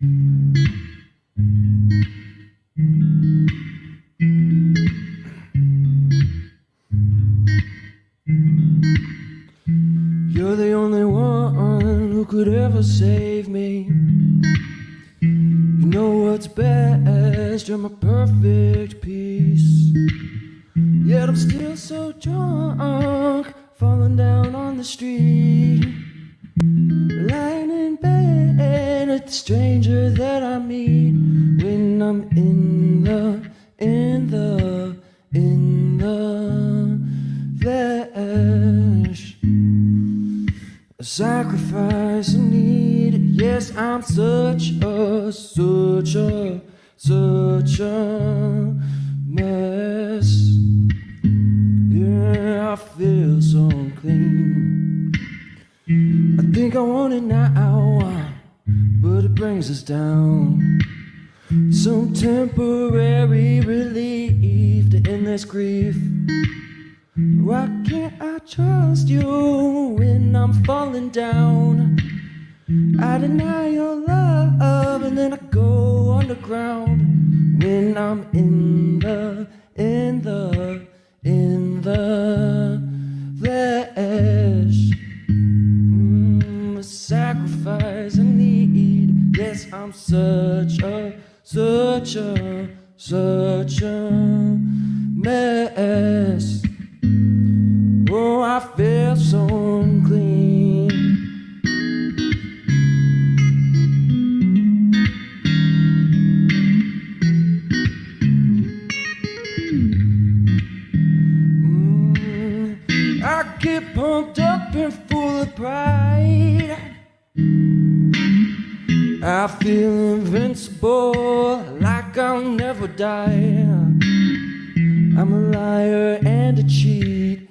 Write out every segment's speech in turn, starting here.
You're the only one who could ever save me. You know what's best, you're my perfect peace. Yet I'm still so drunk, falling down on the street, lying in bed at the stranger that I meet. When I'm in the flesh, a sacrifice I need. Yes, I'm such a mess. Yeah, I feel so unclean. I think I want it now, but it brings us down. Some temporary relief to end this grief. Why can't I trust you when I'm falling down? I deny your love and then I go underground. When I'm in the flesh, a sacrifice I need. Yes, I'm such a mess. Oh, I feel so unclean. I get pumped up and full of pride. I feel invincible, like I'll never die. I'm a liar and a cheat.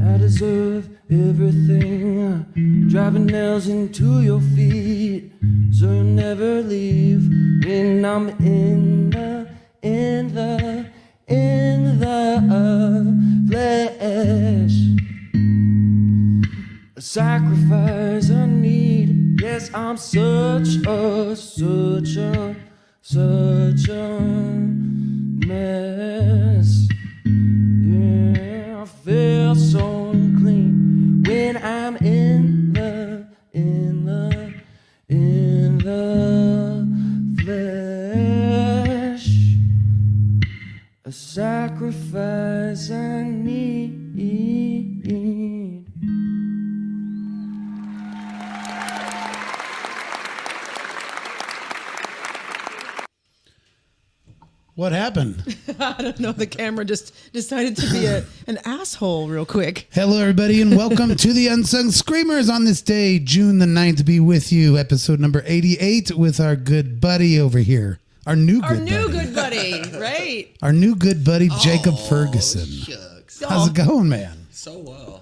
I deserve everything. Driving nails into your feet, so you'll never leave. When I'm in the flesh, a sacrifice I need. Yes, I'm such a mess. Yeah, I feel so unclean when I'm in the flesh. A sacrifice I need. What happened? I don't know. The camera just decided to be an asshole real quick. Hello, everybody, and welcome to the Unsung Screamers on this day, June the 9th, be with you, episode number 88, with our good buddy over here. Our new good buddy, right? Our new good buddy, Jacob Ferguson. Shucks. How's it going, man? So well.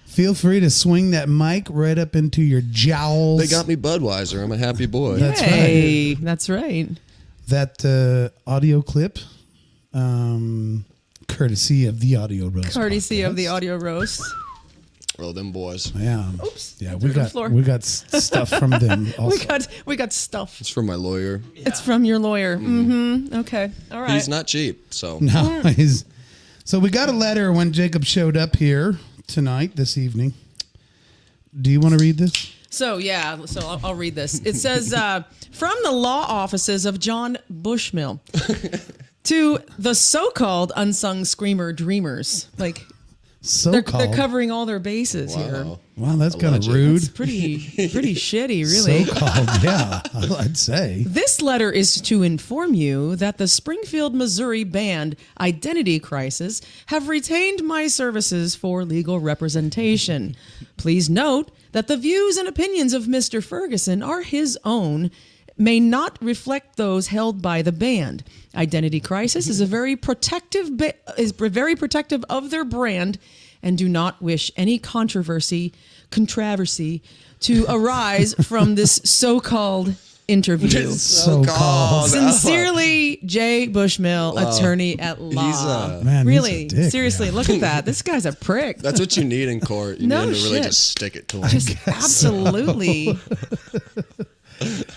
Feel free to swing that mic right up into your jowls. They got me Budweiser. I'm a happy boy. That's hey, right. That's right. That audio clip, courtesy of the Audio Roast. Courtesy of the Audio Roast. Oh, them boys. Yeah. Oops. Yeah, we got stuff from them also. we got stuff. It's from my lawyer. Yeah. It's from your lawyer. Mm-hmm. Okay. All right. He's not cheap, so. No, so we got a letter when Jacob showed up here this evening. Do you want to read this? So, I'll read this. It says, from the law offices of John Bushmill to the so-called unsung screamer dreamers. Like, they're covering all their bases here. Wow, that's kind of rude. It's pretty shitty, really. So-called, yeah, I'd say. This letter is to inform you that the Springfield, Missouri band Identity Crisis have retained my services for legal representation. Please note that the views and opinions of Mr. Ferguson are his own, may not reflect those held by the band. Identity Crisis is very protective of their brand and do not wish any controversy to arise from this so-called interview. So-called. Sincerely, Jay Bushmill, attorney at law. Really, he's a dick, seriously, man. look at that. This guy's a prick. That's what you need in court. You need to really just stick it to him. Just absolutely.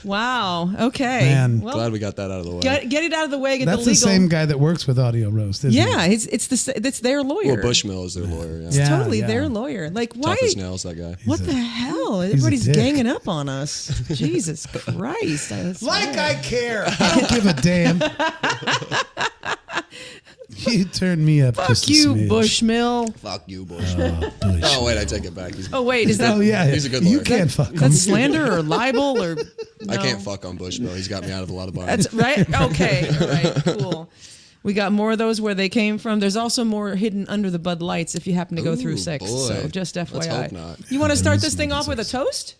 Wow. Okay. Man. Well, Glad we got that out of the way. get it out of the way. Get That's the the legal. same guy that works with Audio Roast, isn't Yeah, he? it's their lawyer. Well, Bushmill is their lawyer. Yeah. It's Yeah, totally yeah. their lawyer. Like, why? Tough as nails, that guy. What the hell? a Everybody's dick. ganging up on us. Jesus Christ. I swear. Like I care. I don't give a damn. You turned me up Fuck just a you, smidge. Bushmill. Fuck you, Bushmill. Oh, wait, I take it back. Oh, wait, is that Oh, yeah. He's a good You lawyer. can't fuck him. that's slander or libel or I no? can't fuck on Bushmill. He's got me out of a lot of bars. That's right. Okay. All right. Cool. We got more of those where they came from. There's also more hidden under the Bud Lights if you happen to go through Ooh, 6. boy. So just FYI. Let's hope not. You want to start this thing off with a toast?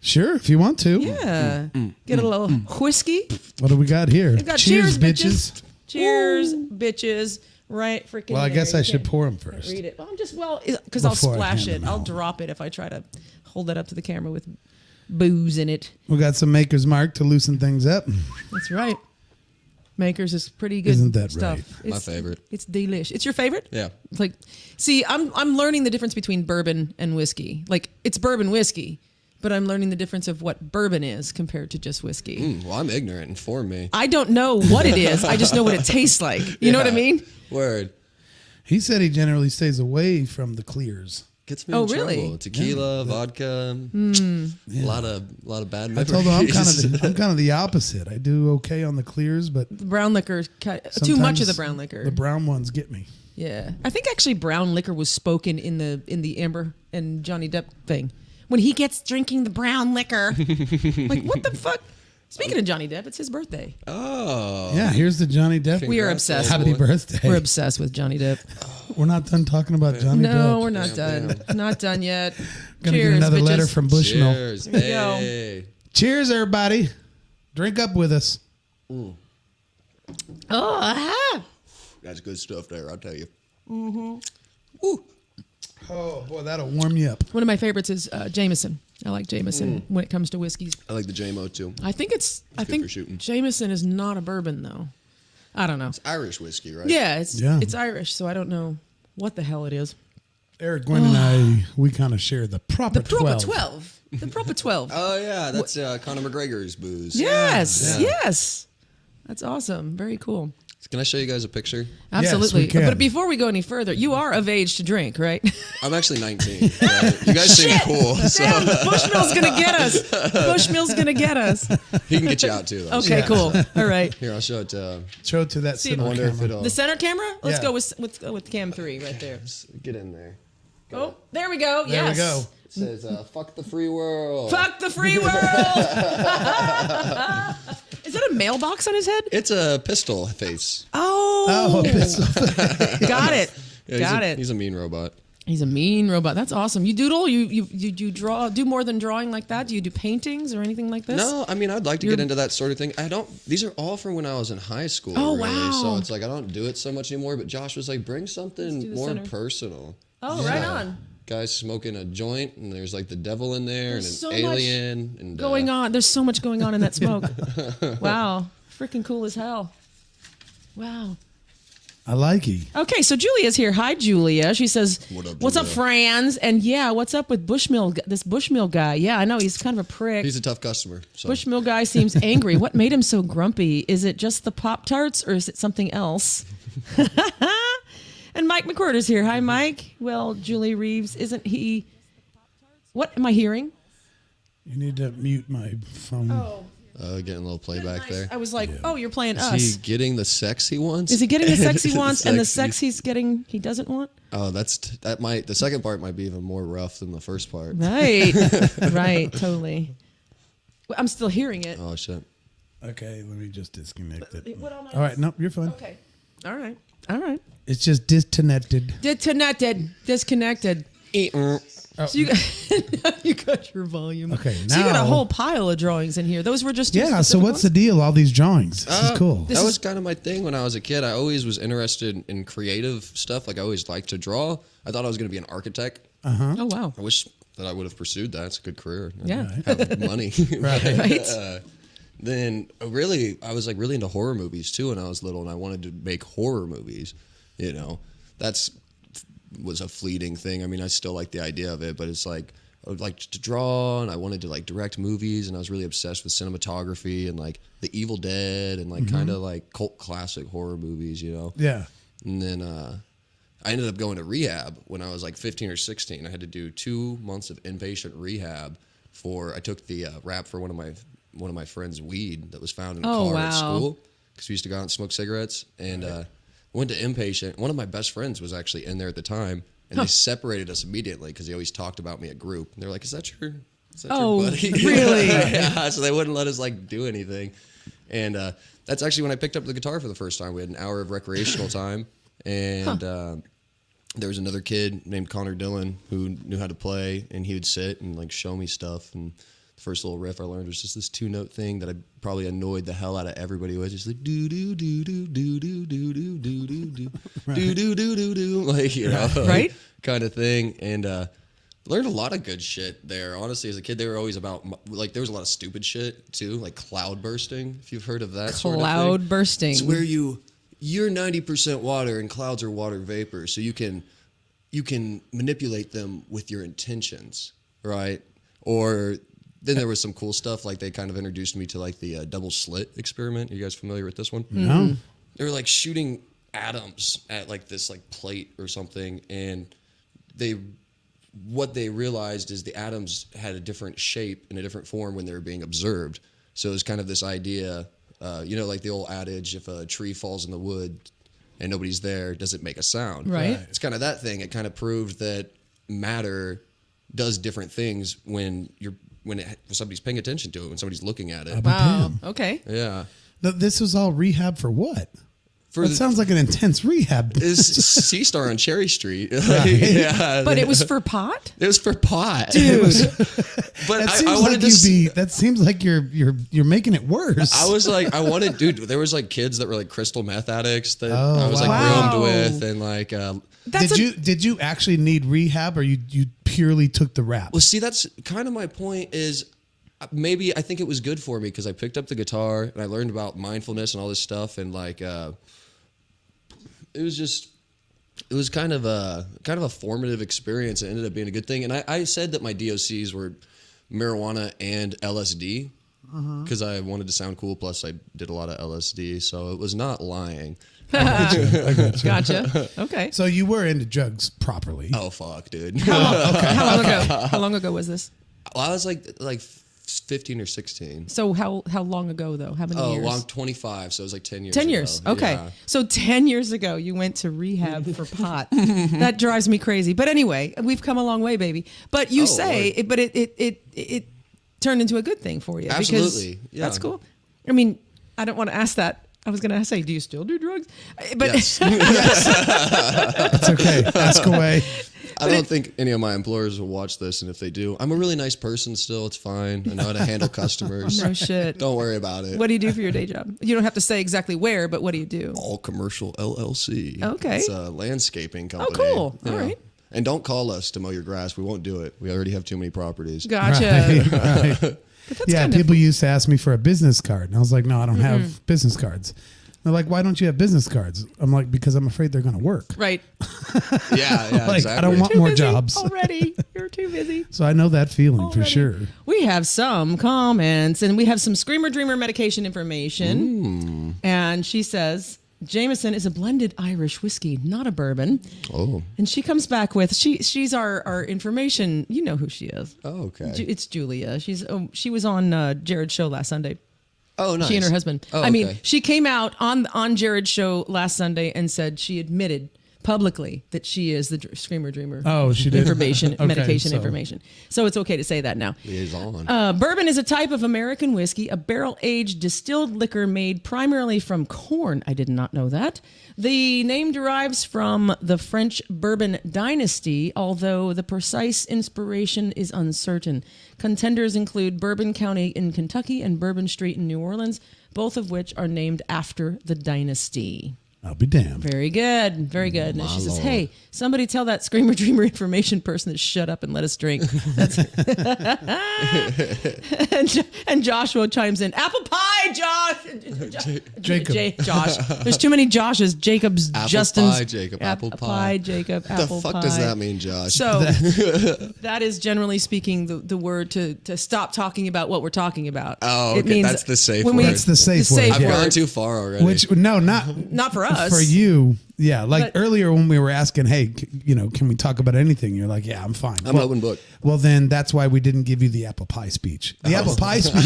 Sure, if you want to. Yeah. Get a little whiskey. What do we got here? We got cheers, bitches. Cheers, bitches. Right, freaking. Well, I guess there. I You should can't pour them first. Read it. Because I'll Before I splash hand it. them I'll out. drop it if I try to hold it up to the camera with booze in it. We got some Maker's Mark to loosen things up. That's right. Makers is pretty good. Isn't that stuff. right? My favorite. It's delish. It's your favorite? Yeah. It's like, see, I'm learning the difference between bourbon and whiskey. Like, it's bourbon whiskey, but I'm learning the difference of what bourbon is compared to just whiskey. Well, I'm ignorant. Inform me. I don't know what it is. I just know what it tastes like. You know what I mean? Word. He said he generally stays away from the clears. Gets me Oh, in trouble. really? Tequila, vodka, a lot of bad I memories. told him I'm kind of the opposite. I do okay on the clears, but The brown liquor, too much of sometimes the brown liquor. The brown ones get me. Yeah, I think actually brown liquor was spoken in the Amber and Johnny Depp thing when he gets drinking the brown liquor. Like, what the fuck? Speaking of Johnny Depp, it's his birthday. Oh. Yeah, here's the Johnny Depp. We are Congrats, obsessed. old Happy boy. birthday. We're obsessed with Johnny Depp. We're not done talking about Johnny Depp. No, we're not Damn, done. Not done yet. Gonna Cheers, get another bitches. letter from Bushmill. Cheers. There you go. Hey. Cheers, everybody. Drink up with us. Oh, aha. That's good stuff there, I'll tell you. Oh, boy, that'll warm you up. One of my favorites is Jameson. I like Jameson when it comes to whiskeys. I like the JMO too. I think I good think for shooting. Jameson is not a bourbon though. I don't know. Irish whiskey, right? Yeah, Yeah. it's Irish, so I don't know what the hell it is. Eric, Gwen, and I, we kind of share the proper The proper 12. 12. The proper 12. Oh yeah, that's Conor McGregor's booze. Yes, Yeah. yes. That's awesome. Very cool. Can I show you guys a picture? Absolutely. we can. But before we go any further, you are of age to drink, right? I'm actually 19. Right? You guys seem cool, so Damn, Bushmill's going to get us. Bushmill's going to get us. he can get you out too. Though. Okay, Yeah. cool. All right. Here, I'll show it to. Show it to that See, center I wonder if camera. it'll The center camera? Let's Yeah. go with cam 3 right there. get in there. Oh, there we go. There yes. we go. It says, "Fuck the free world." Fuck the free world. Is that a mailbox on his head? It's a pistol face. Oh, got it. Yeah, Got it. He's a mean robot. He's a mean robot. That's awesome. You doodle? You draw? Do more than drawing like that? Do you do paintings or anything like this? No, I mean I'd like to get into that sort of thing. I don't. These are all from when I was in high school. Oh, really, wow. So it's like I don't do it so much anymore. But Josh was like, bring do something the more center. personal. Oh, right on. Guys smoking a joint, and there's like the devil in there, There's and so an much alien, and Going on. There's so much going on in that smoke. Wow. Freaking cool as hell. Wow. I like it. Okay, so Julia's here. Hi, Julia. She says, What up, "What's up, Julia?" Franz?" And yeah, what's up with Bushmill? This Bushmill guy. Yeah, I know he's kind of a prick. He's a tough customer. So. Bushmill guy seems angry. What made him so grumpy? Is it just the Pop-Tarts or is it something else? And Mike McWhorter's here. Hi, Mike. Well, Julie Reeves, isn't he? What am I hearing? You need to mute my phone. Oh, Getting a little playback there. I was like, oh, you're playing Is us. he getting the sex he wants? Is he getting the sex he The wants and the sex sex he's getting he doesn't want? Oh, that might. The second part might be even more rough than the first part. Right. Right, totally. Well, I'm still hearing it. Oh shit. Okay, let me just disconnect it. What on my- All right, nope, you're fine. Okay. All right. All right. It's just disconnected. Disconnected. So you got, you got your volume. Okay, So you got a now- whole pile of drawings in here. Those were just your Yeah, so specific what's the ones? deal? All these drawings. This is cool. This That is- was kind of my thing when I was a kid. I always was interested in creative stuff. Like I always liked to draw. I thought I was going to be an architect. Oh wow. I wish that I would have pursued that. It's a good career. Yeah. Have money. Right. Right. Then really, I was like really into horror movies too when I was little, and I wanted to make horror movies. You know, was a fleeting thing. I mean, I still like the idea of it, but it's like would like to draw, and I wanted to like direct movies, and I was really obsessed with cinematography and like The Evil Dead and like kind of like cult classic horror movies, you know? Yeah. And then I ended up going to rehab when I was like 15 or 16. I had to do 2 months of inpatient rehab I took the rap for one of my friends' weed that was found in a car at school, because we used to go out and smoke cigarettes, and went to inpatient. One of my best friends was actually in there at the time. And they separated us immediately because they always talked about me at group. And they're like, is that your buddy? Really? Yeah, so they wouldn't let us like do anything. And that's actually when I picked up the guitar for the first time. We had an hour of recreational time. And there was another kid named Connor Dillon who knew how to play. And he would sit and like show me stuff. And the first little riff I learned was just this 2-note thing that I probably annoyed the hell out of everybody with. Just like do do do do do do do do do do do do do do do, like, you know, right, kind of thing. And learned a lot of good shit there. Honestly, as a kid, they were always about like there was a lot of stupid shit too, like cloud bursting. If you've heard of that, cloud bursting, it's where you're 90% water and clouds are water vapor, so you can manipulate them with your intentions, right? Or then there was some cool stuff, like they kind of introduced me to like the double slit experiment. Are you guys familiar with this one? No. They were like shooting atoms at like this like plate or something, and what they realized is the atoms had a different shape and a different form when they were being observed. So it was kind of this idea, you know, like the old adage, if a tree falls in the wood and nobody's there, does it make a sound? Right. It's kind of that thing. It kind of proved that matter does different things when somebody's paying attention to it, when somebody's looking at it. Wow. Okay. Yeah. This was all rehab for what? For sounds like an intense rehab. Is C-Star on Cherry Street. Yeah. But it was for pot? It was for pot. Dude. But I wanted to that seems like you're making it worse. I was like, there was like kids that were like crystal meth addicts that I was like groomed with, and like did you actually need rehab, or you purely took the rap? Well, see, that's kind of my point. Is maybe I think it was good for me because I picked up the guitar and I learned about mindfulness and all this stuff, and like it was kind of a formative experience. It ended up being a good thing. And I said that my DOCs were marijuana and LSD because I wanted to sound cool. Plus, I did a lot of LSD, so it was not lying. Gotcha. Okay. So you were into drugs properly. Oh fuck, dude. How long ago was this? Well, I was like 15 or 16. So how long ago though? How many years? Well, I'm 25, so it was like 10 years 10 years. ago. Okay. Yeah. So 10 years ago, you went to rehab for pot. That drives me crazy. But anyway, we've come a long way, baby. But you it turned into a good thing for you. Absolutely. Yeah. That's cool. I mean, I don't want to ask that. I was going to say, do you still do drugs? But yes. It's okay. Ask away. I don't think any of my employers will watch this, and if they do, I'm a really nice person still. It's fine. I know how to handle customers. No shit. Don't worry about it. What do you do for your day job? You don't have to say exactly where, but what do you do? All Commercial LLC. Okay. It's a landscaping company. Oh, cool. Yeah. All right. And don't call us to mow your grass. We won't do it. We already have too many properties. Gotcha. Right. Yeah, people used to ask me for a business card, and I was like, no, I don't have business cards. They're like, why don't you have business cards? I'm like, because I'm afraid they're going to work. Right. Yeah, Like, exactly. I don't want more jobs. Already. You're too busy. So I know that feeling for sure. We have some comments, and we have some Screamer Dreamer medication information. And she says, Jameson is a blended Irish whiskey, not a bourbon. Oh. And she comes back with, she's our information. You know who she is. Oh, okay. It's Julia. She was on Jared's show last Sunday. Oh, nice. She and her husband. Oh, I mean, okay. she came out on Jared's show last Sunday and said she admitted publicly that she is the Screamer Dreamer. Oh, she did? Information, Okay, medication so- information. So it's okay to say that now. Liaison. Bourbon is a type of American whiskey, a barrel-aged distilled liquor made primarily from corn. I did not know that. The name derives from the French Bourbon dynasty, although the precise inspiration is uncertain. Contenders include Bourbon County in Kentucky and Bourbon Street in New Orleans, both of which are named after the dynasty. I'll be damned. Very good. Very good. And she says, Lord. hey, somebody tell that Screamer Dreamer information person to shut up and let us drink. and Joshua chimes in, apple pie, Josh. Jacob. Josh. There's too many Joshes. Jacob's, Apple Justin's. pie, Jacob. Apple pie. Jacob. What the Apple fuck pie. does that mean, Josh? So that is generally speaking the word to stop talking about what we're talking about. Oh, It okay. means That's the safe when word. That's the safe word. I've yeah. gone too far already. Which no, not for us. For you, yeah. Like But- earlier when we were asking, hey, can we talk about anything? You're like, yeah, I'm fine. I'm an open book. Well, then that's why we didn't give you the apple pie speech. The apple pie speech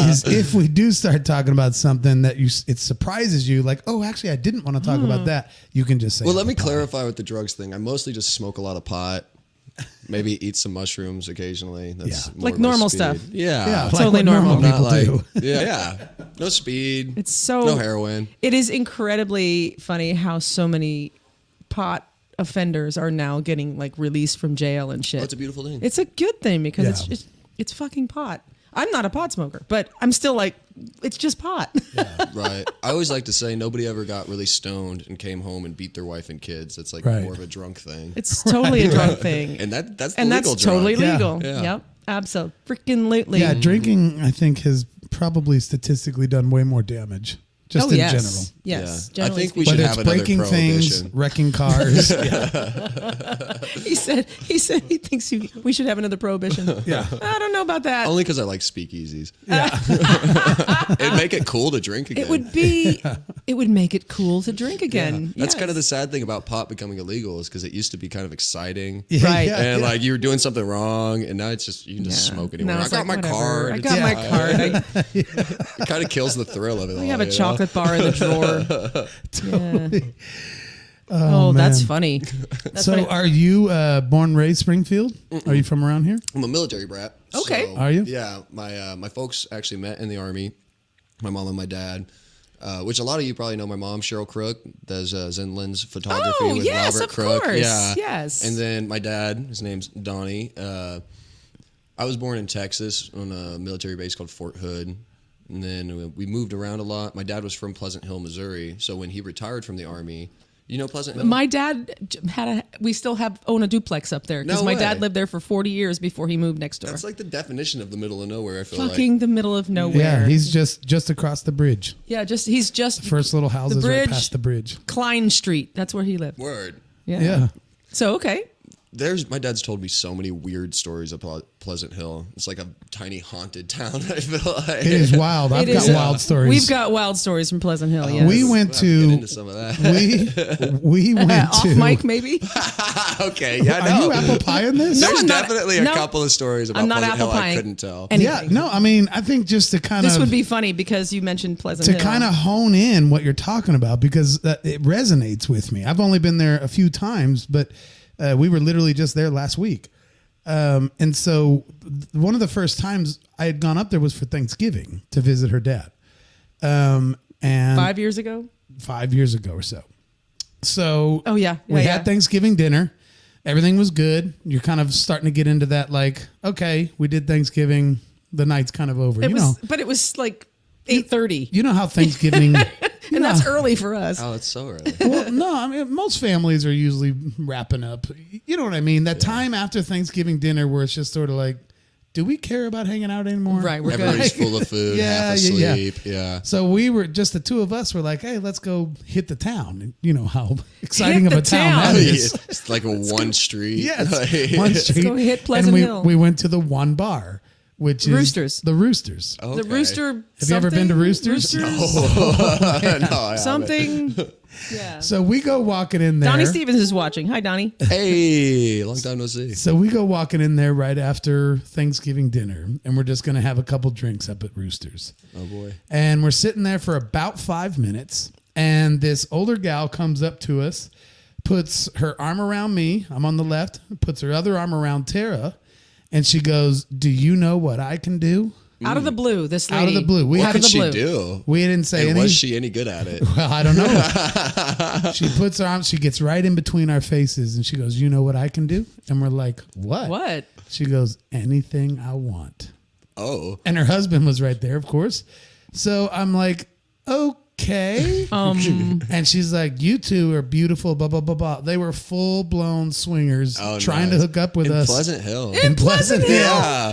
is if we do start talking about something that it surprises you, like, oh, actually, I didn't want to talk about that. You can just say. Well, let me apple pie. clarify with the drugs thing. I mostly just smoke a lot of pot. Maybe eat some mushrooms occasionally. That's Yeah. more Like of my normal speed. stuff. Yeah. like Totally what normal. people Not like, do. yeah. No speed. It's so no heroin. It is incredibly funny how so many pot offenders are now getting like released from jail and shit. Oh, it's a beautiful thing. It's a good thing because Yeah. it's fucking pot. I'm not a pot smoker, but I'm still like, it's just pot. Right. I always like to say nobody ever got really stoned and came home and beat their wife and kids. It's like Right. more of a drunk thing. It's totally a drunk thing. And that's the and legal that's totally drug. Yeah. legal. Yeah. Yep. Absolutely. Yeah, drinking, I think, has probably statistically done way more damage, just Oh, in yes. general. Yes. Yeah. I Generally think we speaking. should Whether have it's another breaking things, prohibition. wrecking cars. He said he thinks we should have another prohibition. Yeah. I don't know about that. Only because I like speakeasies. It'd make it cool to drink again. It would make it cool to drink again. That's kind of the Yes. sad thing about pot becoming illegal is because it used to be kind of exciting. Yeah, Right. yeah, And yeah. like you were doing something wrong, and now it's just you can just Yeah. smoke anywhere. Now I it's got like, my whatever. card. I It's got my fine. card. It kind of kills the thrill of it. We all, have a you know? chocolate bar in the drawer. Totally. Oh, that's man. funny. That's So, funny. are you born, raised Springfield? Are you from around here? I'm a military brat. Okay. So, Are you? Yeah. My folks actually met in the Army. My mom and my dad. Which a lot of you probably know. My mom, Cheryl Crook, does Zinlin's photography Oh, with yes, Robert of Crook. course. Yeah. Yes. And then my dad, his name's Donnie. I was born in Texas on a military base called Fort Hood. And then we moved around a lot. My dad was from Pleasant Hill, Missouri. So when he retired from the Army, you know Pleasant Hill? My dad we still own a duplex up there because No my way. dad lived there for 40 years before he moved next door. That's like the definition of the middle of nowhere, I feel Fucking the middle of nowhere. Yeah, he's just across the bridge. he's just First little house is right bridge. past the bridge. Klein Street. That's where he lived. like. Word. Yeah. So, okay. My dad's told me so many weird stories about Pleasant Hill. It's like a tiny haunted town, I feel like. It is wild. I've It got is- wild stories. We've got wild stories from Pleasant Hill, yes. We went We'll have to get to into some of that. we went Off to mic, maybe? Okay, yeah, Are no. you apple pie in this? There's I'm not- definitely no. a couple of stories about I'm not Pleasant Hill apple I pieing. couldn't tell. Anything. Yeah, no, I mean, I think just to kind This of would be funny because you mentioned Pleasant to Hill. kind of hone in what you're talking about because it resonates with me. I've only been there a few times, but we were literally just there last week. And so one of the first times I had gone up there was for Thanksgiving to visit her dad. And 5 years ago? 5 years ago or so. So Oh, yeah. we Yeah, had Thanksgiving dinner. Everything was good. You're kind of starting to get into that, like, okay, we did Thanksgiving. The night's kind of over. But it was like 8:30. You know how Thanksgiving, And that's early for us. Oh, it's so early. well, no, I mean, most families are usually wrapping up. You know what I mean? That time after Thanksgiving dinner where it's just sort of like, do we care about hanging out anymore? Right, we're Everybody's good. full of food, Yeah, half yeah, asleep. Yeah. So we were just the two of us were like, hey, let's go hit the town. And you know how exciting Hit of a the town town. that is. It's like a one street. Yeah, it's one street. go hit Pleasant and we, Hill. we went to the one bar, which is Roosters. The Roosters. Okay. The Rooster. Have you ever been to Roosters? No, I haven't. Something. Yeah. So we go walking in there. Donnie Stevens is watching. Hi, Donnie. Hey, long time no see. So we go walking in there right after Thanksgiving dinner, and we're just going to have a couple drinks up at Roosters. Oh boy. And we're sitting there for about 5 minutes, and this older gal comes up to us, puts her arm around me. I'm on the left. Puts her other arm around Tara, and she goes, "Do you know what I can do?" Out of the blue, this lady. Out of the blue. We What had could the she blue. do? We didn't say And anything. was she any good at it? Well, I don't know. She puts her arm. She gets right in between our faces, and she goes, "You know what I can do?" And we're like, "What?" What? She goes, "Anything I want." Oh. And her husband was right there, of course. So I'm like, okay. okay. And she's like, you two are beautiful, blah, blah, blah, blah. They were full-blown swingers trying to hook up with us. Pleasant Hill. In Pleasant Hill. Yeah.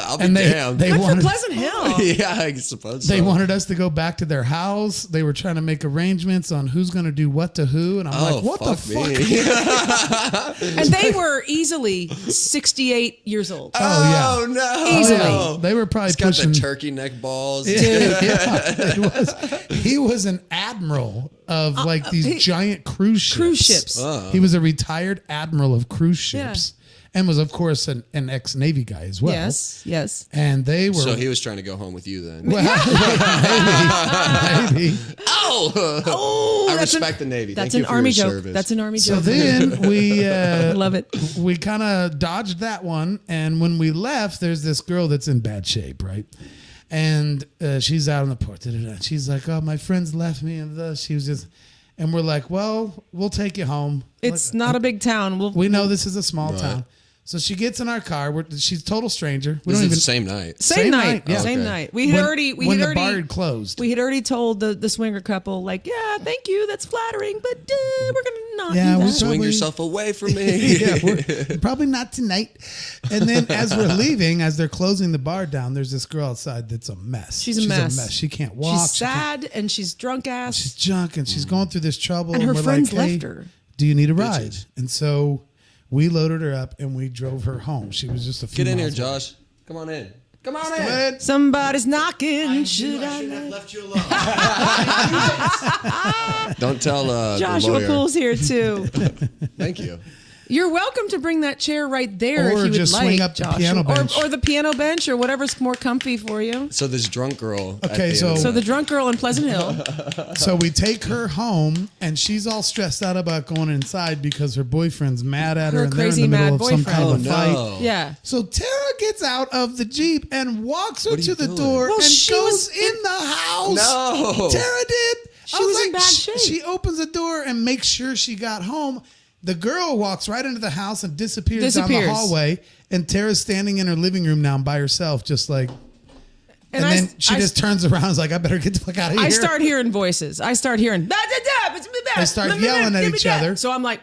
I'll be And damned. they Good for wanted, Pleasant Hill. yeah, I suppose so. they wanted us to go back to their house. They were trying to make arrangements on who's going to do what to who. And I'm like, what the fuck? me. And they were easily 68 years old. Oh, Oh, no. Easily. yeah. They were probably He's got pushing. the turkey neck balls. He was an admiral of like these giant cruise ships. Cruise ships. He was a retired admiral of cruise ships and was, of course, an ex-Navy guy as well. Yes. And they were. So he was trying to go home with you then. Well, maybe. I respect the Navy. That's Thank an you for Army your joke. service. That's an Army So joke. then we Love it. we kind of dodged that one, and when we left, there's this girl that's in bad shape, right? And she's out on the porch. She's like, "Oh, my friends left me," and she was just, and we're like, "Well, we'll take you home. It's not a big town. We know this is a small town." So she gets in our car. She's a total stranger. We This don't is even the same night. Same night. yeah. Same Okay. night. We had already. when the bar had closed. We had already told the swinger couple, like, yeah, thank you, that's flattering, but we're gonna not Yeah, do we that. Swing Probably- yourself away from me. Yeah, we're, probably not tonight. And then as we're leaving, as they're closing the bar down, there's this girl outside that's a mess. She's a mess. She can't walk. She's sad and she's drunk ass. She's junk and she's going through this trouble. And her we're friends like, hey, left her. do you need a ride? Bitches. And so we loaded her up and we drove her home. She was just a few Get in here, miles away. Josh. Come on in. Come on in. Somebody's knocking. Should I? have left you alone. Don't tell the Joshua lawyer. Poole's here too. Thank you. You're welcome to bring that chair right there Or if you would just like, swing up the Joshua. piano bench. Or the piano bench or whatever's more comfy for you. So this drunk girl. at Okay, the so- end of So the drunk girl in Pleasant Hill. So we take her home and she's all stressed out about going inside because her boyfriend's mad at her, Her and they're in crazy the middle mad of some kind boyfriend. of a fight. no. Yeah. So Tara gets out of the Jeep and walks her What are to you the doing? door Well, and she goes was in the house. No. Tara did. She was in bad shape. She opens the door and makes sure she got home. The girl walks right into the house and disappears down the Disappears. hallway. And Tara's standing in her living room now by herself, just like. And I- then she I- just turns around and is like, I better get the fuck out of here. I start hearing voices. I start hearing. They start yelling at each other. So I'm like,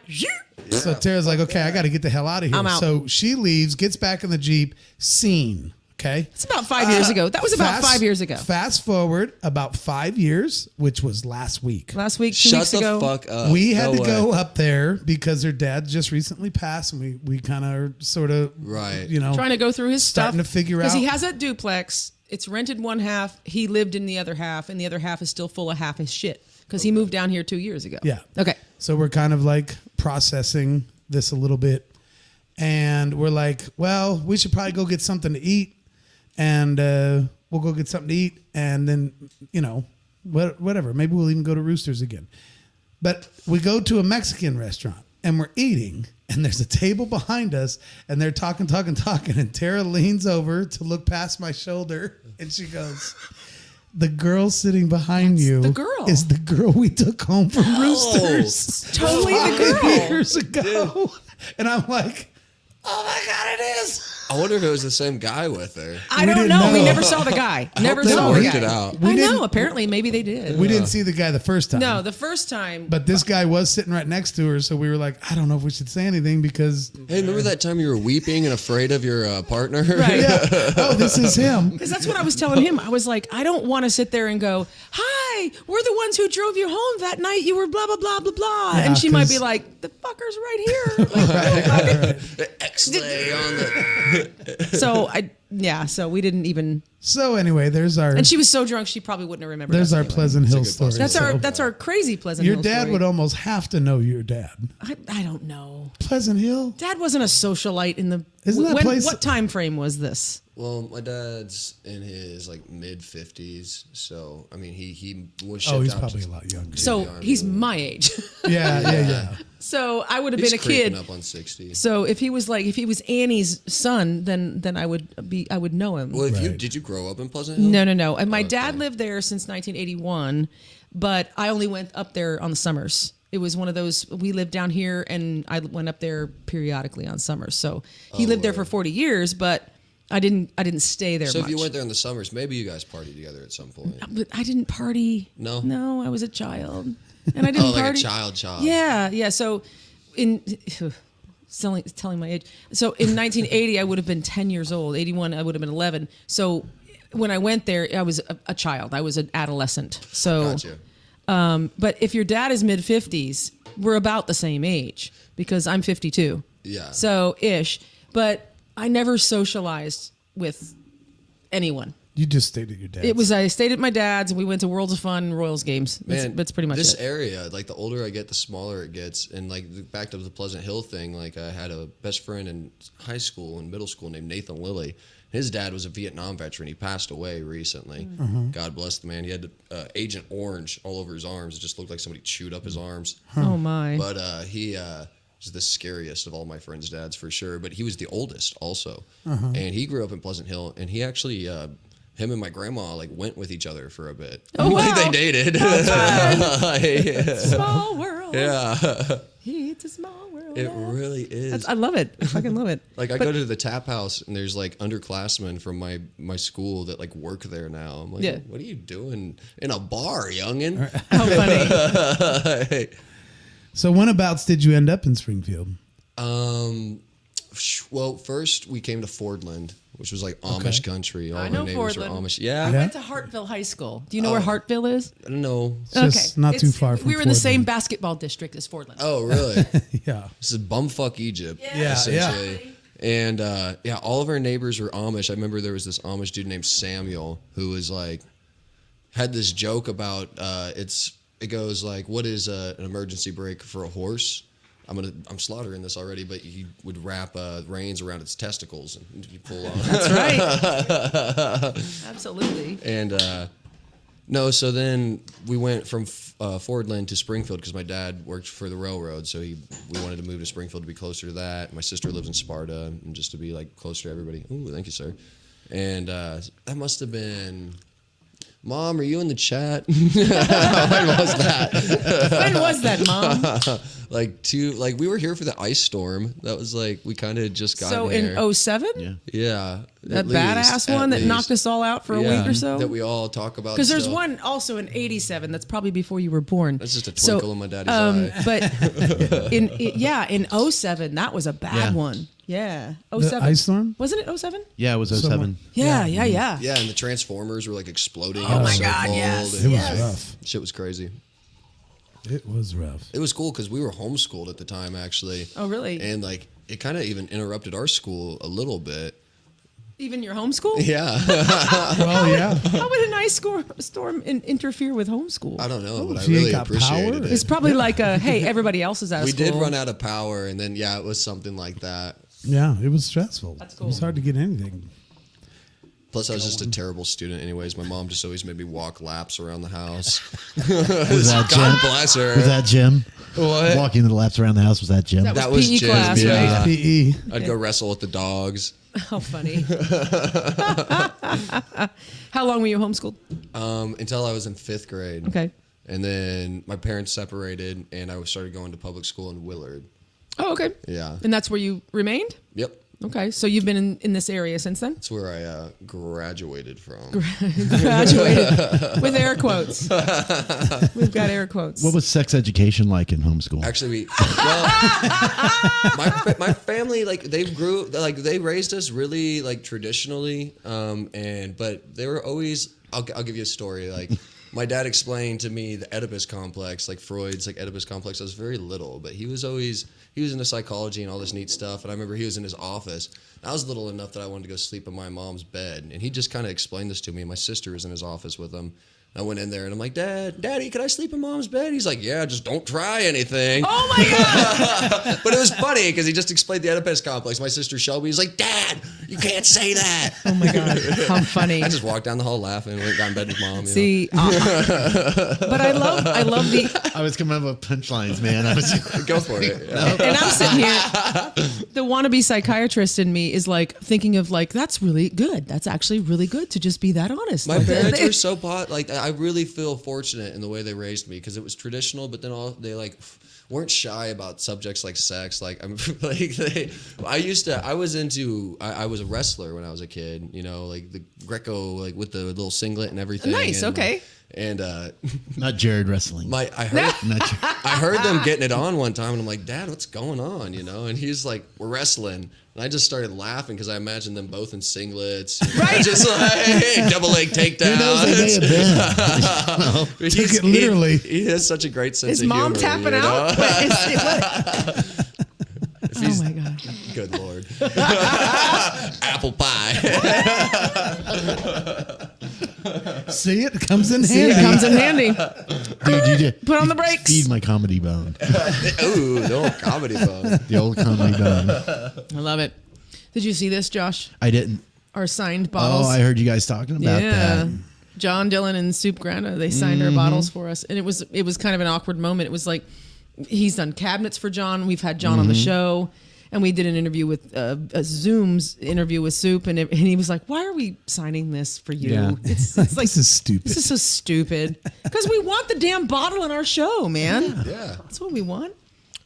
So Tara's like, okay, I got to get the hell out of here. I'm out. So she leaves, gets back in the Jeep, scene. Okay. it's about 5 years ago. That was about 5 years ago. Fast forward about 5 years, which was last week. Last week, 2 Shut weeks the ago. fuck up. We had No to way. go up there because her dad just recently passed, and we kind of sort of, Right. you know, Trying to go through his stuff. starting to figure Because he out- has that duplex. It's rented one half. He lived in the other half, and the other half is still full of half his shit. Because he moved down here 2 years ago. Yeah. Okay. So we're kind of like processing this a little bit. And we're like, well, we should probably go get something to eat. And we'll go get something to eat. And then, you know, whatever. Maybe we'll even go to Roosters again. But we go to a Mexican restaurant and we're eating. And there's a table behind us. And they're talking. And Tara leans over to look past my shoulder. And she goes, the girl sitting behind you the girl. is the girl we took home from Roosters. Totally the 5 girl. years ago. And I'm like, oh my God, it is. I wonder if it was the same guy with her. I We don't didn't know. We know. never saw the guy. Never they saw the worked guy. it out. I didn't- know. Apparently, maybe they did. We didn't see the guy the first time. No, the first time. But this guy was sitting right next to her. So we were like, I don't know if we should say anything because, Hey, remember that time you were weeping and afraid of your partner? Right. yeah, oh, this is him. Because that's what I was telling him. I was like, I don't want to sit there and go, hi, we're the ones who drove you home that night. You were blah, blah, blah, blah, blah. Yeah, and she might be 'cause- like, the fucker's right here. Like, X-ray on the. so we didn't even. So anyway, there's our And she was so drunk, she probably wouldn't have remembered. there's us our anyway. Pleasant Hill good story. possibility. That's our crazy Pleasant Your Hill dad story. would almost have to know your dad. I don't know. Pleasant Hill. Dad wasn't a socialite in the. Isn't that place- What time frame was this? Well, my dad's in his like mid 50s, so I mean he was. Oh, shipped he's out probably to- a lot younger. So Army. he's my age. Yeah. So I would have He's been a creeping kid. up on 60. So if he was Annie's son, then I would know him. Well, Right. did you grow up in Pleasant Hill? No. And my dad lived there since 1981, but I only went up there on the summers. It was one of those, we lived down here and I went up there periodically on summers. So he lived there for 40 years, but I didn't stay there So much. if you went there in the summers, maybe you guys partied together at some point. But I didn't party. No? No, I was a child. And I didn't Oh, like party. a child. Yeah. So in telling my age. So in 1980, I would have been 10 years old. 81, I would have been 11. So when I went there, I was a child. I was an adolescent. So, Gotcha. but if your dad is mid 50s, we're about the same age because I'm 52. Yeah. So ish. But I never socialized with anyone. You just stayed at your dad's. I stayed at my dad's and we went to Worlds of Fun, Royals games. That's pretty much this it. area, like the older I get, the smaller it gets. And like back to the Pleasant Hill thing, like I had a best friend in high school and middle school named Nathan Lilly. His dad was a Vietnam veteran. He passed away recently. God bless the man. He had Agent Orange all over his arms. It just looked like somebody chewed up his arms. Oh my. But he was the scariest of all my friends' dads for sure. But he was the oldest also. And he grew up in Pleasant Hill. And he actually... him and my grandma like went with each other for a bit. Oh, wow. Like they dated. Small world. Yeah. It's a small world. It really is. I love it. I fucking love it. Like I go to the tap house and there's like underclassmen from my school that like work there now. I'm like, Yeah. what are you doing in a bar, youngin? How funny. So whenabouts did you end up in Springfield? Well, first we came to Fordland, which was like Amish country. All I my know neighbors were Fordland. Amish. I Yeah. went to Hartville High School. Do you know where Hartville is? I don't know. It's just not too far from We were in the same Fordland. basketball district as Fordland. Oh, really? Yeah. This is bumfuck Egypt. Yeah, essentially. And all of our neighbors were Amish. I remember there was this Amish dude named Samuel who was like, had this joke about it goes like, what is an emergency brake for a horse? I'm slaughtering this already, but he would wrap reins around its testicles and you pull on. That's right. Absolutely. And no, so then we went from Fordland to Springfield because my dad worked for the railroad, so we wanted to move to Springfield to be closer to that. My sister lives in Sparta, and just to be like closer to everybody. Ooh, thank you, sir. And that must have been. Mom, are you in the chat? When was that? When was that, Mom? We were here for the ice storm. That was like we kind of just got So here. in 07? Yeah. Yeah, That badass one that knocked us all out for a week or so? That we all talk about. Because there's still. one also in 87 that's probably before you were born. That's just a twinkle in my daddy's eye. But in 07, that was a bad Yeah. one. Yeah. The 07. ice storm? Wasn't it 07? Yeah, it was 07. Someone- Yeah. Yeah, and the Transformers were like exploding. Oh my so God, cold, yes. It and was rough. Shit was crazy. It was rough. It was cool because we were homeschooled at the time, actually. Oh, really? And like it kind of even interrupted our school a little bit. Even your homeschool? Yeah, Well, yeah. How would an ice storm interfere with homeschool? I don't know, but I so you really got appreciated power? It's it. probably like hey, everybody else is out of We school. did run out of power, and then it was something like that. Yeah, it was stressful. That's It was cool. hard to get anything. Plus, I was just a terrible student, anyways. My mom just always made me walk laps around the house. Was that God Jim? bless her. Was that Jim? What? Walking the laps around the house, was that Jim? That was PE Jim, class, yeah. right? PE. I'd go wrestle with the dogs. How funny. How long were you homeschooled? Until I was in 5th grade. Okay. And then my parents separated, and I started going to public school in Willard. Oh, okay. Yeah. And that's where you remained? Yep. Okay. So you've been in this area since then? That's where I graduated from. Graduated with air quotes. We've got air quotes. What was sex education like in homeschool? Actually, my family, like they raised us really like traditionally, but they were always. I'll give you a story. Like my dad explained to me the Oedipus complex, like Freud's like Oedipus complex. I was very little, but he was into psychology and all this neat stuff. And I remember he was in his office. I was little enough that I wanted to go sleep in my mom's bed, and he just kind of explained this to me. My sister was in his office with him. I went in there and I'm like, Daddy, can I sleep in Mom's bed? He's like, yeah, just don't try anything. Oh my God. But it was funny because he just explained the Oedipus complex. My sister Shelby was like, Dad, you can't say that. Oh my God. How funny. I just walked down the hall laughing and went got in bed with Mom. You know? See, but I love the, I was coming up with punchlines, man. I was Go for it. Yeah. and I'm sitting here, the wannabe psychiatrist in me is like thinking of like, that's really good. That's actually really good to just be that honest. My Like, parents were so I really feel fortunate in the way they raised me because it was traditional, but then they like weren't shy about subjects like sex. Like I'm I was a wrestler when I was a kid, you know, like the Greco, like with the little singlet and everything. Nice, and, okay. And Not Jared wrestling. I heard them getting it on one time, and I'm like, Dad, what's going on? You know, and he's like, we're wrestling. And I just started laughing because I imagined them both in singlets. You know, Right. just like, double leg takedown. Who knows, they may have been. Took it literally. He has such a great sense Is of mom humor. tapping you know? out? Oh my god. Good Lord. Apple pie. See, it comes in See, handy. it comes in handy. Dude, you just Put on the brakes. feed my comedy bone. Ooh, the old comedy bone. The old comedy bone. I love it. Did you see this, Josh? I didn't. Our signed bottles. Oh, I heard you guys talking about that. John Dillon and Soup Grana, they signed our bottles for us. And it was kind of an awkward moment. It was like, he's done cabinets for John. We've had John on the show. And we did an interview with a Zoom's interview with Soup, and he was like, "Why are we signing this for you? Yeah. It's like This is stupid. This is so stupid because we want the damn bottle in our show, man. Yeah. That's what we want.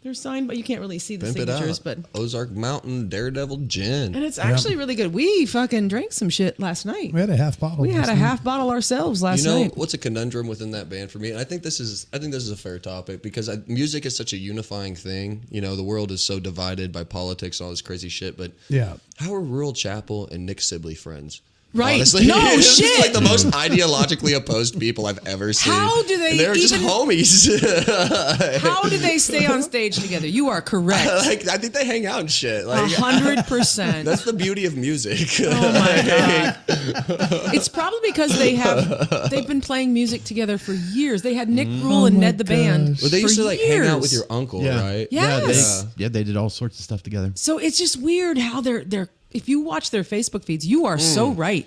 They're signed, but you can't really see the Pimp it signatures. out. But Ozark Mountain Daredevil Gin. and it's actually really good. We fucking drank some shit last night. We had a half bottle. We had last a night. half bottle ourselves last You know night. what's a conundrum within that band for me? And I think this is a fair topic because music is such a unifying thing. You know, the world is so divided by politics and all this crazy shit. But Yeah. how are Rural Chapel and Nick Sibley friends? Right. Honestly, No it's shit. like the most ideologically opposed people I've ever seen. How do they And they're just even- homies. How did they stay on stage together? You are correct. Like I think they hang out and shit. Like 100%. that's the beauty of music. Oh my god! It's probably because they've been playing music together for years. They had Nick Rule and my Ned the band. gosh. Well, they used for to like hang out years. with your uncle, Yeah. right? Yes. They did all sorts of stuff together. So it's just weird how they're. If you watch their Facebook feeds, you are so right.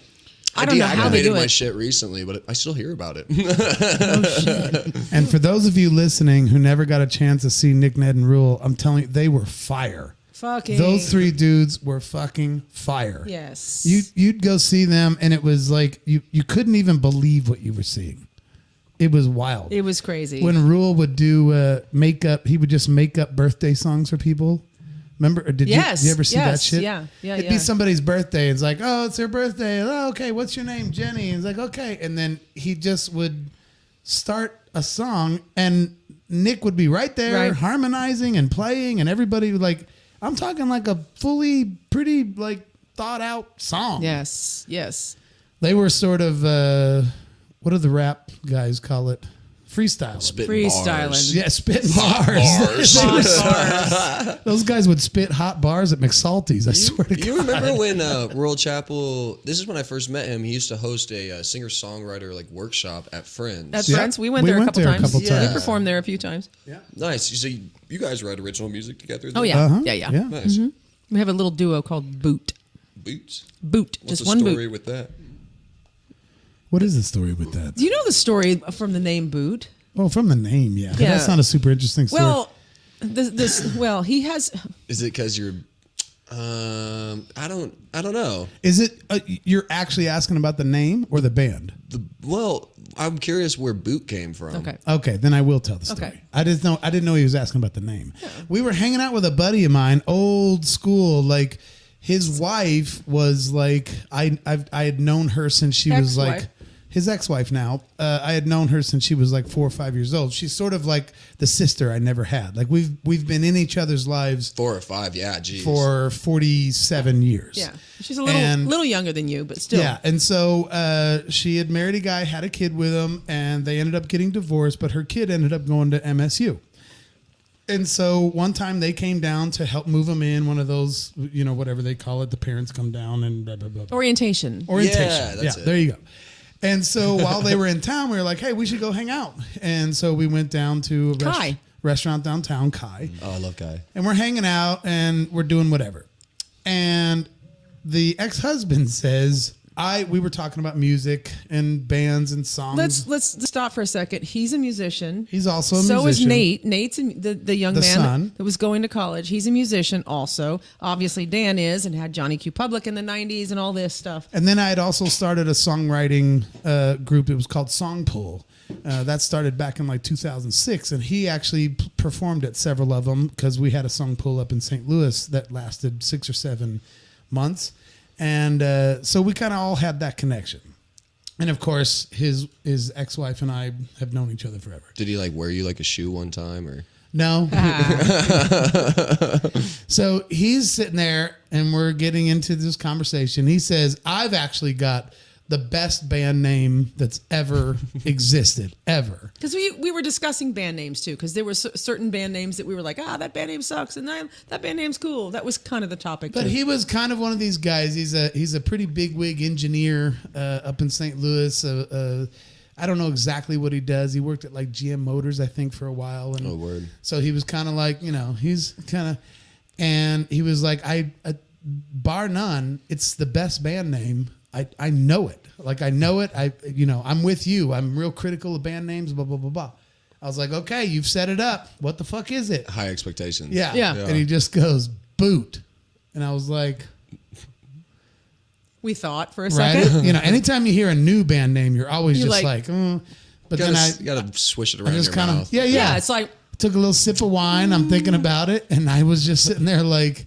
I don't know how they do deactivated my it. shit recently, but I still hear about it. And for those of you listening who never got a chance to see Nick, Ned, and Rule, I'm telling you, they were fire. Fucking Those three dudes were fucking fire. Yes. You'd go see them, and it was like you couldn't even believe what you were seeing. It was wild. It was crazy. When Rule would do makeup, he would just make up birthday songs for people. Remember? Or did Yes, you ever see that yes, shit? yeah, It'd be somebody's birthday. It's like, oh, it's their birthday. Oh, okay, what's your name? Jenny. It's like, okay. And then he just would start a song, and Nick would be right there Right. harmonizing and playing, and everybody would like, I'm talking like a fully pretty like thought out song. Yes. Yes. They were sort of, what do the rap guys call it? Freestyle. Spitting Freestyling. bars. Yeah, spitting bars. Bars. Those guys would spit hot bars at McSalty's. I swear to God. You remember when Rural Chapel? This is when I first met him. He used to host a singer-songwriter like workshop at Friends. At Yeah. Friends, we went We there a went couple there a times. couple Yeah. times. We performed there a few times. Nice. So you guys write original music together? Oh then? yeah. Uh-huh. Yeah. Nice. We have a little duo called Boot. Boots. Boot. What's Just the one story boot. with that? What is the story with that? Do you know the story from the name Boot? Oh, from the name, yeah. Yeah. That's not a super interesting story. Well, he has. Is it because you're? I don't know. Is it you're actually asking about the name or the band? Well, I'm curious where Boot came from. Okay. Okay, then I will tell the story. Okay. I didn't know he was asking about the name. We were hanging out with a buddy of mine, old school. Like his wife was like I had known her since she was Ex-wife. like his ex-wife now. I had known her since she was like 4 or 5 years old. She's sort of like the sister I never had. Like we've been in each other's lives 4 or 5. Yeah. Geez. for 47 years. Yeah, she's a little younger than you, but still. Yeah, and so she had married a guy, had a kid with him, and they ended up getting divorced, but her kid ended up going to MSU. And so one time they came down to help move him in, one of those, whatever they call it, the parents come down and blah, blah, blah. Orientation. Orientation. Yeah, that's it. There you go. And so while they were in town, we were like, hey, we should go hang out. And so we went down to a Kai. restaurant downtown, Kai. Oh, I love Kai. And we're hanging out and we're doing whatever. And the ex-husband says, we were talking about music and bands and songs. Let's stop for a second. He's a musician. He's also a so musician. is Nate. Nate's the young The man son. that was going to college. He's a musician also. Obviously, Dan is and had Johnny Q. Public in the 90s and all this stuff. And then I had also started a songwriting group. It was called Song Pool. That started back in like 2006, and he actually performed at several of them because we had a song pool up in St. Louis that lasted 6 or 7 months. And so we kind of all had that connection. And of course, his ex-wife and I have known each other forever. Did he like wear you like a shoe one time or? No. So he's sitting there and we're getting into this conversation. He says, I've actually got the best band name that's ever existed, ever. Because we were discussing band names too, because there were certain band names that we were like, that band name sucks, and that band name's cool. That was kind of the topic. But too. he was kind of one of these guys. He's a pretty bigwig engineer up in St. Louis. I don't know exactly what he does. He worked at like GM Motors, I think, for a while. And Oh, word. So he was kind of like, he's kind of, and he was like, bar none, it's the best band name. I know it. Like, I know it. I'm with you. I'm real critical of band names, blah, blah, blah, blah. I was like, okay, you've set it up. What the fuck is it? High expectations. Yeah. Yeah. And he just goes, Boot. And I was like, we thought for a right? second. Anytime you hear a new band name, you're always You're just like, But You then gotta swish it I around just your kind mouth. of, yeah. Yeah, it's like, Took a little sip of wine. I'm thinking about it. And I was just sitting there like,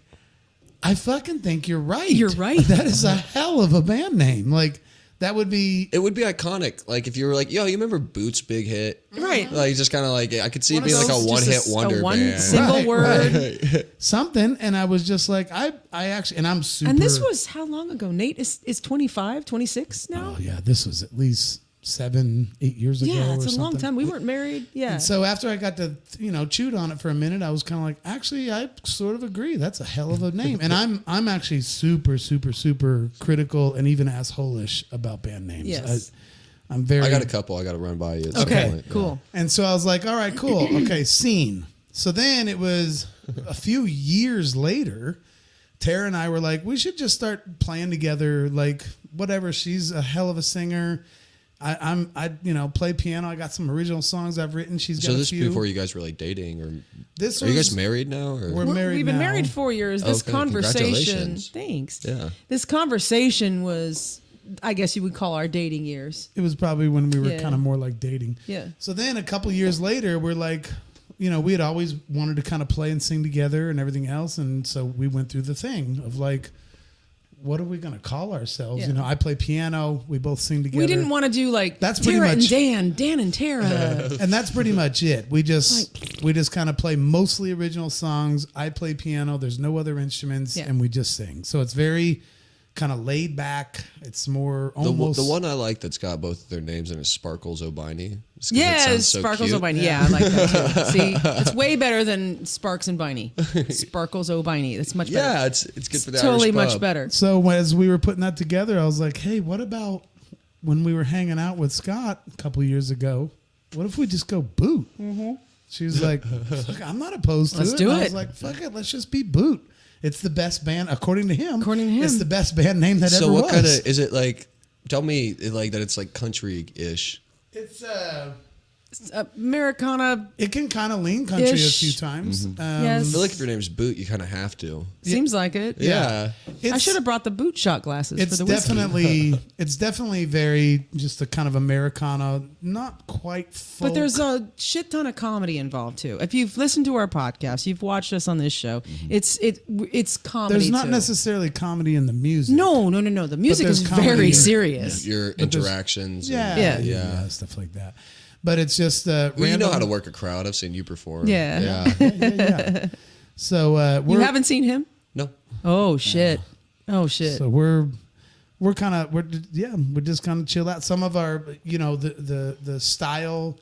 I fucking think you're right. You're right. That is a hell of a band name. Like, that would be. It would be iconic. Like if you were like, yo, you remember Boots' big hit? right. Like just kind of like I could see it One of being like a those, one-hit just wonder one band. single Right, word. Something. And I was just like, I actually, and I'm super. And this was how long ago? Nate is 25, 26 now? Oh, yeah. This was at least 7, 8 years ago. Yeah, it's or a long something. time. We weren't married. Yeah. And so after I got to, chewed on it for a minute, I was kind of like, actually, I sort of agree. That's a hell of a name. And I'm actually super, super, super critical and even asshole-ish about band names. Yes. I'm very. I got a couple. I got to run by you. at some Okay, point. cool. And so I was like, all right, cool. Okay, scene. So then it was a few years later, Tara and I were like, we should just start playing together. Like, whatever. She's a hell of a singer. I play piano. I got some original songs I've written. She's got So a this few. before you guys were like dating, or This are you guys was- married now? Or? We're married We've been now. married 4 years. This Okay, conversation, congratulations. thanks. Yeah. This conversation was, I guess you would call our dating years. It was probably when we were Yeah. kind of more like dating. Yeah. So then a couple years later, we're like, we had always wanted to kind of play and sing together and everything else. And so we went through the thing of like, what are we going to call ourselves? Yeah. I play piano. We both sing together. We didn't want to do like That's pretty Tara much- and Dan and Tara. And that's pretty much it. We just kind of play mostly original songs. I play piano. There's no other instruments, Yeah. and we just sing. So it's very kind of laid back. It's more The almost one I like that's got both their names in is Sparkles O'Biney. Just 'cause it Yeah, sounds so Sparkles cute. O'Biney. Yeah, I like that too. See, it's way better than Sparks and Biney. Sparkles O'Biney. That's much better. Yeah, it's good for the totally Irish much pub. better. So as we were putting that together, I was like, hey, what about when we were hanging out with Scott a couple years ago? What if we just go Boot? Mm-hmm. She was like, fuck, I'm not opposed to Let's it. do And I it. was like, fuck it, let's just be Boot. It's the best band, according to him. According to him. It's the best band name that So ever what was. kind of is it like? Tell me like that it's like country-ish. It's Americana it can kind of lean country Ish. a few times. Yes. I feel like if your name's Boot, you kind of have to. seems like it. Yeah. It's, I should have brought the boot shot glasses It's for the whiskey. definitely very just a kind of Americana, not quite folk. But there's a shit ton of comedy involved too. If you've listened to our podcast, you've watched us on this show. It's comedy. There's not too. necessarily comedy in the music. No. The music there's is comedy in very it. serious. Your But there's- interactions. Yeah, Yeah. stuff like that. But it's just Well, you know random- how to work a crowd. I've seen you perform. Yeah. Yeah. So You we're haven't seen him? No. Oh shit. Oh shit. so we're just kind of chill out. Some of our the style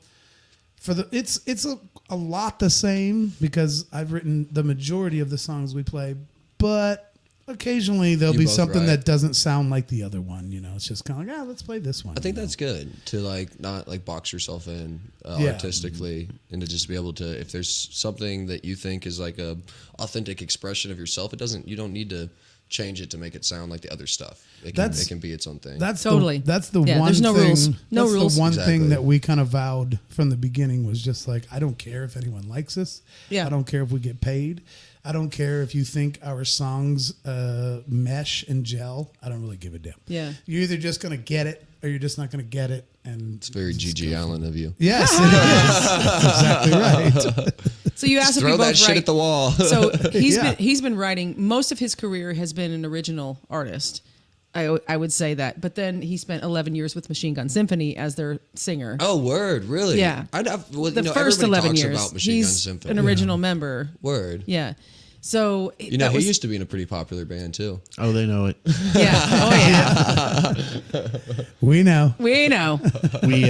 for the it's a lot the same because I've written the majority of the songs we play, but occasionally there'll You be both something write. that doesn't sound like the other one. It's just kind of like, let's play this one. I think that's good to like not like box yourself in Yeah. artistically, and to just be able to, if there's something that you think is like a authentic expression of yourself, you don't need to change it to make it sound like the other stuff. It can be its own thing. That's Totally. That's the Yeah, one there's no thing. rules. No that's rules. the one Exactly. thing that we kind of vowed from the beginning was just like, I don't care if anyone likes us. Yeah. I don't care if we get paid. I don't care if you think our songs mesh and gel. I don't really give a damn. Yeah. You're either just gonna get it or you're just not gonna get it. And It's very G.G. Allen of you. yes, it is. That's exactly right. So you asked if we Throw both that shit write. at the wall. So Yeah. he's been writing. Most of his career has been an original artist. I would say that. But then he spent 11 years with Machine Gun Symphony as their singer. Oh, word, really? Yeah. Well, The first everybody 11 talks years. about Machine Gun He's Symphony. an original member. Word. Yeah. So He that was, used to be in a pretty popular band too. Oh, they know it. yeah. Oh yeah. We know. We know. We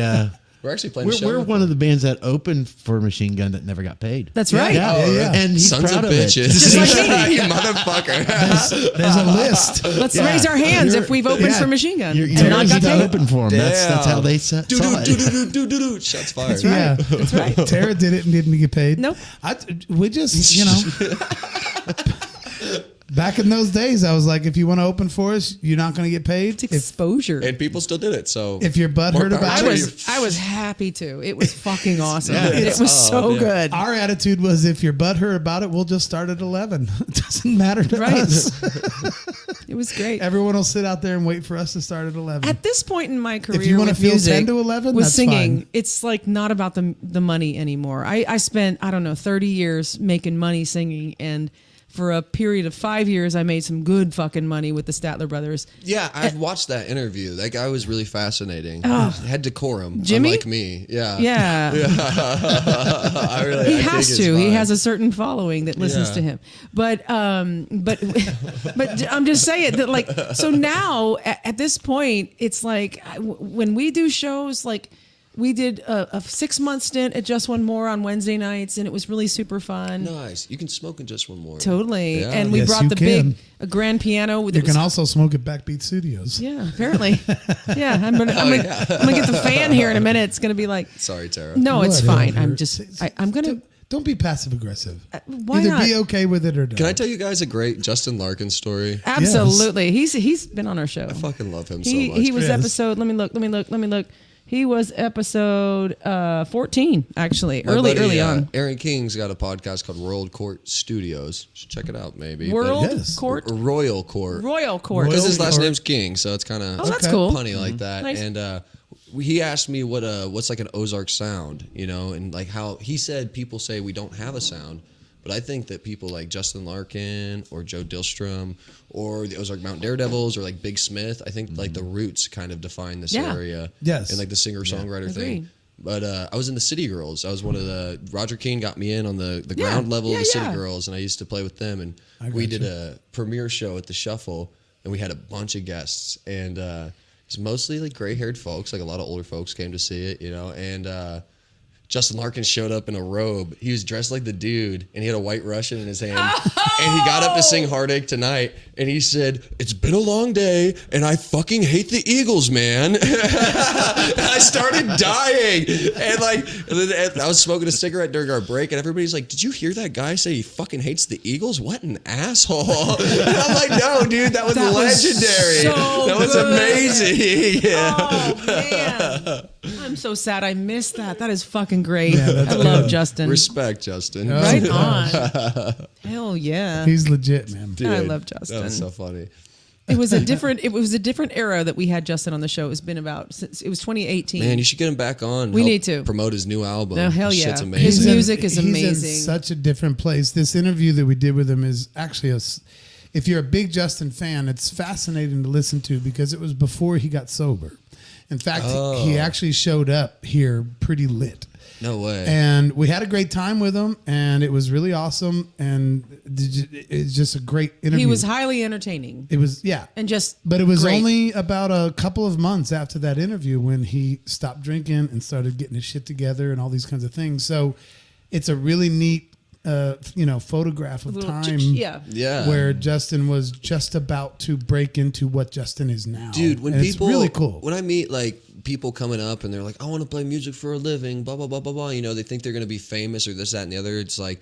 We're actually playing a show. we're with one of the bands that opened for Machine Gun that never got paid. That's right. Yeah. And he's Sons proud of of it. bitches. Just like me. You motherfucker. There's a list. Let's raise our hands if we've opened yeah. for Machine Gun You're and not got to paid. open for them. That's how they saw it. Shots fired. Yeah, That's right. Tara did it and didn't get paid. Nope. We just, back in those days, I was like, if you want to open for us, you're not going to get paid. It's exposure. And people still did it. So If your butt more hurt power about to it, you. I was happy to. It was fucking awesome. Yeah. It was so good. Our attitude was, if your butt hurt about it, we'll just start at 11. It doesn't matter to Right. us. It was great. Everyone will sit out there and wait for us to start at 11. At this point in my career, If you wanna with feel music, 10 to 11, with that's singing, fine. it's like not about the money anymore. I spent 30 years making money singing, and for a period of 5 years, I made some good fucking money with the Statler Brothers. Yeah, I've watched that interview. That guy was really fascinating. He had decorum, Jimmy? unlike me. Yeah. Yeah, I he dig has his to. He vibe. has a certain following that listens Yeah. to him. But I'm just saying that, like, so now at this point, it's like when we do shows, like. We did a 6-month stint at Just One More on Wednesday nights, and it was really super fun. Nice. You can smoke in just one more. Totally. Yeah. And we Yes, brought you the can. a grand piano. With You can also smoke at Backbeat Studios. Yeah, apparently. Yeah, I'm gonna get the fan here in a minute. It's gonna be like, Sorry, Tara. no, it's fine. Whatever. I'm just, I'm gonna. Don't be passive aggressive. Why Either not? be okay with it or don't. Can I tell you guys a great Justin Larkin story? Absolutely. He's been on our show. I fucking love him so He much. he was Yes. episode. Let me look. He was episode 14, actually, My early buddy, on. Aaron King's got a podcast called World Court Studios. You should check it out, maybe. World Yes. Court, But, Royal Court. Royal Court. Because his Royal last Court. name's King, so it's kind of Oh, that's cool. punny like that. Nice. And he asked me what's like an Ozark sound, and like how he said people say we don't have a sound. But I think that people like Justin Larkin or Joe Dillstrom or the Ozark Mountain Daredevils or like Big Smith, I think like the roots kind of define this Yeah. area. Yes. And like the singer-songwriter Agreed. thing. But I was in the City Girls. I was one of the Roger King got me in on the ground level Yeah, of the City yeah. Girls, and I used to play with them. And we did a premiere show at the Shuffle, and we had a bunch of guests, and it's mostly like gray-haired folks. Like a lot of older folks came to see it, and. Justin Larkin showed up in a robe. He was dressed like the dude, and he had a white Russian in his hand. And he got up to sing Heartache Tonight, and he said, "It's been a long day, and I fucking hate the Eagles, man." And I started dying. And then I was smoking a cigarette during our break, and everybody's like, "Did you hear that guy say he fucking hates the Eagles? What an asshole." And I'm like, "No, dude, that was That was legendary. so that was good. amazing." Yeah. Oh man, I'm so sad I missed that. That is fucking great. Yeah, that's I love good. Justin. Respect, Justin. Oh, Right yeah. on. Hell yeah. He's legit, man. I love Justin. That was so funny. It was a different era that we had Justin on the show. It's been about since it was 2018. Man, you should get him back on. We Help need to. promote his new album. No, hell His yeah. Shit's His amazing. music is He's amazing. in such a different place. This interview that we did with him is actually if you're a big Justin fan, it's fascinating to listen to because it was before he got sober. In fact, he actually showed up here pretty lit. No way. And we had a great time with him, and it was really awesome. And it's just a great interview. he was highly entertaining It was, yeah. and just. But it was great. only about a couple of months after that interview when he stopped drinking and started getting his shit together and all these kinds of things. So it's a really neat, photograph of Little- time. yeah. Yeah. Where Justin was just about to break into what Justin is now. Dude, when And people it's really cool. When I meet like people coming up and they're like, "I want to play music for a living," blah blah blah blah blah. They think they're gonna be famous or this, that, and the other. It's like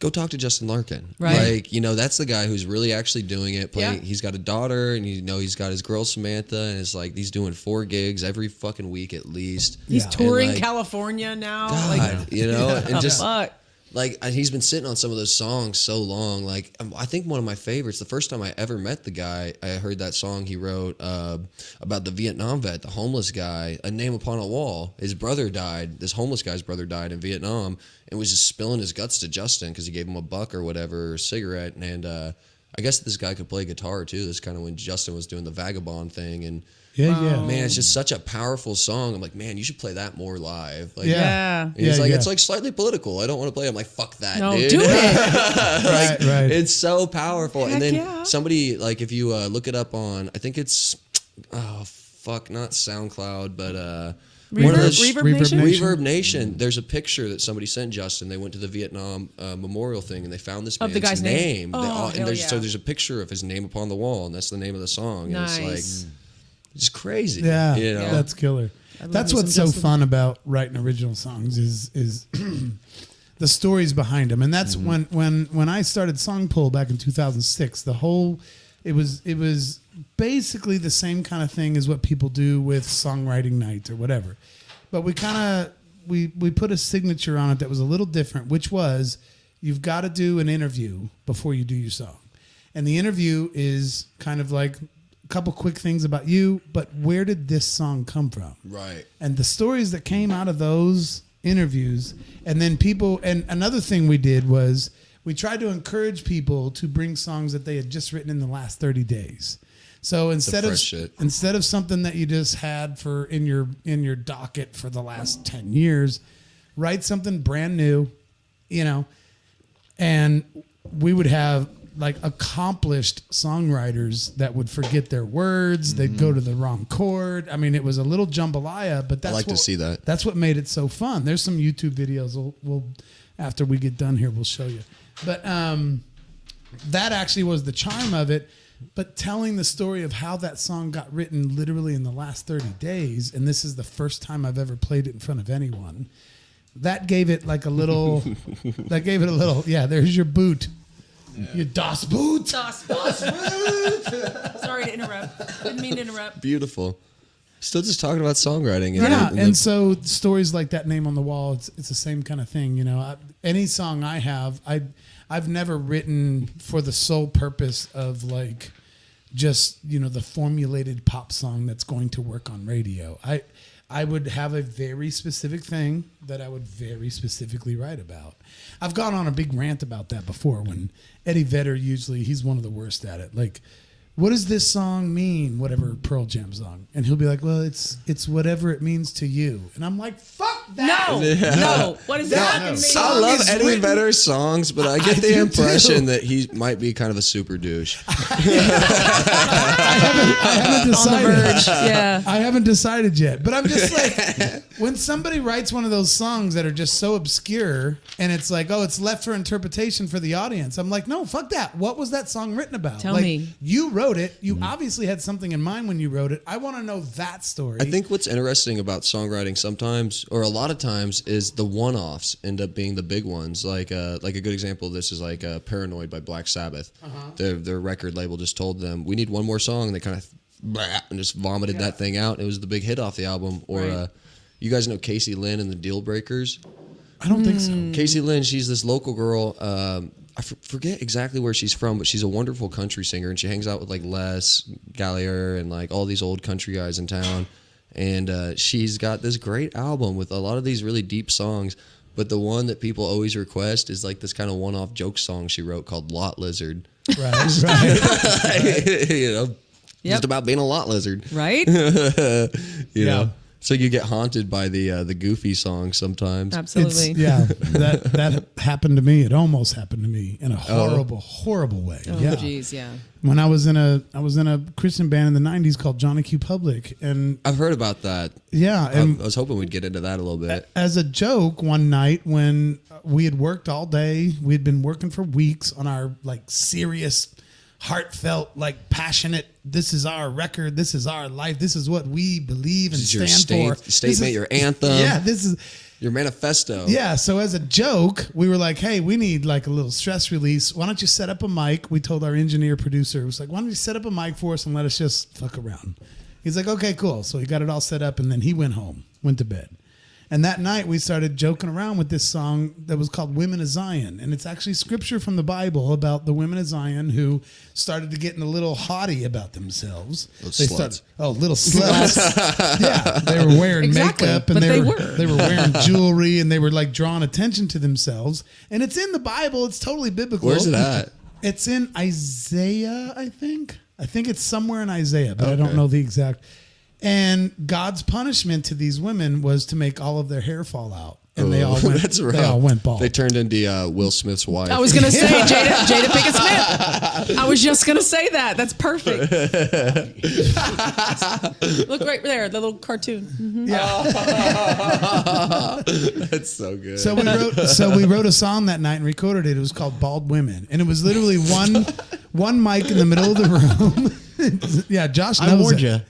go talk to Justin Larkin. Right. Like, you know, that's the guy who's really actually doing it. Playing. Yeah. He's got a daughter, and you know he's got his girl Samantha, and it's like he's doing 4 gigs every fucking week at least. He's Yeah. touring And, like, California now. God, Like, you know, and just fuck. like he's been sitting on some of those songs so long. Like I think one of my favorites, the first time I ever met the guy, I heard that song he wrote about the Vietnam vet, the homeless guy, A Name Upon a Wall. His brother died. This homeless guy's brother died in Vietnam, and was just spilling his guts to Justin because he gave him a buck or whatever, or a cigarette. And I guess this guy could play guitar too. This kind of when Justin was doing the vagabond thing. And Yeah. man, it's just such a powerful song. I'm like, man, you should play that more live. Like, Yeah. and he's Yeah, like, yeah. it's like slightly political. I don't want to play. I'm like, fuck that, No, dude. do it. Right. It's so powerful. Heck and then yeah. somebody, like, if you look it up on, I think it's, oh, fuck, not SoundCloud, but one of those- Reverb Nation? Reverb Nation. There's a picture that somebody sent Justin. They went to the Vietnam memorial thing, and they found this Of the man's guy's name. Oh, and hell there's, yeah. so there's a picture of his name upon the wall, and that's the name of the song. Nice. And it's like, it's crazy. Yeah, You know? that's killer. That's me what's some so Justin. fun about writing original songs is the stories behind them, and that's when I started Songpool back in 2006. It was basically the same kind of thing as what people do with songwriting nights or whatever, but we put a signature on it that was a little different, which was you've got to do an interview before you do your song, and the interview is kind of like couple quick things about you, but where did this song come from? Right. And the stories that came out of those interviews, and then people, and another thing we did was we tried to encourage people to bring songs that they had just written in the last 30 days. So instead of fresh shit. instead of something that you just had for in your docket for the last 10 years, write something brand new, you know. And we would have like accomplished songwriters that would forget their words. They'd go to the wrong chord. I mean, it was a little jambalaya, but that's like to see that. That's what made it so fun. There's some YouTube videos. We'll after we get done here, we'll show you. But that actually was the charm of it. But telling the story of how that song got written literally in the last 30 days, and this is the first time I've ever played it in front of anyone, that gave it like a little, yeah, there's your boot. Your DOS boot. DOS boot. Sorry to interrupt. Didn't mean to interrupt. Beautiful. Still just talking about songwriting. Yeah, and so stories like that name on the wall, it's the same kind of thing. You know, any song I have, I've never written for the sole purpose of like just, you know, the formulated pop song that's going to work on radio. I would have a very specific thing that I would very specifically write about. I've gone on a big rant about that before when Eddie Vedder he's one of the worst at it. Like, what does this song mean? Whatever Pearl Jam song. And he'll be like, well, it's whatever it means to you. And I'm like, fuck that. No. What does that mean? I love is Eddie written- Vedder's songs, but I get the do impression too. that he might be kind of a super douche. I haven't On the decided. verge. Yeah. I haven't decided yet, but I'm just like, when somebody writes one of those songs that are just so obscure and it's like, oh, it's left for interpretation for the audience. I'm like, no, fuck that. What was that song written about? Tell like, me. You wrote it. You obviously had something in mind when you wrote it. I want to know that story. I think what's interesting about songwriting sometimes, or a lot of times, is the one-offs end up being the big ones. Like a good example of this is like "Paranoid" by Black Sabbath. Their record label just told them, "We need one more song," and they kind of and just vomited that thing out. It was the big hit off the album. Or Right. you guys know Casey Lynn and the Deal Breakers? I don't think so. Casey Lynn, she's this local girl. I forget exactly where she's from, but she's a wonderful country singer, and she hangs out with like Les Gallier and like all these old country guys in town. And she's got this great album with a lot of these really deep songs. But the one that people always request is like this kind of one-off joke song she wrote called "Lot Lizard." Right. You know, Yep. just about being a lot lizard. Right? You Yeah. know, so you get haunted by the goofy songs sometimes. Absolutely. That happened to me. It almost happened to me in a horrible way. Oh, yeah. geez, yeah. When I was in a Christian band in the 90s called Johnny Q Public, and I've heard about that. yeah, and I was hoping we'd get into that a little bit. as a joke one night when we had worked all day, we had been working for weeks on our like serious, heartfelt, like passionate, this is our record, this is our life, this is what we believe and This is your stand for. statement, This is- your anthem. Yeah, this is, Your manifesto. Yeah, so as a joke, we were like, hey, we need like a little stress release. Why don't you set up a mic? We told our engineer producer, it was like, why don't you set up a mic for us and let us just fuck around? He's like, okay, cool. So he got it all set up, and then he went home, went to bed. And that night we started joking around with this song that was called Women of Zion. And it's actually scripture from the Bible about the women of Zion who started to get a little haughty about themselves. Little sluts. Little sluts. Yeah. They were wearing Exactly, makeup and but they were wearing jewelry and they were like drawing attention to themselves. And it's in the Bible. It's totally biblical. Where's it at? It's in Isaiah, I think. I think it's somewhere in Isaiah, but I don't Okay. know the exact. And God's punishment to these women was to make all of their hair fall out, and they all went. That's rough. They all went bald. They turned into Will Smith's wife. I was gonna say Jada Pinkett Smith. I was just gonna say that. That's perfect. Look right there, the little cartoon. Mhm. That's so good. So we wrote a song that night and recorded it. It was called "Bald Women," and it was literally one mic in the middle of the room. Yeah, Josh knows I warned it.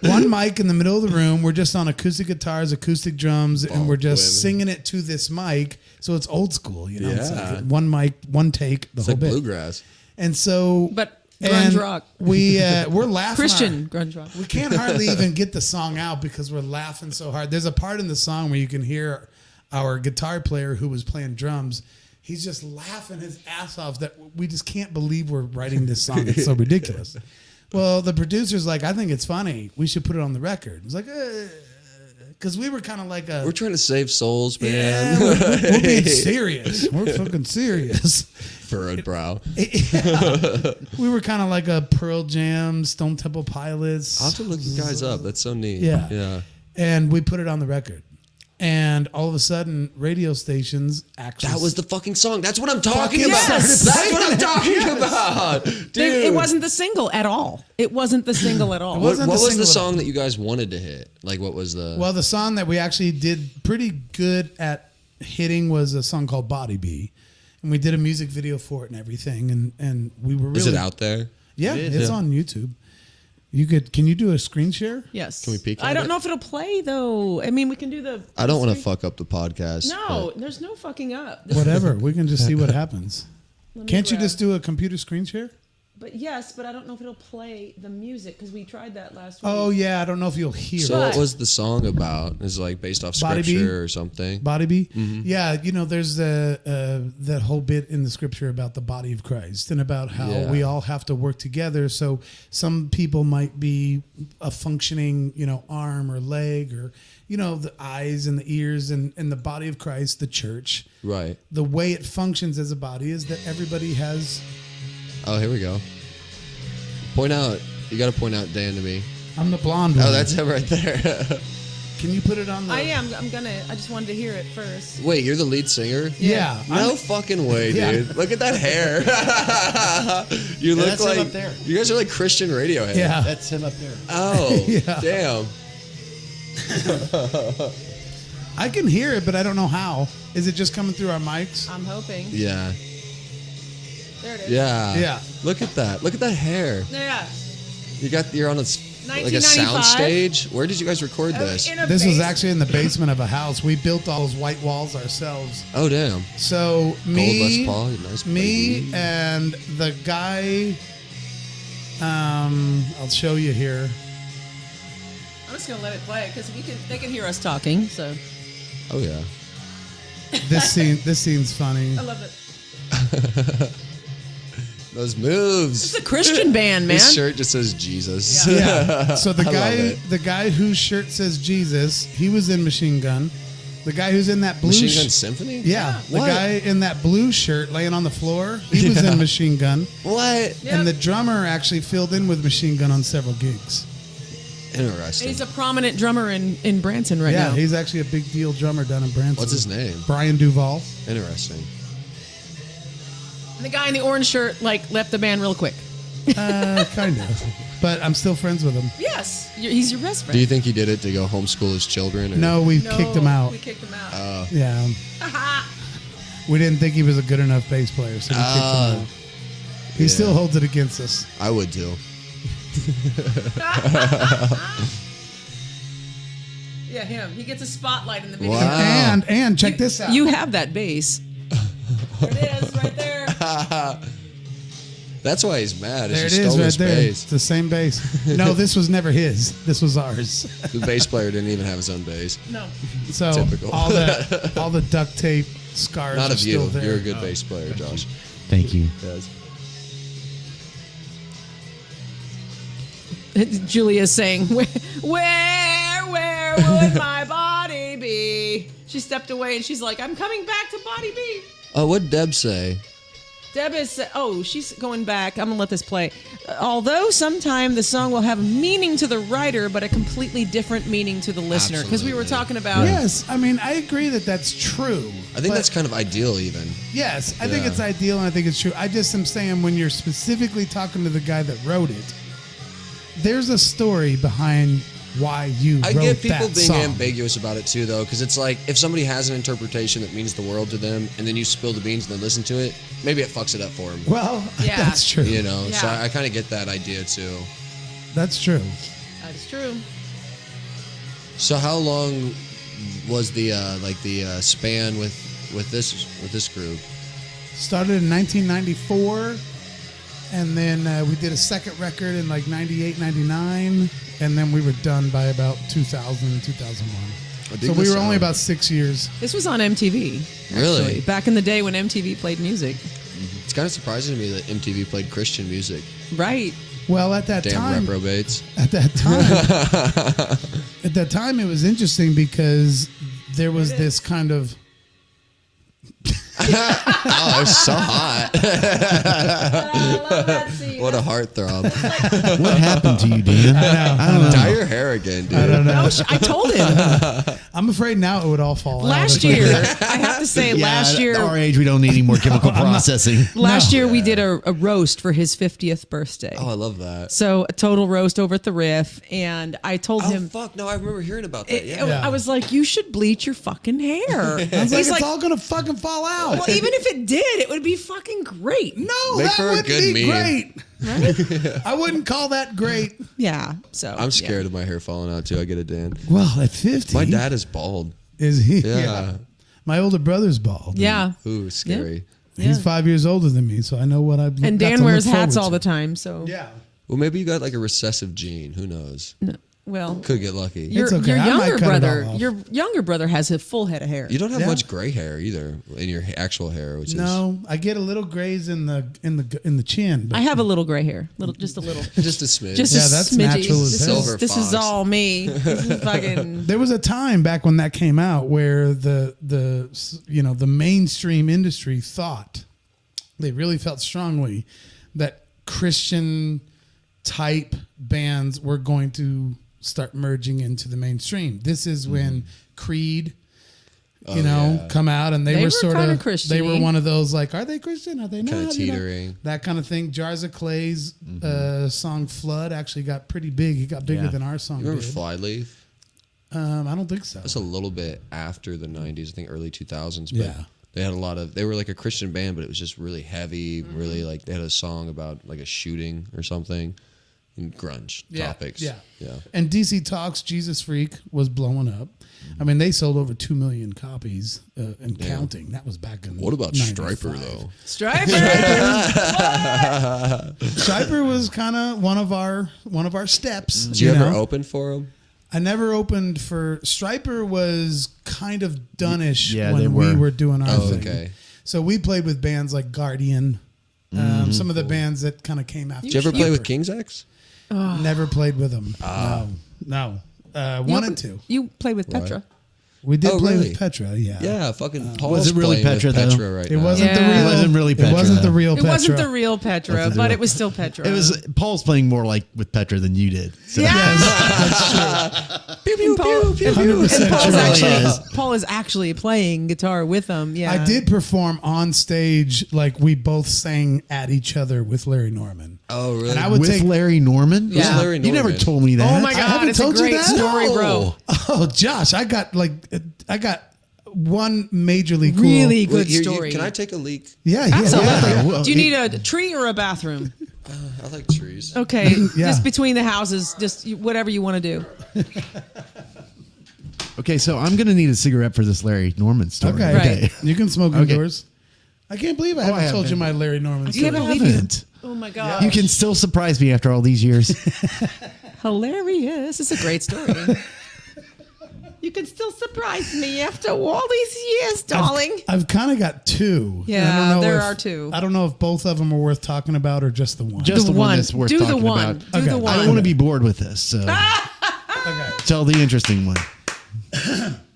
you. One mic in the middle of the room. We're just on acoustic guitars, acoustic drums, and we're just women. singing it to this mic. So it's old school, you know. It's Yeah. like one mic, one take, the it's whole like bit. bluegrass. And so, But and grunge rock. we're laughing. Christian grunge rock. We can't hardly even get the song out because we're laughing so hard. There's a part in the song where you can hear our guitar player who was playing drums. He's just laughing his ass off that we just can't believe we're writing this song. It's so ridiculous. Well, the producer's like, I think it's funny. We should put it on the record. It's like, because we were kind of like We're trying to save souls, yeah, man. we're being serious. We're fucking serious. Furrowed brow. We were kind of like a Pearl Jam, Stone Temple Pilots. I'll have to look you guys up. That's so neat. Yeah. Yeah. And we put it on the record. And all of a sudden, radio stations actually. That was the fucking song. That's what I'm talking Fucking about. yes. That's what I'm talking about. Dude. It wasn't the single at all. It wasn't the single at all. It wasn't What the was the single at all. song that you guys wanted to hit? Like, what was the... Well, the song that we actually did pretty good at hitting was a song called Body Bee. And we did a music video for it and everything. And we were really. Is it out there? Yeah, It is. it's Yeah. on YouTube. Can you do a screen share? Yes. Can we peek I at don't it? know if it'll play though. I mean, we can do the. I don't want to fuck up the podcast. No, but- there's no fucking up. Whatever. We can just see what happens. Let me Can't you grab- just do a computer screen share? But yes, but I don't know if it'll play the music because we tried that last week. Oh, yeah. I don't know if you'll hear So it. what was the song about? Is it like based off Body Bee? scripture or something? Body Bee? Yeah, there's that whole bit in the scripture about the body of Christ and about how Yeah. we all have to work together. So some people might be a functioning, arm or leg or, the eyes and the ears and the body of Christ, the church. Right. The way it functions as a body is that everybody has. Oh, here we go. Point out. You got to point out Dan to me. I'm the blonde one. Oh, that's him right there. Can you put it on the. I am. I'm gonna. I just wanted to hear it first. Wait, you're the lead singer? Yeah. No fucking way, Yeah. dude. Look at that hair. You look that's him like up there. you guys are like Christian Radiohead. Yeah. That's him up there. Oh, Yeah. damn. I can hear it, but I don't know how. Is it just coming through our mics? I'm hoping. Yeah. There it is. Yeah. Yeah. Look at that. Look at that hair. Yeah. You're on like a 1995. sound stage. Where did you guys record this? In a This was base- actually in the basement of a house. We built all those white walls ourselves. Oh, damn. So Gold Les Paul, nice me baby. and the guy, I'll show you here. I'm just gonna let it play because they can hear us talking. So Oh, yeah. This scene's funny. I love it. Those moves. It's a Christian band, man. His shirt just says Jesus. Yeah. So the I love it. guy whose shirt says Jesus, he was in Machine Gun. The guy who's in that blue Machine Gun Symphony? Yeah, the What? guy in that blue shirt laying on the floor, he was in Machine Gun. What? Yep. And the drummer actually filled in with Machine Gun on several gigs. Interesting. He's a prominent drummer in Branson right Yeah, now. he's actually a big deal drummer down in Branson. What's his name? Brian Duvall. Interesting. And the guy in the orange shirt left the band real quick. Kind of. But I'm still friends with him. Yes, he's your best friend. Do you think he did it to go homeschool his children? Or? No, we No, kicked him out. We kicked him out. Yeah. We didn't think he was a good enough bass player, so we kicked him out. He still holds it against us. I would too. Yeah, him. He gets a spotlight in the video. Wow. And check this out. You have that bass. There it is, right there. That's why he's mad. there it She is, stole right his there. bass. It's the same bass. No, this was never his. This was ours. The bass player didn't even have his own bass. No. So Typical. all the duct tape scars Not are of still you. there. You're a good bass player, Josh. Thank you. Yes. Julia's saying, where would my body be? She stepped away and she's like, I'm coming back to body B. Oh, what'd Deb say? Deb is, she's going back. I'm going to let this play. Although sometime the song will have meaning to the writer, but a completely different meaning to the listener. Because we were Absolutely. talking about. Yes, I mean I agree that that's true. I think that's kind of ideal, even. Yes, I think Yeah. it's ideal and I think it's true. I just am saying when you're specifically talking to the guy that wrote it, there's a story behind why you I wrote get people that being song. ambiguous about it too, though, because it's like if somebody has an interpretation that means the world to them, and then you spill the beans and then listen to it, maybe it fucks it up for them. Well, Yeah. that's true. You know, so Yeah. I kind of get that idea too. That's true. That's true. So how long was the span with this group? Started in 1994, and then we did a second record in like 98, 99, and then we were done by about 2000, 2001. dig So we the were only sound. about 6 years. This was on MTV. Really? Actually, back in the day when MTV played music. It's kind of surprising to me that MTV played Christian music. Right. Well, at that Damn time, reprobates. at that time, it was interesting because there was this kind of Oh, it's so hot. I love that scene. What a heartthrob. What happened to you, Dan? I don't know. Dye your hair again, dude. I don't know. No, I told him. I'm afraid now it would all fall out. Last year, I have to say, last year, At our age, we don't need any more chemical processing. last year we did a roast for his 50th birthday. Oh, I love that. So a total roast over at the Riff, and I told Oh, him, fuck. No, I remember hearing about that. Yeah. I was like, you should bleach your fucking hair. I was like, He's it's like, all gonna fucking fall out. well, even if it did, it would be fucking great. No, Make that for a wouldn't good be meme. great. I wouldn't call that great. Yeah. So I'm scared of my hair falling out, too. I get it, Dan. Well, at 50, My dad is bald. is he? Yeah. My older brother's bald. Yeah. Ooh, scary. He's Yeah. 5 years older than me, so I know what I've. And got Dan to wears look hats forward all the to. time. So Yeah. Well, maybe you got like a recessive gene. Who knows? No, well, Could get lucky. It's okay. I might cut it all off. your younger brother has a full head of hair. You don't have Yeah. much gray hair either in your actual hair, which is No, I get a little grays in the chin. But I have a little gray hair, just a little, just a smidge. just Yeah, a that's smidgy. natural as This hell. is Silver this is fox. all me. This is fucking. there was a time back when that came out where the mainstream industry thought they really felt strongly that Christian type bands were going to start merging into the mainstream. This is when Creed yeah. come out, and they They were were sort kinda of Christian-y. they were one of those like, are they Christian? Are they not? Kinda You know, teetering. that kind of thing. Jars of Clay's song "Flood" actually got pretty big. It got bigger Yeah. than our song You remember did. Flyleaf? I don't think so. That's a little bit after the 90s, I think early 2000s. But Yeah. they had a lot of, they were like a Christian band, but it was just really heavy, really like, they had a song about like a shooting or something and grunge topics. Yeah. Yeah. And DC Talks, Jesus Freak was blowing up. I mean, they sold over 2 million copies and counting. That was back in What about 95. Striper though? Striper. Striper was kind of one of our steps. Did you ever know? open for them? I never opened for Striper. Was kind of doneish Yeah, they when we were. were doing our Oh, thing. okay. So we played with bands like Guardian, some of the bands that kind of came after. Did you ever play Striper. with King's X? Never played with them. No. Wanted to. You play with Petra. We did Oh, play really? with Petra. Yeah. Yeah, fucking Paul's Was it really playing with Petra, though? Petra right It now. wasn't Yeah. the real. It wasn't really Petra, It wasn't the though. real It Petra. wasn't the real Petra, Wasn't the but real- it was still Petra. It was Paul's playing more like with Petra than you did. So. Pew, pew, pew, pew, 100% true. Paul is actually playing guitar with them. Yeah, I did perform on stage, like we both sang at each other with Larry Norman. Oh, really? And I would With take. Larry Norman? Who's Yeah. Larry You never Norman? told me that. Oh my I God, haven't it's a told you great that? story, bro. Oh, Josh, I got one majorly cool. Really Wait, good here, story. Can I take a leak? Yeah. Absolutely. Yeah, well, Do you need a tree or a bathroom? I like trees. Okay, Yeah. just between the houses, just whatever you want to do. Okay, so I'm gonna need a cigarette for this Larry Norman story. Okay. Right. You can smoke Okay. indoors. I can't believe I haven't told you my Larry Norman I story. can't believe you. Haven't. Oh my god. You can still surprise me after all these years. Hilarious. It's a great story. You can still surprise me after all these years, darling. I've kind of got two. Yeah, And I don't know there if- are two. I don't know if both of them are worth talking about or just the one. Just The the one one. that's worth Do the talking one. about. Do the Okay. one. I don't want to be bored with this, so Okay. tell the interesting one.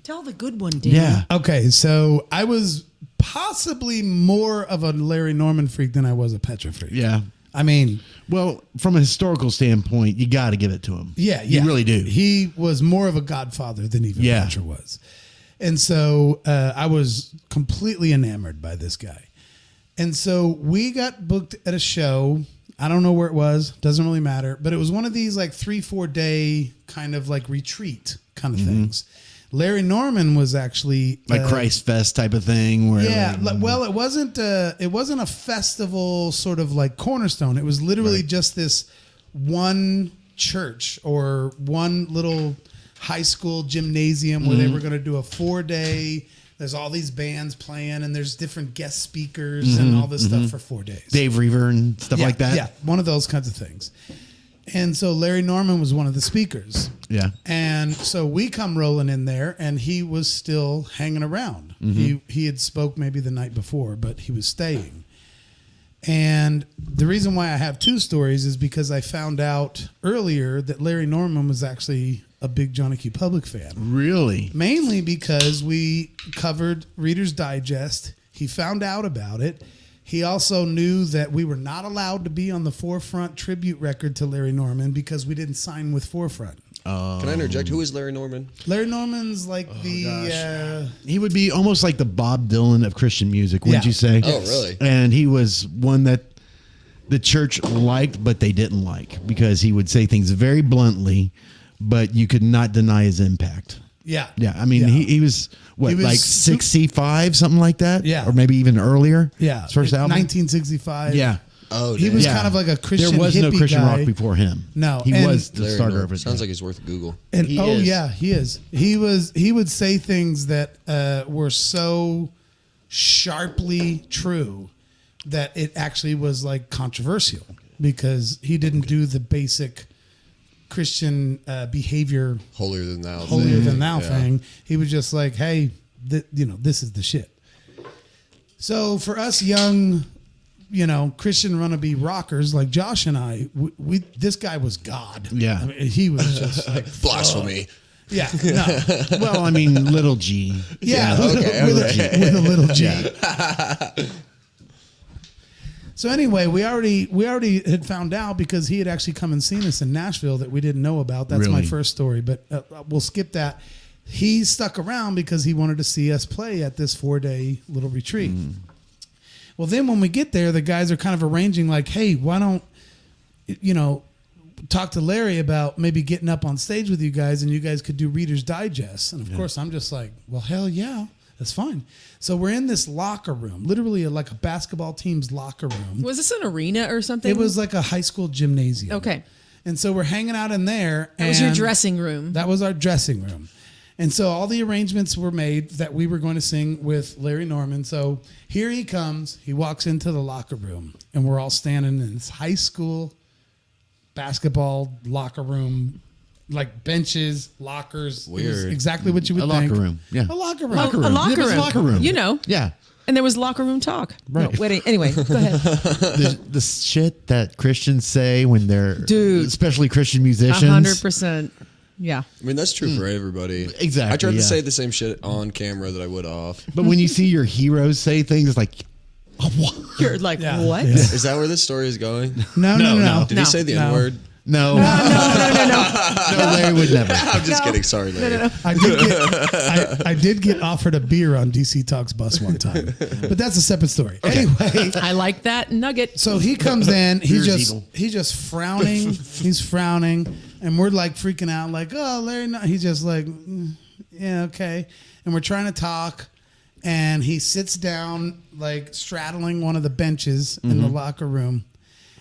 Tell the good one, Dan. Yeah. Okay, so I was possibly more of a Larry Norman freak than I was a Petra freak. Yeah. I mean, Well, from a historical standpoint, you got to give it to him. yeah. You really do. He was more of a godfather than even Yeah. Petra was. And so I was completely enamored by this guy. And so we got booked at a show. I don't know where it was. Doesn't really matter. But it was one of these like 3-4 day kind of like retreat kind of things. Larry Norman was actually Like Christ Fest type of thing. Where yeah. like, Well, it wasn't a festival sort of like Cornerstone. It was literally just this one church or one little high school gymnasium where they were going to do a 4-day. There's all these bands playing and there's different guest speakers and all this stuff for 4 days. Dave Reaver and stuff like that. Yeah, one of those kinds of things. And so Larry Norman was one of the speakers. Yeah. And so we come rolling in there, and he was still hanging around. He had spoke maybe the night before, but he was staying. And the reason why I have two stories is because I found out earlier that Larry Norman was actually a big Johnny Q. Public fan. Really? Mainly because we covered Reader's Digest. He found out about it. He also knew that we were not allowed to be on the Forefront tribute record to Larry Norman because we didn't sign with Forefront. Can I interject? Who is Larry Norman? Larry Norman's like He would be almost like the Bob Dylan of Christian music, wouldn't Yeah. you say? Oh, really? And he was one that the church liked, but they didn't like because he would say things very bluntly, but you could not deny his impact. yeah. Yeah, I mean, Yeah. he was, what, He was like 65, something like that? Yeah. Or maybe even earlier? Yeah. His first album? 1965. Yeah. Oh, He was Yeah. kind of like a Christian There was no hippie Christian guy. rock before him. No, He and- was the Larry starter Norman. of it. Sounds like he's worth Google. And He oh is. yeah, he is. He would say things that were so sharply true that it actually was like controversial because he didn't do the basic Christian behavior Holier than thou. holier than thou Yeah. thing. He was just like, hey, this is the shit. So for us young, Christian wannabe rockers like Josh and I, we this guy was God. Yeah. I mean, he was just like Blasphemy. yeah, no. Well, I mean, little G. Yeah, okay, with a little G. So anyway, we already had found out because he had actually come and seen us in Nashville that we didn't know about. That's my Really? first story, but we'll skip that. He stuck around because he wanted to see us play at this 4-day little retreat. Well, then when we get there, the guys are kind of arranging like, hey, why don't talk to Larry about maybe getting up on stage with you guys and you guys could do Reader's Digest. And of course, I'm just like, well, hell yeah, that's fine. So we're in this locker room, literally like a basketball team's locker room. Was this an arena or something? It was like a high school gymnasium. Okay. And so we're hanging out in there. That was your and dressing room. That was our dressing room. And so all the arrangements were made that we were going to sing with Larry Norman. So here he comes. He walks into the locker room, and we're all standing in this high school basketball locker room, like benches, lockers. It was Weird. exactly what you would A think. locker room. Yeah. A locker room. A locker Yeah, it was room. a locker room. You know. Yeah. And there was locker room talk. Right. No, wait, anyway, go ahead. The shit that Christians say when they're, Dude. especially Christian musicians. 100%. Yeah. I mean, that's true for everybody. Exactly, I tried yeah. to say the same shit on camera that I would off. But when you see your heroes say things, it's like, oh, what? You're like, Yeah. what? Yeah. Is that where this story is going? No. Did No. he say the No. N word? No. No. No, Larry would never. I'm just No. kidding. Sorry, Larry. I did get offered a beer on DC Talks bus one time, but that's a separate story. Anyway, I like that nugget. so he comes in. Beer's evil. He's just frowning. He's frowning, and we're like freaking out, like, "Oh, Larry!" No. He's just like, "Yeah, okay." And we're trying to talk, and he sits down, like straddling one of the benches in the locker room,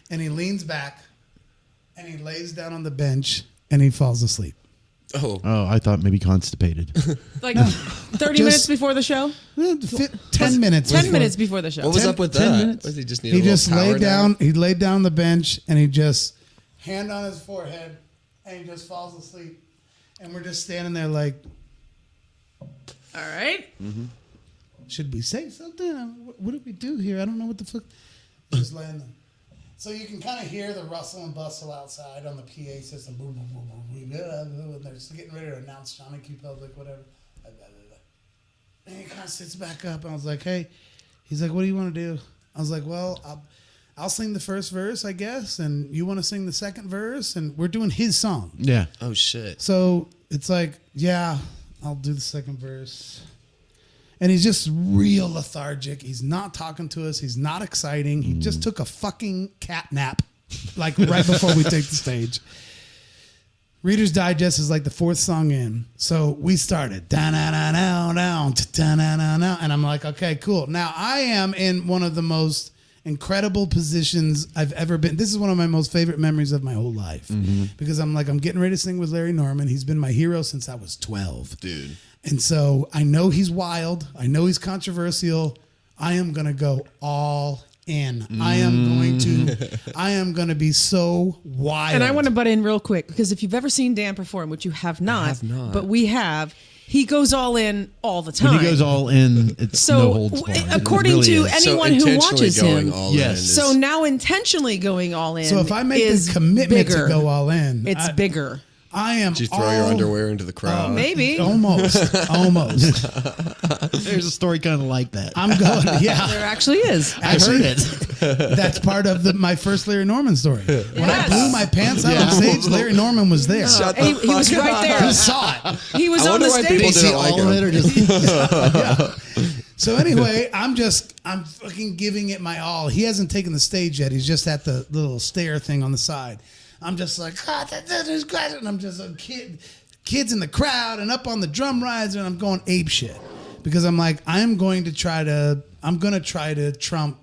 and he leans back, and he lays down on the bench, and he falls asleep. Oh, I thought maybe constipated. Like 30 minutes before the show? 10 minutes. 10 minutes before the show. what was 10 up with 10 that? minutes. Was he just need He a little just power laid down. He laid down on the bench and he just hand on his forehead and he just falls asleep. And we're just standing there like, All right. should we say something? What did we do here? I don't know what the fuck. Just laying there. So you can kind of hear the rustle and bustle outside on the PA system. Boom, boom, boom, boom, boom. They're just getting ready to announce Johnny Q. Public, whatever. And he kind of sits back up. And I was like, hey. He's like, what do you want to do? I was like, well, I'll sing the first verse, I guess. And you want to sing the second verse? And we're doing his song. Yeah. Oh shit. So it's like, yeah, I'll do the second verse. And he's just real lethargic. He's not talking to us. He's not exciting. He just took a fucking cat nap, like right before we take the stage. Reader's Digest is like the fourth song in. So we started. Da-na-na-na-na, da-na-na-na. And I'm like, okay, cool. Now I am in one of the most incredible positions I've ever been. This is one of my most favorite memories of my whole life. Because I'm getting ready to sing with Larry Norman. He's been my hero since I was 12. Dude. And so I know he's wild. I know he's controversial. I am going to go all in. I am going to be so wild. And I want to butt in real quick because if you've ever seen Dan perform, which you have not, but we have, he goes all in all the time. When he goes all in, it's So, no holds barred. It according really to is. anyone who intentionally watches going him, all Yes. in is- so now intentionally going all in. So if I make is the commitment bigger. to go all in, It's bigger. I am Did you throw your all- underwear into the crowd? Maybe. Almost. There's a story kind of like that. I'm going, yeah. There actually is. I heard it. That's part of my first Larry Norman story. When I Yes. blew my pants out on stage, Larry Norman was there. Shut And the he was fuck right up. there. He saw it. He was I on wonder the why stage. people See didn't like all of him. it or just So anyway, I'm fucking giving it my all. He hasn't taken the stage yet. He's just at the little stair thing on the side. I'm just like, that is great. And I'm just a kids in the crowd and up on the drum rides, and I'm going ape shit because I'm like, I'm going to try to trump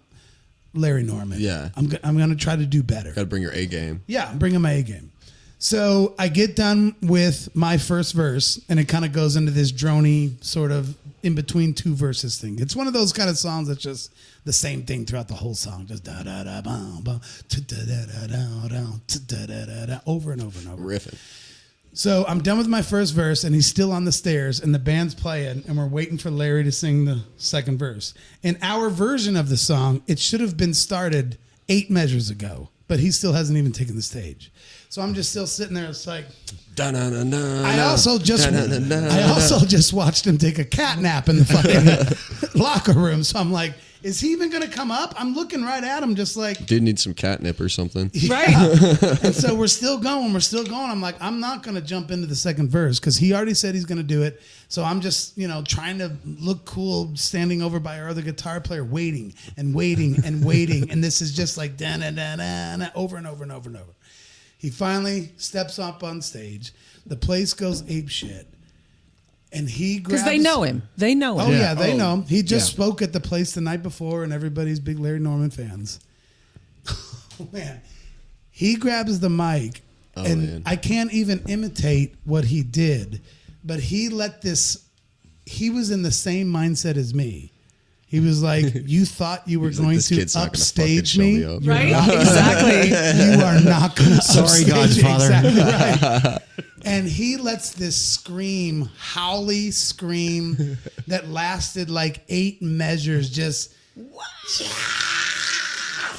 Larry Norman. Yeah. I'm going to try to do better. Got to bring your A game. Yeah, I'm bringing my A game. So I get done with my first verse, and it kind of goes into this droney sort of in between two verses thing. It's one of those kind of songs that's just the same thing throughout the whole song, just da da da bum bum da da da da da da da over and over and over. Riffing. So I'm done with my first verse, and he's still on the stairs, and the band's playing, and we're waiting for Larry to sing the second verse. In our version of the song, it should have been started 8 measures ago, but he still hasn't even taken the stage. So I'm just still sitting there. It's like, I also just watched him take a cat nap in the fucking locker room. So I'm like, is he even going to come up? I'm looking right at him, just like, Did need some catnip or something. Right. and so we're still going. I'm like, I'm not going to jump into the second verse because he already said he's going to do it. So I'm just, trying to look cool, standing over by our other guitar player, waiting and waiting and waiting. And this is just like da da da da over and over and over and over. He finally steps up on stage. The place goes ape shit. And he grabs... Because they know him. They know him. Oh, yeah, they know him. He just Yeah. spoke at the place the night before, and everybody's big Larry Norman fans. Oh, man. He grabs the mic, and man. I can't even imitate what he did, but he let this... He was in the same mindset as me. He was like, you thought you were He's like, going "This to kid's not gonna upstage fucking me? show me up." You're Right? not- Exactly. You are not going to Sorry, upstage me." Godfather. Exactly right. And he lets this scream, howly scream that lasted like 8 measures, just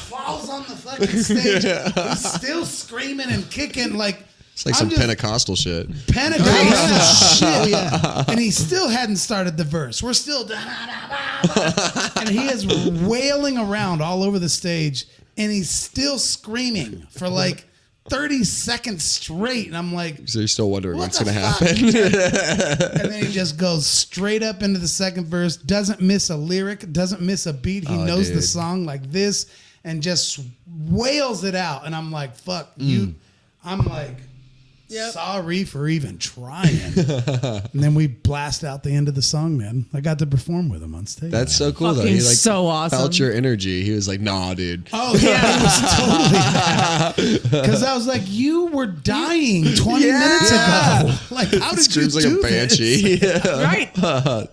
falls on the fucking stage. He's still screaming and kicking like It's like I'm some just- Pentecostal shit. Pentecostal shit. Yeah. And he still hadn't started the verse. We're still and he is wailing around all over the stage, and he's still screaming for like 30 seconds straight. And I'm like, So you're still wondering what what's the going to fuck? happen. And then he just goes straight up into the second verse, doesn't miss a lyric, doesn't miss a beat. He knows the dude. song like this and just wails it out. And I'm like, fuck you. I'm like, Yep. Sorry for even trying. And then we blast out the end of the song, man. I got to perform with him on stage. That's so cool, though. Fucking He like so awesome. felt your energy. He was like, "Nah, dude." Oh, yeah, it was totally that. Because I was like, you were dying 20 minutes ago. Like, how did you Screams like do a banshee. this? Yeah. Right.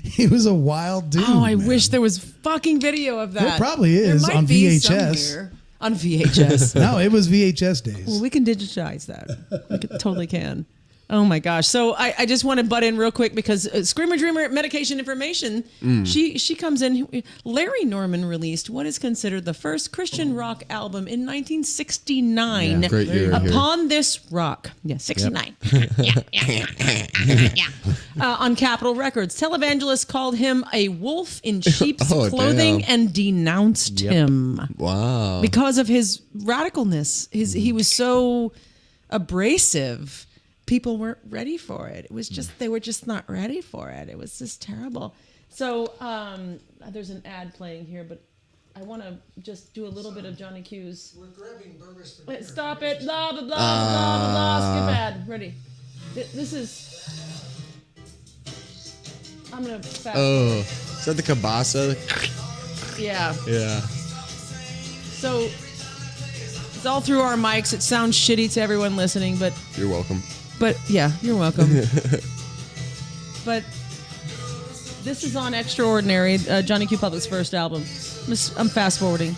He was a wild dude. Oh, I man. wish there was fucking video of that. There probably is There might on be VHS. somewhere. On VHS. No, it was VHS days. Well, we can digitize that. Totally can. Oh my gosh! So I just want to butt in real quick because Screamer Dreamer Medication Information. She comes in. Larry Norman released what is considered the first Christian rock album in 1969. Yeah, great year here. Upon This Rock, 69. On Capitol Records, televangelists called him a wolf in sheep's Oh, clothing damn. and denounced him. Wow. Because of his radicalness. He was so abrasive. People weren't ready for it. It was just, they were just not ready for it. It was just terrible. So there's an ad playing here, but I want to just do a little bit of Johnny Q's. We're grabbing burgers for Wait, stop it. Blah, blah, blah, blah, blah, blah. Skip ad. Ready. This is, I'm going to fast Oh, is that the Kabasa? Yeah. Yeah. So it's all through our mics. It sounds shitty to everyone listening, but You're welcome. yeah, you're welcome. But this is on Extraordinary, Johnny Q. Public's first album. I'm fast forwarding.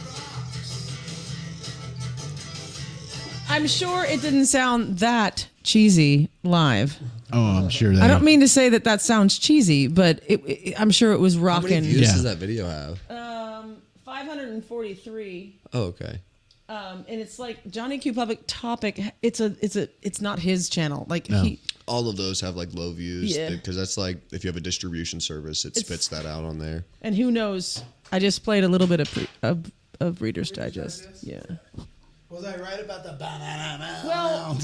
I'm sure it didn't sound that cheesy live. Oh, I'm sure that. I don't mean to say that sounds cheesy, but I'm sure it was How rocking. many views Yeah. does that video have? 543. Oh, okay. And it's like Johnny Q. Public topic. It's not his channel. Like No. All of those have like low views Yeah. because that's like if you have a distribution service, it spits that out on there. and who knows? I just played a little bit of Reader's Digest. Yeah. Was I right about the banana? Well,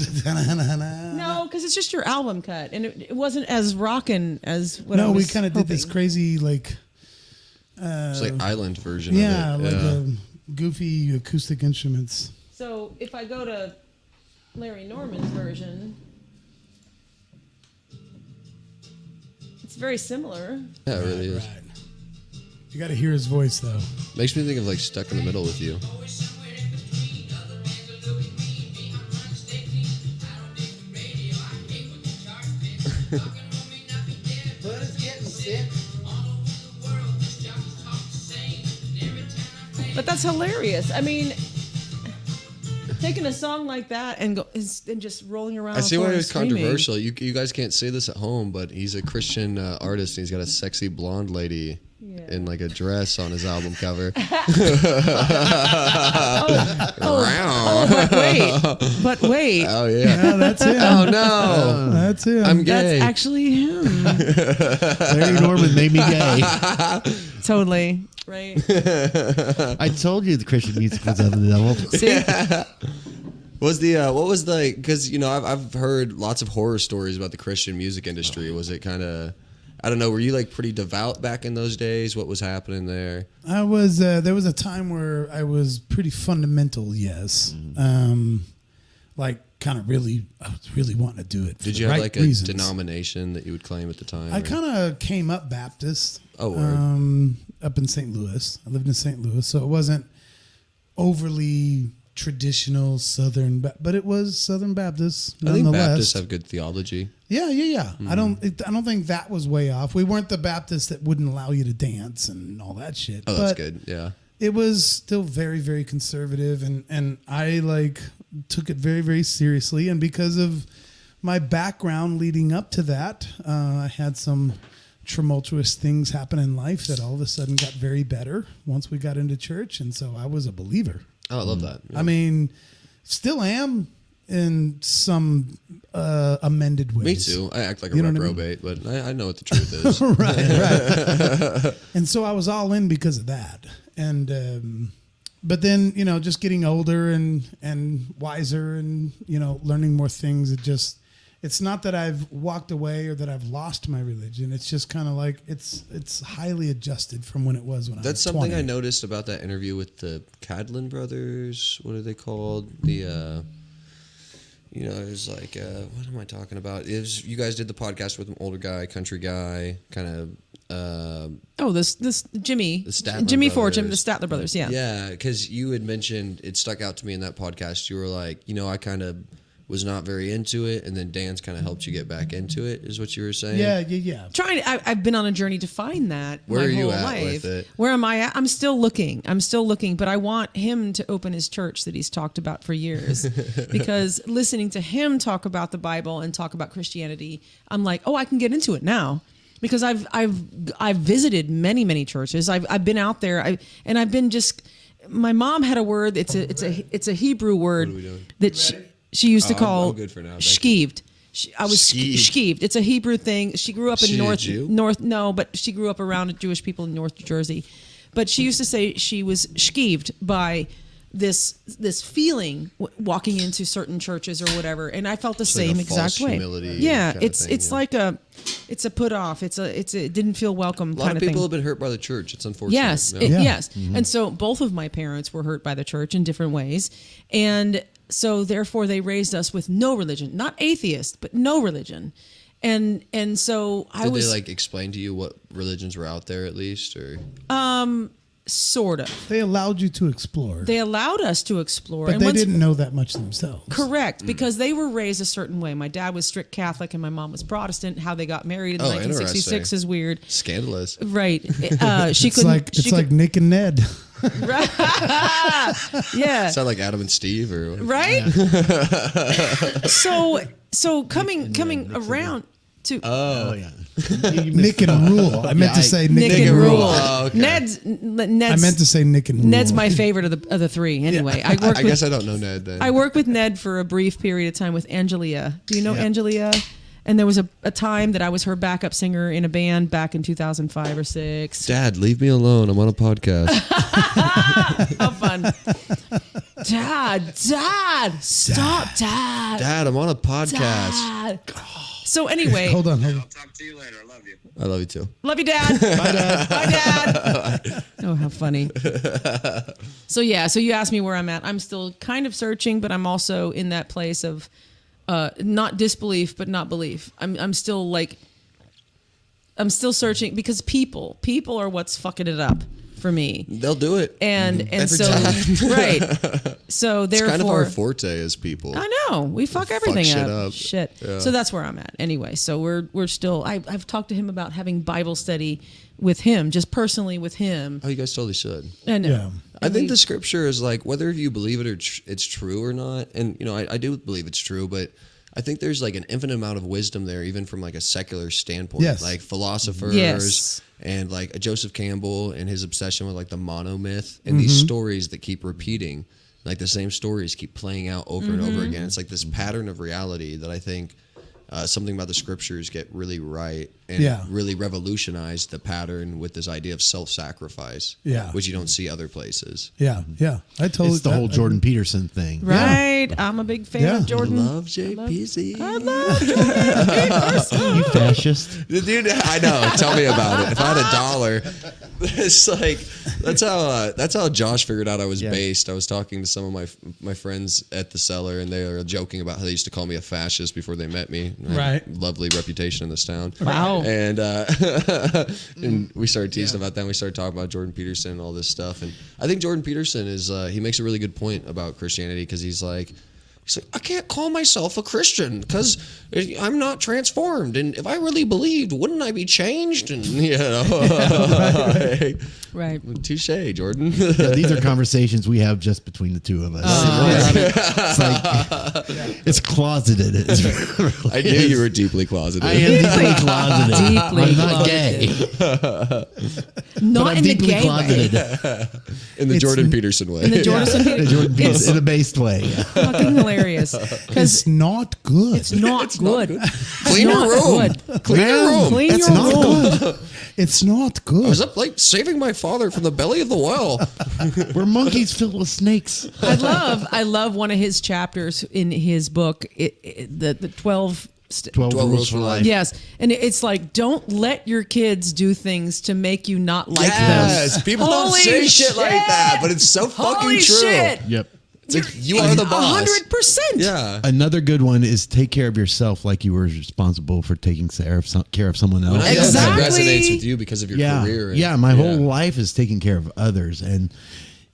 no, because it's just your album cut, and it wasn't as rockin' as what I No, we was kind of did this hoping. crazy, like, It's like island version yeah, of it. like goofy acoustic instruments. So if I go to Larry Norman's version, it's very similar. Yeah, it really is. Right. You got to hear his voice, though. Makes me think of like Stuck in the Middle with You. But it's getting sick. But that's hilarious. I mean, taking a song like that and just rolling around. I see the why floor it was and screaming. controversial. You guys can't see this at home, but he's a Christian artist and he's got a sexy blonde lady in like a dress on his album cover. But wait, Oh yeah. Yeah, that's him. Oh no. That's him. I'm gay. that's actually him. Larry Norman made me gay. Totally. Right. I told you the Christian music was of the devil. See? Was the what was the because you know I've heard lots of horror stories about the Christian music industry. Was it kind of I don't know? Were you like pretty devout back in those days? What was happening there? I was. There was a time where I was pretty fundamental. Yes. Like kind of really, I was really wanting to do it. For Did the you have right like a reasons. denomination that you would claim at the time? I or- kind of came up Baptist. Oh, word. Up in St. Louis. I lived in St. Louis, so it wasn't overly traditional Southern, but it was Southern Baptist I think nonetheless. Baptists have good theology. Yeah. I don't think that was way off. We weren't the Baptists that wouldn't allow you to dance and all that shit. Oh, that's but good. Yeah. It was still very, very conservative, and I like took it very, very seriously. And because of my background leading up to that, I had some tumultuous things happen in life that all of a sudden got very better once we got into church, and so I was a believer. Oh, I love that. Yeah. I mean, still am in some amended ways. Me too. I act like a You know what I mean? reprobate, but I know what the truth is. right. And so I was all in because of that. And but then, you know, just getting older and wiser and, you know, learning more things, it's not that I've walked away or that I've lost my religion. It's just kind of like it's highly adjusted from when it was when I was That's something 20. I noticed about that interview with the Cadlin brothers. What are they called? The you know, it was like, what am I talking about? It was, you guys did the podcast with an older guy, country guy, kind of. This Jimmy Statler Jimmy brothers. Fortune, the Statler brothers. Yeah. Yeah, because you had mentioned, it stuck out to me in that podcast. You were like, you know, I kind of was not very into it, and then Dan's kind of helped you get back into it, is what you were saying? Yeah. I've been on a journey to find that Where my are you whole at life. with it? Where am I at? I'm still looking, but I want him to open his church that he's talked about for years. Because listening to him talk about the Bible and talk about Christianity, I'm like, oh, I can get into it now. Because I've visited many churches. I've been out there. I've been just. My mom had a word. It's a Hebrew word that she used to call I'm good for now. Thank you. shkived. I was shkived. It's a Hebrew thing. She grew up in She a Jew? but she grew up around Jewish people in North Jersey. But she used to say she was shkived by this feeling walking into certain churches or whatever, and I felt the like same a exact false way. humility Yeah, kind of thing, it's yeah. like it's a put off. It didn't feel welcome A lot kind of of people thing. have been hurt by the church. It's unfortunate. Yes, Yeah. yes. And so both of my parents were hurt by the church in different ways. And so therefore they raised us with no religion, not atheist, but no religion. And so Did they like explain to you what religions were out there at least, or? sort of. They allowed you to explore. They allowed us to explore. but and they once- didn't know that much themselves. Correct, because they were raised a certain way. My dad was strict Catholic and my mom was Protestant. How they got married in Oh, 1966 interesting. is weird. Scandalous. Right. She It's couldn't. like Nick and Ned. Yeah. Sound like Adam and Steve, or what? Right. So coming around to Oh yeah. Nick and Rule. I meant to say Nick, Nick and Rule. Oh, okay. Ned's I meant to say Nick and Rule. Ned's my favorite of the three. Anyway, I worked I with guess I don't know Ned then. I worked with Ned for a brief period of time with Angelia. Do you know Angelia? And there was a time that I was her backup singer in a band back in 2005 or 6. Dad, leave me alone. I'm on a podcast. How fun. Dad, stop, Dad. Dad, I'm on a podcast. Dad. So anyway, Hold on. Talk to you later. I love you. I love you too. love you, Dad. Bye, Dad. Bye, Dad. Oh, how funny. So you asked me where I'm at. I'm still kind of searching, but I'm also in that place of not disbelief, but not belief. I'm still searching because people are what's fucking it up for me. They'll do it. And Every so time. right. So It's therefore kind of our forte as people. I know we fuck Fuck everything shit up. up. Shit. Yeah. So that's where I'm at. Anyway, so we're still. I've talked to him about having Bible study with him, just personally with him. Oh, you guys totally should. And Yeah. I think the scripture is like, whether you believe it or it's true or not, and you know, I do believe it's true, but I think there's like an infinite amount of wisdom there, even from like a secular standpoint. Yes. Like philosophers Yes. and like a Joseph Campbell and his obsession with like the monomyth and these stories that keep repeating, like the same stories keep playing out over and over again. It's like this pattern of reality that I think something about the scriptures get really right and really revolutionized the pattern with this idea of self-sacrifice, which you don't see other places. Yeah. I totally. It's the whole Jordan Peterson thing. right. I'm a big fan Yeah. of Jordan. Love JPC. I love Jordan. You fascist. Dude, I know. Tell me about it. If I had $1, it's like that's how Josh figured out I was based. I was talking to some of my friends at the Cellar, and they were joking about how they used to call me a fascist before they met me. I had a lovely reputation in this town. Wow. And and we started teasing about that. And we started talking about Jordan Peterson and all this stuff. And I think Jordan Peterson is he makes a really good point about Christianity, because he's like, I can't call myself a Christian because I'm not transformed. And if I really believed, wouldn't I be changed? And, you know, Right. touche, Jordan. Yeah, these are conversations we have just between the two of us. It's like it's closeted. It's really I knew you were deeply closeted. I am deeply closeted. Deeply I'm not closeted. gay. Not but I'm in the deeply gay closeted. way. in the Jordan Peterson way. In the Jordan Jordan Peterson, in a based way. fucking hilarious. Because It's not good. it's not good. Clean your room. Clean your room. Clean It's your not room. good. It's not good. I was up like saving my father from the belly of the well. We're monkeys filled with snakes. I love one of his chapters in his book, the 12. 12 rules for life. Yes, and it's like, don't let your kids do things to make you not like Yes, them. people don't Holy say shit like that, but it's so fucking Holy true. shit. Yep. You are the boss. 100%. Yeah. Another good one is take care of yourself like you were responsible for taking care of someone else. I guess Exactly. that resonates with you because of your career. My whole life is taking care of others. And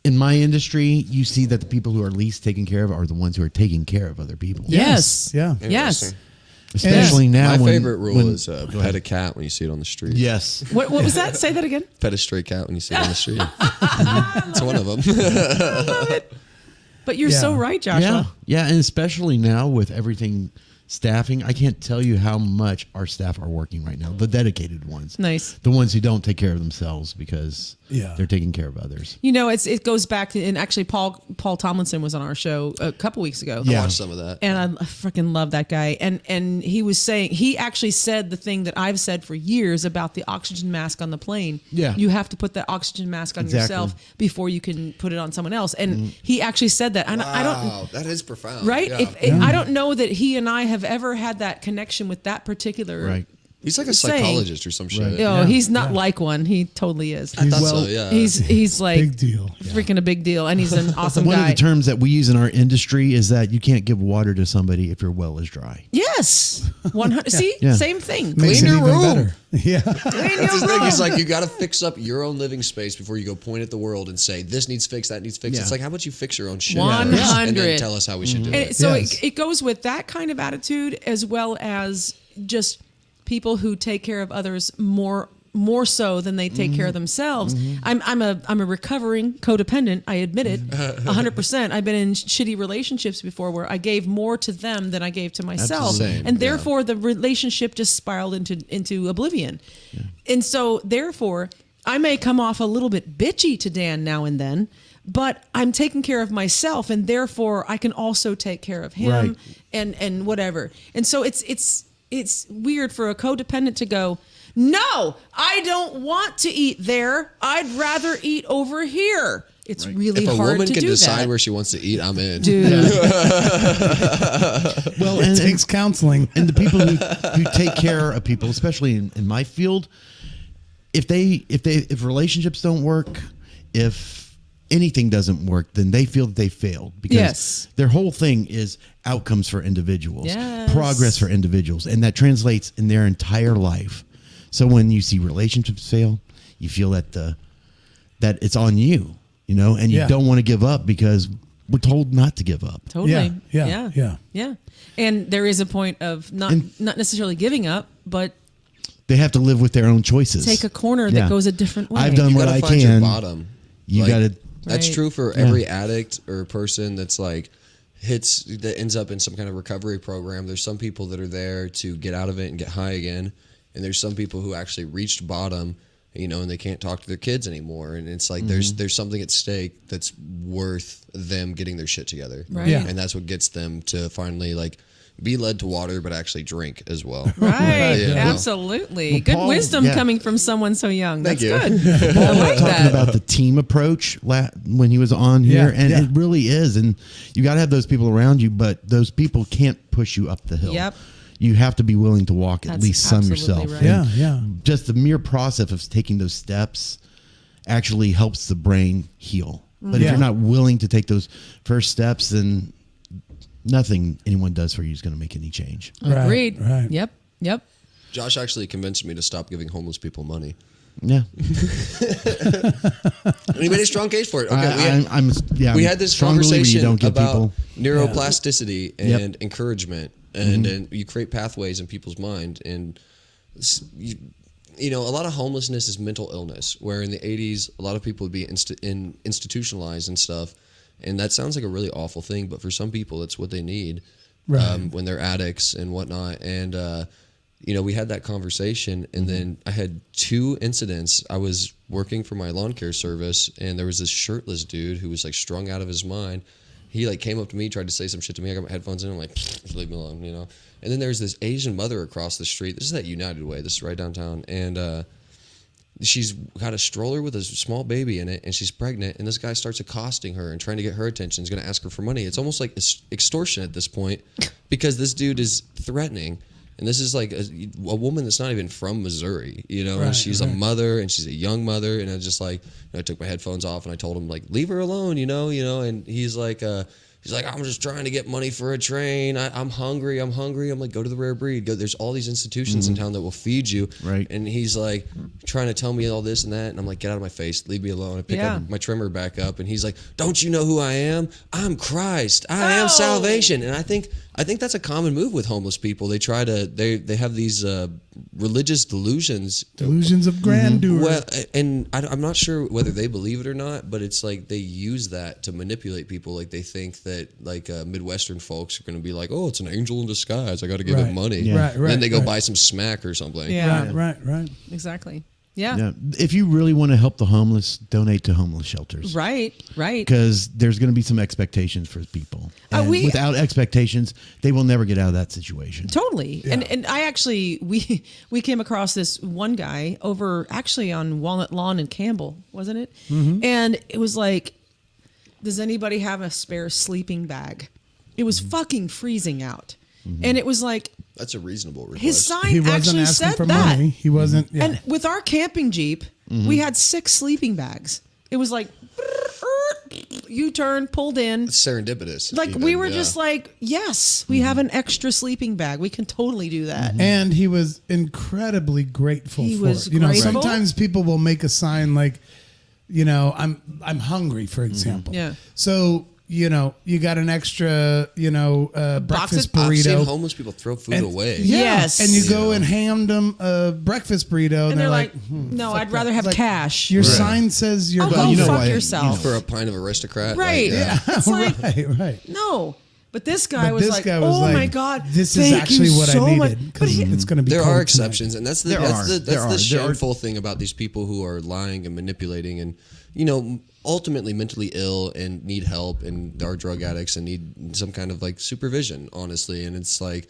in my industry, you see that the people who are least taken care of are the ones who are taking care of other people. Yes. Yeah. Yes. Especially now. My when- favorite rule when- is pet a cat when you see it on the street. Yes. What was that? Say that again. Pet a stray cat when you see it on the street. It's one of them. But you're so Yeah. right, Joshua. Yeah, and especially now with everything staffing, I can't tell you how much our staff are working right now. The dedicated ones, Nice. the ones who don't take care of themselves because Yeah. they're taking care of others. You know, it goes back to, and actually Paul Tomlinson was on our show a couple weeks ago. Yeah. Watch some of that. And I freaking love that guy. And he was saying, he actually said the thing that I've said for years about the oxygen mask on the plane. Yeah. You have to put that oxygen mask on Exactly. yourself before you can put it on someone else. And he actually said that. And I don't, Wow, that is profound. right? Yeah. I don't know that he and I have ever had that connection with that particular. Right. He's like a saying. psychologist or some shit. Right. No, Yeah, he's not yeah. like one. He totally is. I thought Well, so, yeah. He's like Big deal. freaking a big deal. And he's an awesome One guy. of the terms that we use in our industry is that you can't give water to somebody if your well is dry. Yes. 100. See, Yeah. same thing. Makes Clean it your even room. better. Yeah. That's his thing. He's like, you got to fix up your own living space before you go point at the world and say, this needs fixed, that needs fixed. Yeah. It's like, how about you fix your own shit? 100. first and then tell us how we should do And it. so Yes. it goes with that kind of attitude as well as just people who take care of others more so than they take care of themselves. I'm a recovering codependent. I admit it, 100%. I've been in shitty relationships before where I gave more to them than I gave to myself, Same, and yeah. therefore the relationship just spiraled into oblivion. And so therefore, I may come off a little bit bitchy to Dan now and then, but I'm taking care of myself, and therefore I can also take care of him Right. and whatever. And so it's weird for a codependent to go, no, I don't want to eat there. I'd rather eat over here. It's really If a hard woman to can do decide that. where she wants to eat, I'm in. Dude, Well, It takes counseling. and the people who take care of people, especially in my field, if relationships don't work, if anything doesn't work, then they feel that they failed because Yes. their whole thing is outcomes for individuals, Yes. progress for individuals, and that translates in their entire life. So when you see relationships fail, you feel that that it's on you, and you Yeah. don't want to give up because we're told not to give up. totally. Yeah. And there is a point of not necessarily giving up, but They have to live with their own choices. take a corner Yeah. that goes a different way. I've done You what gotta I find your can. bottom. You Like, got to. That's Right. true for every addict or person that's like that ends up in some kind of recovery program. There's some people that are there to get out of it and get high again, and there's some people who actually reached bottom, and they can't talk to their kids anymore. And it's like there's something at stake that's worth them getting their shit together. Right. Yeah. And that's what gets them to finally like be led to water, but actually drink as well. Right, You know? absolutely. Well, Good Paul- wisdom yeah. coming from someone so young. Thank That's you. good. I like Talking that. about the team approach when he was on here, Yeah, and yeah. it really is. And you got to have those people around you, but those people can't push you up the hill. Yep. You have to be willing to walk at That's least some absolutely yourself. right. Yeah. And Yeah. Just the mere process of taking those steps actually helps the brain heal. But if Yeah. you're not willing to take those first steps, then nothing anyone does for you is going to make any change. Right, Agreed. right. Yep. Josh actually convinced me to stop giving homeless people money. Yeah. And he made a strong case for it. Okay, we had this strong believer conversation you don't give about people. neuroplasticity Yep. and encouragement, and then you create pathways in people's mind. And a lot of homelessness is mental illness. Where in the '80s, a lot of people would be institutionalized and stuff, and that sounds like a really awful thing. But for some people, it's what they need Right. when they're addicts and whatnot. And we had that conversation, and then I had 2 incidents. I was working for my lawn care service, and there was this shirtless dude who was like strung out of his mind. He like came up to me, tried to say some shit to me. I got my headphones in. I'm like, just leave me alone, And then there's this Asian mother across the street. This is that United way. This is right downtown, and she's got a stroller with a small baby in it, and she's pregnant. And this guy starts accosting her and trying to get her attention. He's going to ask her for money. It's almost like extortion at this point, because this dude is threatening. And this is like a woman that's not even from Missouri, you know, Right, and she's a right. mother and she's a young mother. And I just like, I took my headphones off and I told him like, leave her alone, you know, and he's like, I'm just trying to get money for a train. I'm hungry. I'm like, go to the Rare Breed. Go. There's all these institutions in town that will feed you. Right. And he's like trying to tell me all this and that. And I'm like, get out of my face. Leave me alone. I pick up my trimmer back up and he's like, don't you know who I am? I'm Christ. I am salvation. And I think that's a common move with homeless people. They try to, they have these religious delusions. Delusions of grandeur. Well, and I'm not sure whether they believe it or not, but it's like they use that to manipulate people. Like they think that like Midwestern folks are going to be like, oh, it's an angel in disguise. I got to give Right. it money. Yeah. Right, Then they go right. buy some smack or something. Yeah. Right. Exactly. Yeah. Yeah. If you really want to help the homeless, donate to homeless shelters. Right. Because there's going to be some expectations for people. And without expectations, they will never get out of that situation. Totally. And I actually, we came across this one guy over actually on Walnut Lawn in Campbell, wasn't it? Mm-hmm. And it was like, does anybody have a spare sleeping bag? It was fucking freezing out. And it was like, That's a reasonable request. his sign He wasn't actually asking said for that. money. He wasn't. Yeah. And with our camping Jeep, we had 6 sleeping bags. It was like, U-turn, pulled in. It's serendipitous. Like even, we were yeah. just like, yes, we have an extra sleeping bag. We can totally do that. And he was incredibly grateful He for was it. You know, grateful. sometimes people will make a sign like, you know, I'm hungry, for example. Yeah. So, you know, you got an extra, you know, breakfast of- I've seen burrito. homeless people throw food And- away. Yeah. Yes. And you go and hand them a breakfast burrito, And they're like, "Hmm, no, fuck I'd rather that." have Like, cash. Your sign says you're Oh, go going. you know fuck why- yourself. For a pint of aristocrat. Right. Like, yeah. It's like, right. no. But this guy But was this like, guy was oh like, my God. this is thank actually you what so I much." needed But because it's going to be There cold are tonight. exceptions, and that's the There are. shameful thing about these people who are lying and manipulating, and you know, ultimately mentally ill and need help and are drug addicts and need some kind of like supervision, honestly. And it's like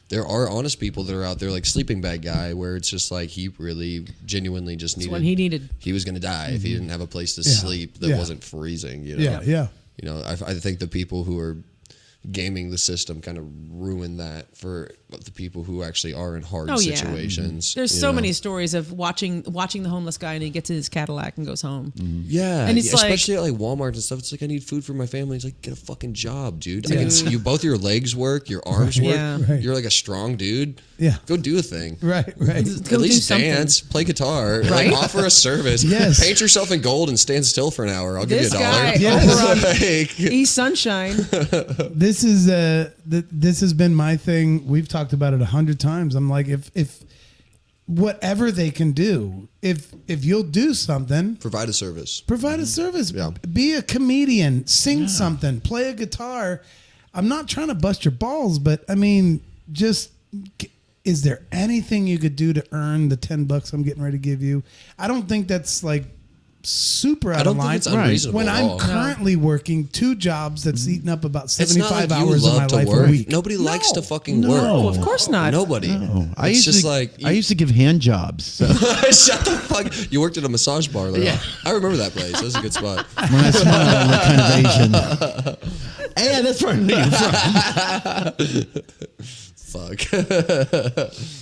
there are honest people that are out there, like Sleeping Bag Guy, where it's just like he really genuinely just needed what he needed. He was going to die if he didn't have a place to sleep that Yeah. wasn't freezing. You know? Yeah. You know, I think the people who are gaming the system kind of ruin that for the people who actually are in hard Oh, yeah. situations. There's you so know? many stories of watching the homeless guy and he gets in his Cadillac and goes home. Yeah, And it's like- especially at like Walmart and stuff. It's like I need food for my family. It's like get a fucking job, dude. I can see you both your legs work, your arms work. Yeah. Right. You're like a strong dude. Yeah. Go do a thing. Right. Go At do least something. dance, play guitar, Right? like offer a service. Yes. Paint yourself in gold and stand still for an hour. I'll This give you $1. guy Yes. over on Like, East Sunshine. This is this has been my thing. We've talked about it 100 times. I'm like, if whatever they can do, if you'll do something, provide a service. provide a service. Yeah. Be a comedian, sing something, play a guitar. I'm not trying to bust your balls, but I mean, just is there anything you could do to earn the $10 I'm getting ready to give you? I don't think that's like super out I don't of think line. it's unreasonable When at I'm all. currently working 2 jobs that's eating up about It's not 75 like you hours of my love to life work. a week. Nobody likes to fucking No. work. No, of course not. Nobody. I It's used just to, like I used to give hand jobs. So shut the fuck. You worked at a massage parlor. Yeah. I remember that place. That was a good spot. when I smiled, I looked kind of Asian. Hey, that's where I'm from. Fuck.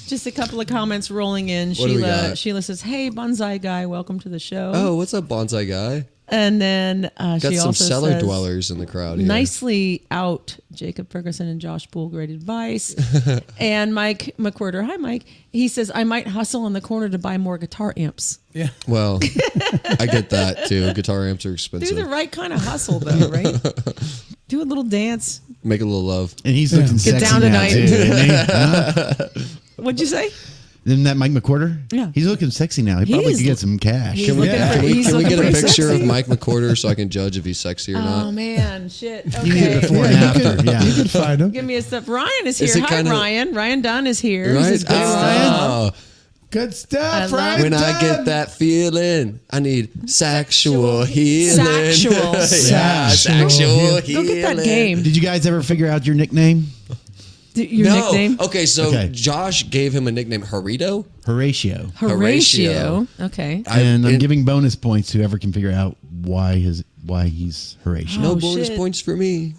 Just a couple of comments rolling in. What do we got? Sheila says, "Hey, bonsai guy, welcome to the show." Oh, what's up, bonsai guy? And then Got she some also cellar says, dwellers in the crowd here. Nicely out, Jacob Ferguson and Josh Poole. Great advice. And Mike McWhirter, hi Mike. He says, "I might hustle on the corner to buy more guitar amps." Yeah. Well, I get that too. Guitar amps are Do expensive. the right kind of hustle, though, right? Do a little dance. Make a little love. And he's looking Get sexy down now, tonight. too, isn't he? Huh? What'd you say? Isn't that Mike McWhorter? Yeah. He's looking sexy now. He He probably is could get some cash. he's Can we, looking Yeah. for- can we, he's can we looking get a pretty picture sexy. of Mike McWhorter so I can judge if he's sexy or Oh not? man, shit. You need it Okay. before and after. Yeah. You could find them. Give me a step. Ryan is Is here. it Hi, kinda- Ryan. Ryan Dunn is here. He Right? says, "Good stuff." Oh, Good I stuff, love right? when I get that feeling, I need sexual healing. Sexual. Yeah, Sexual sexual healing. Go get that healing. game. Did you guys ever figure out your nickname? Your No. nickname? Okay, so Okay. Josh gave him a nickname, Horatio. Horatio. Horatio. Okay. And I'm and- giving bonus points to whoever can figure out why he's Horatio. No Oh, bonus shit. points for me.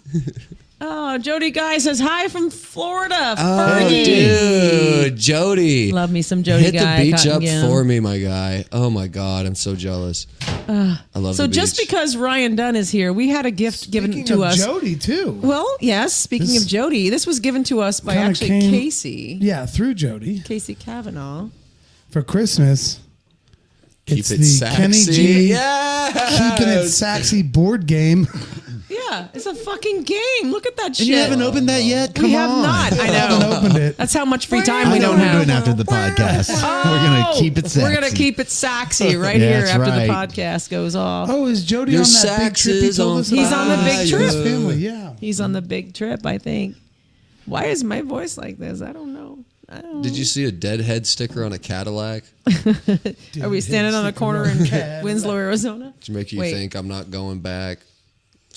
Oh, Jody Guy says hi from Florida. Oh, Fergie. dude, Jody. Love me some Jody Hit Guy. the beach Cotton up Gim. for me, my guy. Oh my God, I'm so jealous. I love So the beach. just because Ryan Dunn is here, we had a gift given Speaking to of us. Jody too. Well, yes. Speaking This of Jody, this was given to us by kinda actually came- Casey. Yeah, through Jody Casey Kavanaugh. for Christmas. Keep It's it the sexy. Kenny G Yeah. Keeping It Sexy board game. Yeah, it's a fucking game. Look at that shit. And you haven't opened that yet? Come we have on. not. I haven't know. opened it. That's how much free time I we know don't what we're doing have. after the podcast. We're gonna keep it sexy. We're gonna keep it sexy right Yeah, here that's after right. the podcast goes off. Oh, is Jody Your on that big sex trip he is told on us He's about? on the big With trip. his family, yeah. He's on the big trip, I think. Why is my voice like this? I don't know. Did you see a deadhead sticker on a Cadillac? Are we standing on a corner in Winslow, Arizona? To make you Wait. think I'm not going back.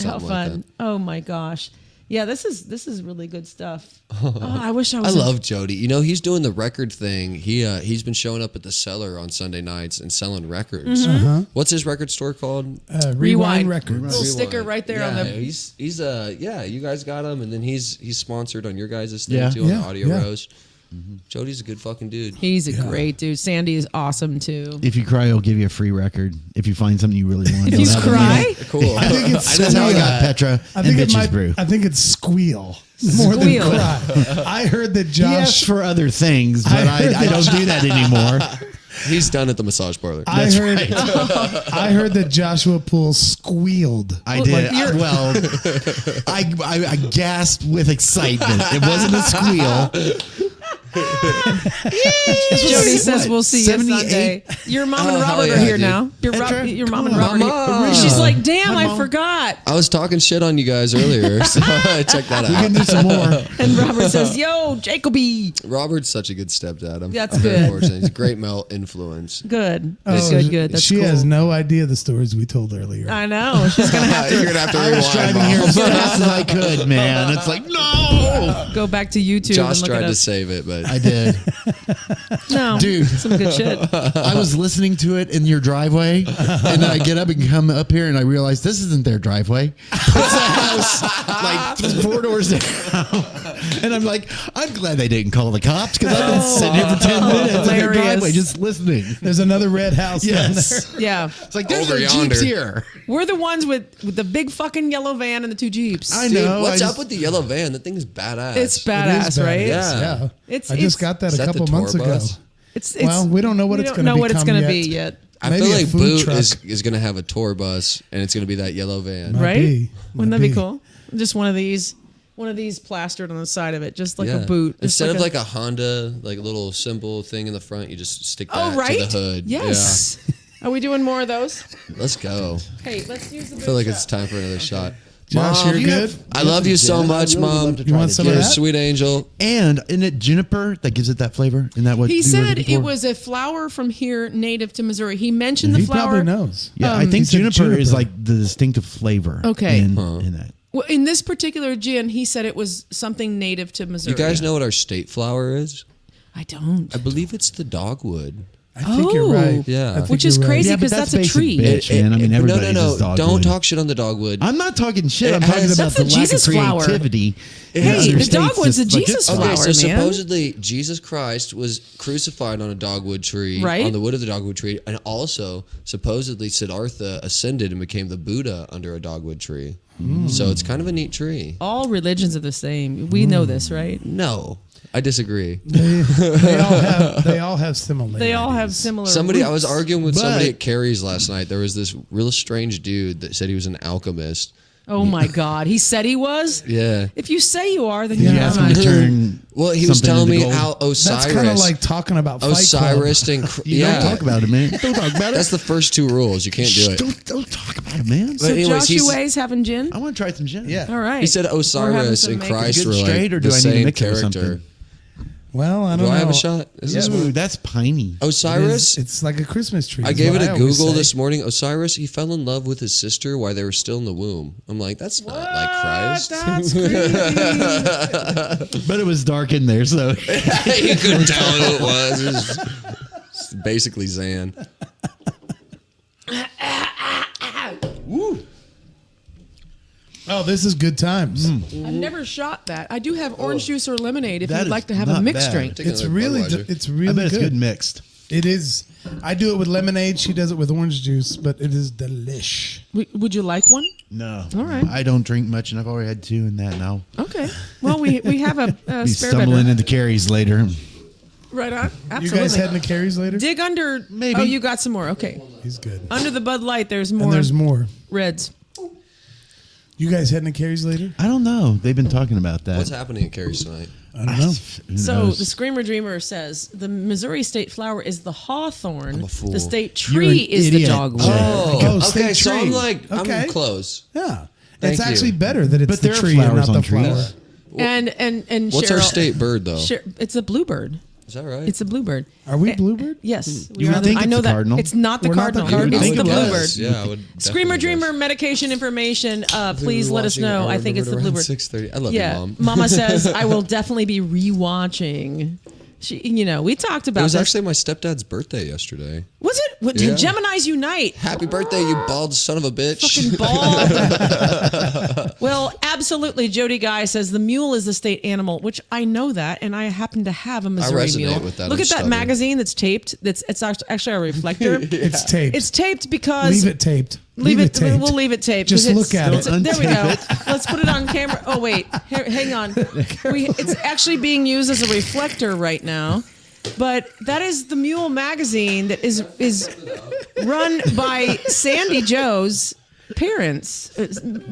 How Something fun! like that. Oh my gosh, yeah, this is really good stuff. Oh, I wish I I was. love Jody. You know, he's doing the record thing. He's been showing up at the Cellar on Sunday nights and selling records. What's his record store called? Rewind Little Records. sticker right there on Yeah, the. he's you guys got him, and then he's sponsored on your guys' thing Yeah. too on Yeah, the audio yeah. roast. Jody's a good fucking dude. He's a great dude. Sandy is awesome too. If you cry, he'll give you a free record. If you find something you really want. If you cry, Cool. I think it's That's how I got squeal. Petra I and think it Bitches might. Brew. I think it's squeal more Squeal. than cry. I heard that He asked Josh. for other things, but I heard I don't do that anymore. He's done at the massage parlor. I heard that Joshua Poole squealed. I Well, did. like you're- Well, I gasped with excitement. It wasn't a squeal. Jody says we'll see you 78? Sunday. Your mom and Oh, hell Robert yeah, are here dude. now. Petra, Your mom come and on. Robert. Mama. Are here. She's like, damn, Hi, I Mom. forgot. I was talking shit on you guys earlier, so check that We can out. do some more. And Robert says, yo, Jacoby. Robert's such a good stepdad. I'm That's very good. fortunate. He's a great male influence. Good. Oh, Good. That's she cool. has no idea the stories we told earlier. I know. She's gonna have You're to gonna have to I was rewind, driving here Mom. as fast as I could, man. It's like, no. go back to YouTube Josh and look tried it to up. save it, but I did. No, Dude. some good shit. I was listening to it in your driveway, and then I get up and come up here, and I realize this isn't their driveway. It's a house like 4 doors down. And I'm like, I'm glad they didn't call the cops because I've been sitting here for 10 minutes in their Hilarious. driveway just listening. There's another red house Yes. down Yeah, It's like, there's Over no yonder. Jeeps here. we're the ones with the big fucking yellow van and the 2 Jeeps. I dude, know. what's I up just- with the yellow van? That thing is badass. It's there. It badass, is right? badass, Yeah. It's- I just it's- got that Is a that the couple tour months ago. bus? It's Well, we don't know what we it's don't going to know what it's become gonna yet. be yet, I Maybe feel a like food Boot truck. is going to have a tour bus, and it's going to be that yellow van. Might right? be. Wouldn't Might that be be. cool? Just one of these plastered on the side of it, just like Yeah. a boot. Just Instead of like a Honda, like a little symbol thing in the front, you just stick that oh right, to the hood. yes. Are we doing more of those? Yeah. Let's go. Hey, let's use the. I feel like it's time for another shot. Josh, Mom, you're you good? have- I love you so Yeah, much, I really would Mom. love to You try want to some do of You're a that? sweet angel. And isn't it juniper that gives it that flavor? Isn't that what He you were said looking it for? was a flower from here, native to Missouri. He mentioned the He flower. probably knows. Yeah, I he think said juniper is juniper. like the distinctive flavor. Okay. In that. Well, in this particular gin, he said it was something native to Missouri. You guys know what our state flower is? I don't. I believe it's the dogwood. I think you're right. Yeah. I think Which you're is right. crazy Yeah, but because that's that's a basic tree. bitch. Man, I mean, no, everybody no, uses dogwood. Don't talk shit on the dogwood. I'm not talking shit. It I'm talking has- about That's the a lack Jesus of flower. creativity. Hey, in other the states dogwood's just a like Jesus it's flower. Okay, so man. supposedly Jesus Christ was crucified on a dogwood tree, Right. on the wood of the dogwood tree, and also supposedly Siddhartha ascended and became the Buddha under a dogwood tree. So it's kind of a neat tree. All religions are the same. We know this, right? No, I disagree. They all have similarities. They all have similar. Somebody, I was roots. arguing with somebody But- at Carrie's last night. There was this real strange dude that said he was an alchemist. Oh my God! He said he was. Yeah. If you say you are, then You you're ask him not. to turn. Well, he was something telling into me gold. how That's kind of Osiris, like talking about Fight Club. Osiris and You yeah, don't talk about it, man. Don't talk about it. that's the first 2 rules. You can't do it. Don't talk about it, man. So anyways, Josh he's- Uway's having gin. I want to try some gin. Yeah. All right. He said We're having Osiris some and makeup. Christ Good were like straight, or do the I need to same mix it with character. something? Well, I don't Do know. I have a shot? Is this Ooh, that's piney. Osiris? It's like a Christmas tree. I is gave what it a always Google say. this morning. Osiris, he fell in love with his sister while they were still in the womb. I'm like, that's not like Christ. That's creepy. But it was dark in there, so You couldn't tell who it was. It was just basically Zan. Oh, Oh, this is good times. I've never shot that. I do have orange juice or lemonade if That you'd is like to have a not mixed bad. drink. Take It's another really, Budweiser. it's I really bet it's good. good mixed. It is. I do it with lemonade. She does it with orange juice, but it is delish. Would you like one? No. All right. I don't drink much, and I've already had 2 in that now. Okay. Well, we have a Be spare stumbling bedroom. into Carrie's later. Right on. You Absolutely. guys heading to Carrie's later? Dig under. Maybe. Oh, you got some more. Okay. He's good. Under the Bud Light, there's more. And there's more. Reds. You guys heading to Carrie's later? I don't know. They've been talking about that. What's happening at Carrie's tonight? I don't know. Who So knows? the Screamer Dreamer says the Missouri state flower is the hawthorn. I'm a fool. The state You're tree an is the idiot. dogwood. Oh, okay. state So I'm tree. like, Okay. I'm close. Yeah. Thank It's you. actually better that it's But the there are tree and flowers not the on trees. flower. And What's Cheryl, our state bird though? It's a bluebird. Is that right? It's a bluebird. Are we bluebird? Yes, You would think I it's know the that cardinal. it's not the We're not the cardinal. cardinal? It's Think the it was. bluebird. Yeah, I would. Screamer definitely Dreamer guess. medication information. Please let us Rewatching know. Hour I think it's the Numbered around bluebird. 6:30. I love Yeah, you, Mom. Mama says I will definitely be rewatching. We talked It about was this. actually my stepdad's birthday yesterday. Was it? What, Yeah. Gemini's unite. Happy birthday, you bald son of a bitch. Fucking bald. Well, absolutely. Jody Guy says the mule is the state animal, which I know that, and I happen to have a Missouri resonate mule. with that. Look I'm at that stubborn. magazine that's taped. It's actually a reflector. It's taped. It's taped because Leave it taped. Leave it. taped. We'll leave it taped. Just 'cause look at it. There we go. Let's put it on camera. Oh wait, hang on. It's actually being used as a reflector right now. But that is the Mule magazine that is run by Sandy Joe's parents,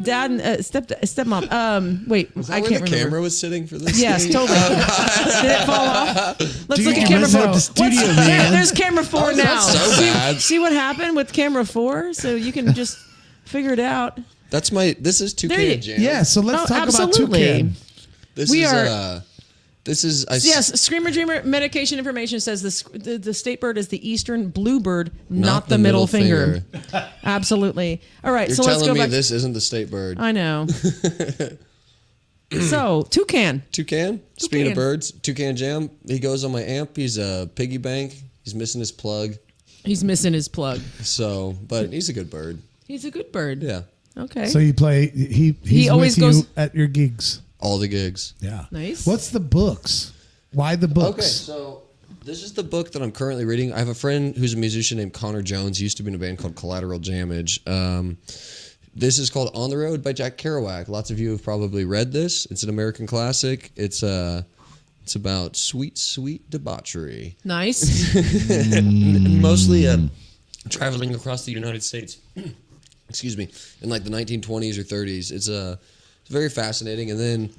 dad and stepmom. Wait, Is that I where can't the remember. camera was sitting for this? Yes, thing? totally. Did it fall off? Let's look at you camera messed 4. up the studio, man. There's camera 4 Oh, now. that's so see, bad. see what happened with camera 4? So you can just figure it out. That's my. This is There you- 2K Jam. Yeah, so let's Oh, talk absolutely. about Toucan. This We is. are- This is. Yes, Screamer Dreamer medication information says the state bird is the eastern bluebird, not the middle finger. Absolutely. All right, You're so let's telling go me back. this isn't the state bird. I know. So toucan. Toucan. Speaking Toucan. of birds, Toucan Jam. He goes on my amp. He's a piggy bank. He's missing his plug. He's missing his plug. So, but he's a good bird. He's a good bird. Yeah. Okay. So you play. He's always with you goes- at your gigs. All the gigs. Yeah. Nice. What's the books? Why the books? Okay, so this is the book that I'm currently reading. I have a friend who's a musician named Connor Jones. He used to be in a band called Collateral Damage. This is called On the Road by Jack Kerouac. Lots of you have probably read this. It's an American classic. It's about sweet, sweet debauchery. Nice. Mostly traveling across the United States. Excuse me, in like the 1920s or 30s. It's very fascinating. And then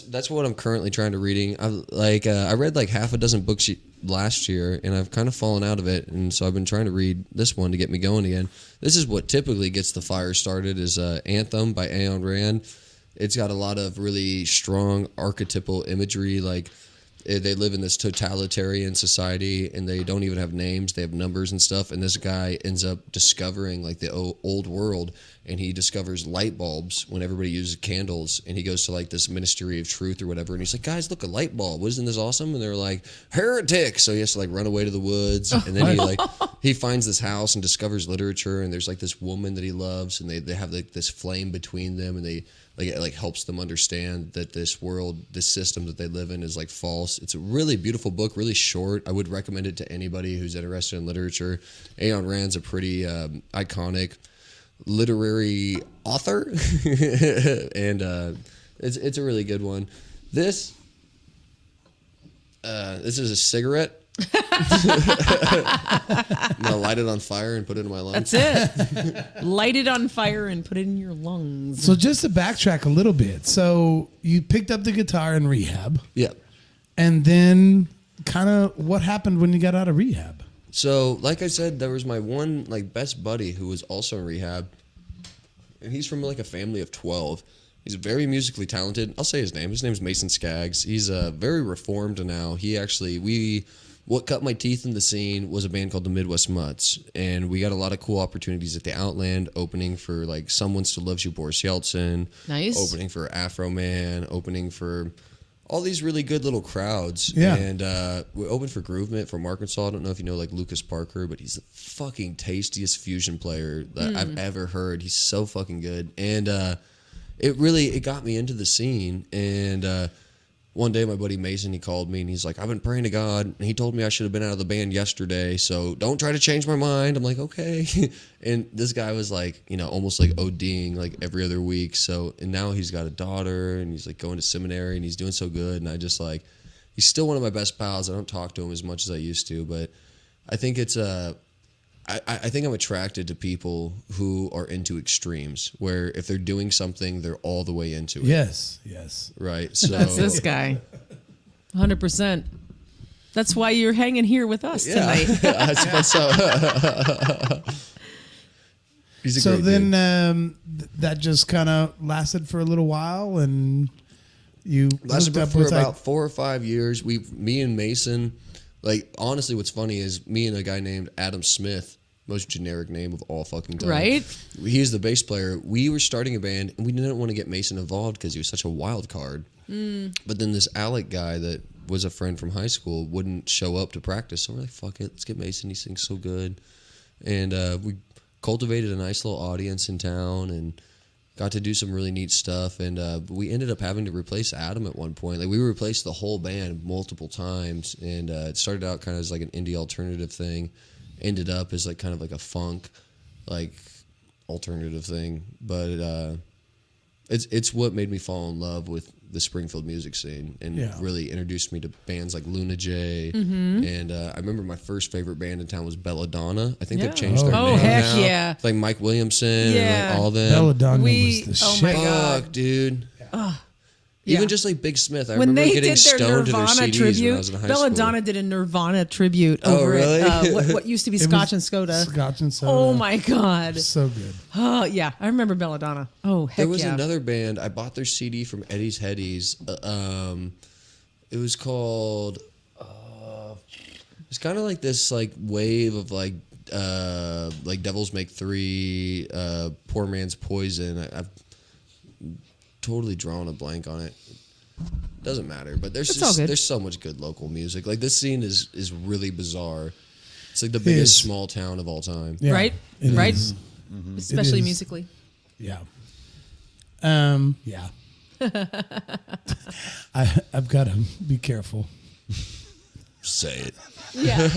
that's what I'm currently trying to reading. I read like half a dozen books last year, and I've kind of fallen out of it. And so I've been trying to read this one to get me going again. This is what typically gets the fire started. Is Anthem by Ayn Rand. It's got a lot of really strong archetypal imagery, like. They live in this totalitarian society, and they don't even have names. They have numbers and stuff. And this guy ends up discovering like the old world, and he discovers light bulbs when everybody uses candles. And he goes to like this Ministry of Truth or whatever, and he's like, "Guys, look, a light bulb! Isn't this awesome?" And they're like, "Heretic!" So he has to like run away to the woods, and then he finds this house and discovers literature. And there's like this woman that he loves, and they have like this flame between them, and it like helps them understand that this world, this system that they live in is like false. It's a really beautiful book, really short. I would recommend it to anybody who's interested in literature. Ayn Rand's a pretty iconic literary author, and it's a really good one. This is a cigarette. I'm gonna light it on fire and put it in my lungs. That's it. Light it on fire and put it in your lungs. So just to backtrack a little bit. So you picked up the guitar in rehab, Yeah. and then kind of what happened when you got out of rehab? So, like I said, there was my one like best buddy who was also in rehab, and he's from like a family of 12. He's very musically talented. I'll say his name. His name's Mason Skaggs. He's very reformed now. What cut my teeth in the scene was a band called the Midwest Mutts, and we got a lot of cool opportunities at the Outland, opening for like Someone Still Loves You, Boris Yeltsin, Nice. opening for Afro Man, opening for all these really good little crowds. Yeah. And we opened for Groovement from Arkansas. I don't know if you know like Lucas Parker, but he's the fucking tastiest fusion player that I've ever heard. He's so fucking good. And it got me into the scene. And one day my buddy Mason, he called me and he's like, I've been praying to God and he told me I should have been out of the band yesterday, so don't try to change my mind. I'm like, okay. And this guy was like, you know, almost like ODing like every other week. So, and now he's got a daughter and he's like going to seminary and he's doing so good. And I just like, he's still one of my best pals. I don't talk to him as much as I used to, but I think it's I think I'm attracted to people who are into extremes, where if they're doing something, they're all the way into it. Yes. Right. So That's this guy. 100%. That's why you're hanging here with us tonight. I suppose so. He's a So great then dude. that just kind of lasted for a little while, and you Lasted hooked up for with about 4 or 5 years. Me and Mason, like honestly, what's funny is me and a guy named Adam Smith, most generic name of all fucking time. Right? He's the bass player. We were starting a band, and we didn't want to get Mason involved because he was such a wild card. But then this Alec guy that was a friend from high school wouldn't show up to practice, so we're like, fuck it, let's get Mason. He sings so good. And we cultivated a nice little audience in town and got to do some really neat stuff. And we ended up having to replace Adam at one point. Like, we replaced the whole band multiple times, and it started out kind of as like an indie alternative thing, ended up as like kind of like a funk like alternative thing. But it's what made me fall in love with the Springfield music scene and really introduced me to bands like Luna J. And I remember my first favorite band in town was Belladonna. I think they've changed their name heck now. yeah. Like Mike Williamson Yeah. and like all them. Belladonna We- was the oh shit. my God. Fuck, dude. Yeah. Even just like Big Smith. I When remember they getting did their stoned to their Nirvana CDs when I tribute, was in high Belladonna school. did a Nirvana tribute Oh, over really? at what used to be It Scotch was and Skoda. Scotch and soda. Oh my God. So good. Oh yeah, I remember Belladonna. Oh heck There was yeah. another band. I bought their CD from Eddie's Headies. It was called. It's kind of like this like wave of like Devils Make Three, Poor Man's Poison. I've totally drawn a blank on it. Doesn't matter, but It's all good. there's so much good local music. Like, this scene is really bizarre. It's like the biggest is. small town of all time. Yeah, Right? it Right? is. Especially It is. musically. Yeah. Yeah. I've got to be careful. Say it. Yeah.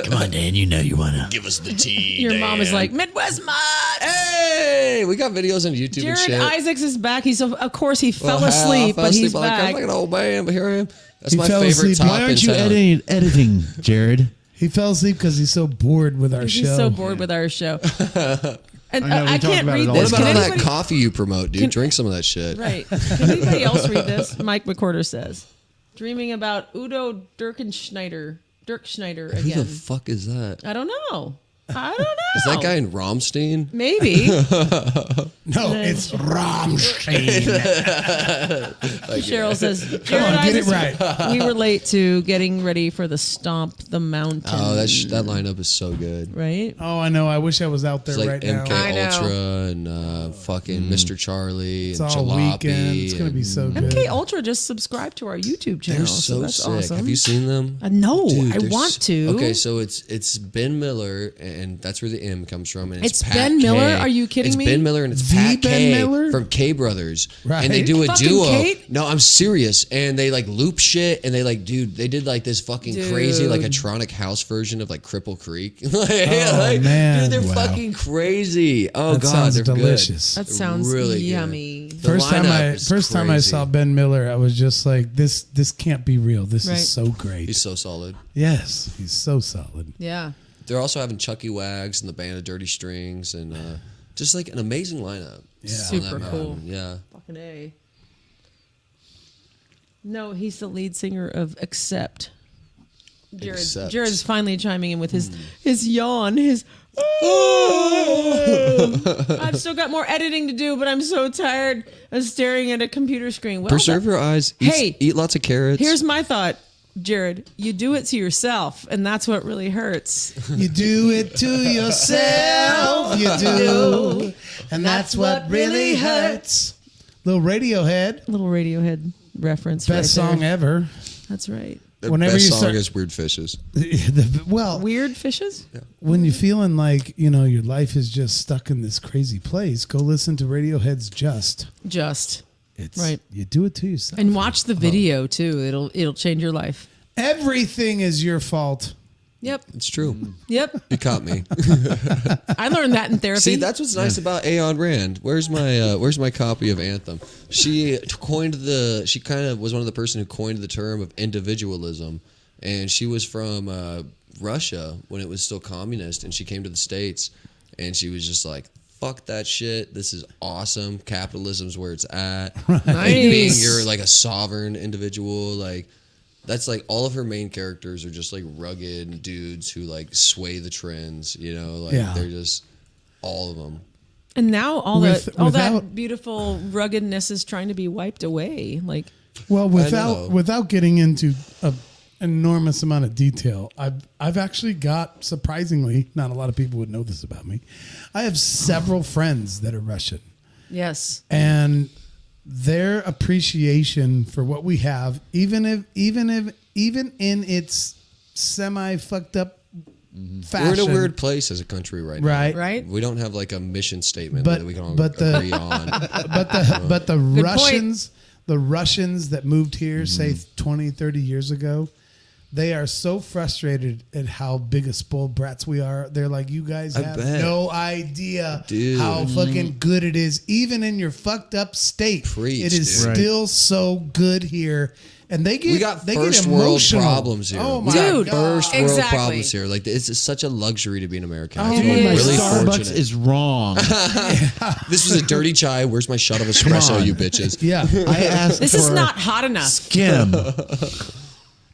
Come on, Dan. You know you want to. Give us the tea. Your mom is like, Midwest Mod! Hey, we got videos on YouTube and Jared shit. Isaacs is back. Of course he fell Well, asleep, I fell but he's asleep like, I'm back. like an old man, but here I am. That's He my fell favorite asleep. top Why aren't in you town. editing, Jared? He fell asleep because he's so bored with our He's show. so bored with our show. And I know, we I talked can't about it read all What this. the about Can all anybody, that coffee you promote, dude? Drink some of that shit. right. Can anybody else read this? Mike McCorder says, dreaming about Udo Dirk Schneider again. Who the fuck is that? I don't know. I don't know. Is that guy in Rammstein? Maybe. No, it's Rammstein. Cheryl says, Come Jared on, get it Isaacs, right. we were late to getting ready for the Stomp the Mountain. Oh, that lineup is so good. right? Oh, I know. I wish I was out there It's like right MK now. I know. Ultra and fucking Mr. Charlie It's and all Jalopy. weekend. It's going to be and so good. MK Ultra just subscribed to our YouTube channel. They're so that's sick. awesome. Have you seen them? No, Dude, I they're want to. Okay, so it's Ben Miller, and that's where the M comes from. And It's Pat Ben Miller? K. Are you kidding it's me? It's Ben Miller, and it's The Pat Ben K Miller? from K Brothers. Right. And they do a Fucking duo. Kate? No, I'm serious. And they like loop shit, and they like, dude, they did like this fucking crazy like Dude. electronic house version of like Cripple Creek. man. Dude, they're Wow. fucking crazy. Oh That god, sounds they're delicious. That Good. soun's Really good. yummy. The First time lineup I is saw crazy. Ben Miller, I was just like, this can't be real. This Right. is so great. He's so solid. Yes, he's so solid. Yeah. They're also having Chucky Wags and the band of Dirty Strings and just like an amazing lineup. Yeah. on Super that cool. mountain. Yeah. Fucking A. No, he's the lead singer of Accept. Accept. Jared's finally chiming in with his yawn, his I've still got more editing to do, but I'm so tired of staring at a computer screen. Well, Preserve your eyes. Eat, Hey, eat lots of carrots. here's my thought, Jared. You do it to yourself, and that's what really hurts. You do it to yourself, you do. And that's what really hurts. Little Radiohead, Little Radiohead reference. best right there. song ever. That's right. Their whenever best you song start, is Weird Fishes. well, Weird fishes? when you're feeling like your life is just stuck in this crazy place, go listen to Radiohead's Just. It's Right. You do it to yourself. And watch the video too. It'll change your life. Everything is your fault. Yep. It's true. Yep. You caught me. I learned that in therapy. See, that's what's nice about Ayn Rand. Where's my copy of Anthem? She kind of was one of the person who coined the term of individualism, and she was from Russia when it was still communist, and she came to the States, and she was just like, fuck that shit. This is awesome. Capitalism's where it's at. Like, being you're like a sovereign individual, like that's like all of her main characters are just like rugged dudes who like sway the trends, like they're just all of them. And now all Without- that beautiful ruggedness is trying to be wiped away. Like, Well, know. without getting into an enormous amount of detail, I've actually got, surprisingly, not a lot of people would know this about me, I have several friends that are Russian, yes. and their appreciation for what we have, even in its semi fucked up fashion, We're in a weird place as a country right now. Right? We don't have like a mission statement But- that we can all but the- agree on. but the Good Russians that moved here, say 20, 30 years ago, they are so frustrated at how big a spoiled brats we are. They're like, you guys I have bet. no idea Dude. how fucking good it is. Even in your fucked up state, Preach, it is dude. still so good here. And they get We got they first get world emotional. problems here. Oh We my got Dude, god! first world exactly. problems here. Like it's just such a luxury to be an American. Oh, I dude, feel my really Starbucks fortunate. is wrong. This was a dirty chai. Where's my shot of espresso, on. you bitches? Yeah. I asked This for is not hot enough. skim.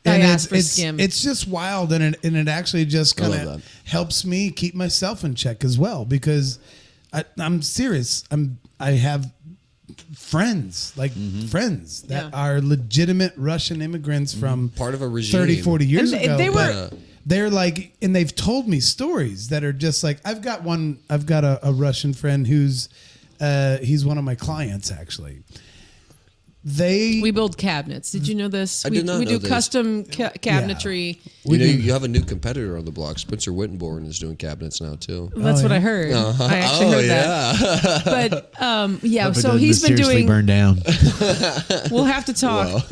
And asked for skim. it's just wild, and it actually just I kind love of that. helps me keep myself in check as well, because I'm serious. I have friends friends that Yeah. are legitimate Russian immigrants from Part of a regime. 30, 40 years And ago. they but were- they're like, and they've told me stories that are just like, I've got a Russian friend who's he's one of my clients actually. We build cabinets. Did you know this? I we did not we know do this. custom cabinetry. You have a new competitor on the block. Spencer Wittenborn is doing cabinets now too. That's what yeah? I heard. I actually heard that. But yeah, so he's been mysteriously doing. burned down. We'll have to talk.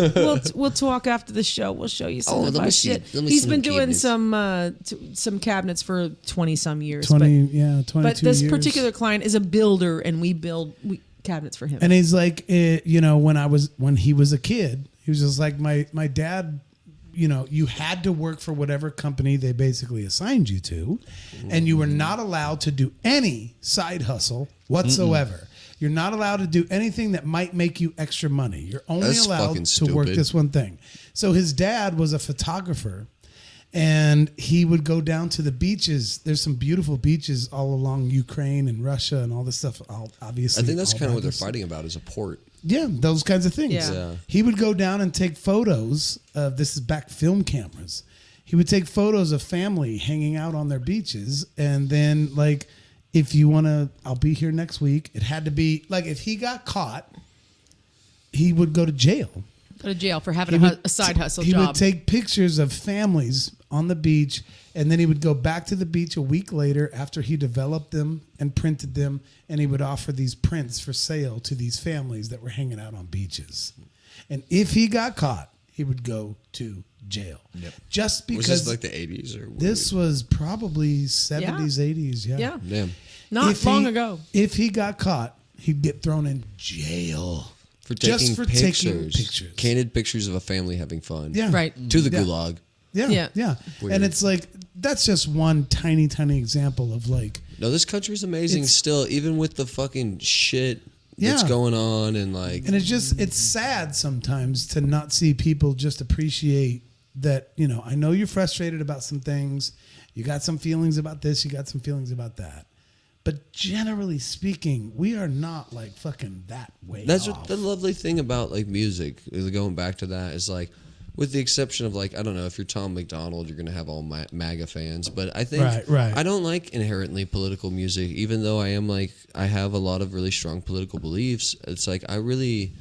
We'll talk after the show. We'll show you some Oh, of let my me see- shit. let me He's see been them doing cabinets. some cabinets for 20 some years. 22 but this years. particular client is a builder, and we build cabinets for him. And he's like, when he was a kid, he was just like, my dad, you had to work for whatever company they basically assigned you to, and you were not allowed to do any side hustle whatsoever. You're not allowed to do anything that might make you extra money. You're only That's allowed fucking to work stupid. this one thing. So his dad was a photographer, and he would go down to the beaches. There's some beautiful beaches all along Ukraine and Russia and all this stuff. Obviously, I think that's all kind of by what they're this- fighting about is a port. Yeah, those kinds of things. Yeah. Yeah. He would go down and take photos of, this is back film cameras. He would take photos of family hanging out on their beaches, and then like, if you want to, I'll be here next week. It had to be like, if he got caught, he would go to jail. Go to jail for having a side hustle He job. would take pictures of families on the beach, and then he would go back to the beach a week later after he developed them and printed them, and he would offer these prints for sale to these families that were hanging out on beaches. And if he got caught, he would go to jail. Just Was because this like the 80s or what? this was probably 70s, 80s. Yeah. yeah, Damn. not If long he- ago. If he got caught, he'd get thrown in jail. For taking Just for pictures, taking pictures. candid pictures of a family having fun. Yeah. Right. To the Yeah. gulag. Yeah, Yeah. yeah. Weird. And it's like, that's just one tiny, tiny example of like, No, this country's amazing It's- still, even with the fucking shit that's Yeah. going on and like. and it's sad sometimes to not see people just appreciate that, I know you're frustrated about some things. You got some feelings about this, you got some feelings about that. But generally speaking, we are not like fucking that way That's off. what the lovely thing about like music. Going back to that is like, with the exception of like, I don't know, if you're Tom McDonald, you're gonna have all MAGA fans. But I think Right. I don't like inherently political music, even though I am like I have a lot of really strong political beliefs. It's like I really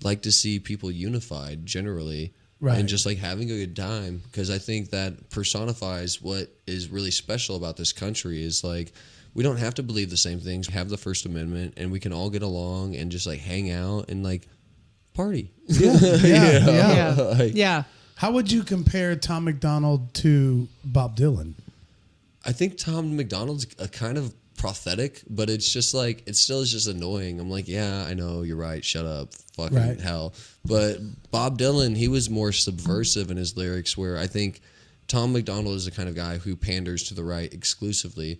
like to see people unified generally. Right. and just like having a good time, because I think that personifies what is really special about this country is like we don't have to believe the same things. We have the First Amendment, and we can all get along and just like hang out and like party. Yeah. Yeah. How would you compare Tom McDonald to Bob Dylan? I think Tom McDonald's a kind of prophetic, but it's just like it still is just annoying. I'm like, yeah, I know you're right. Shut up, fucking Right. hell. But Bob Dylan, he was more subversive in his lyrics. Where I think Tom McDonald is the kind of guy who panders to the right exclusively.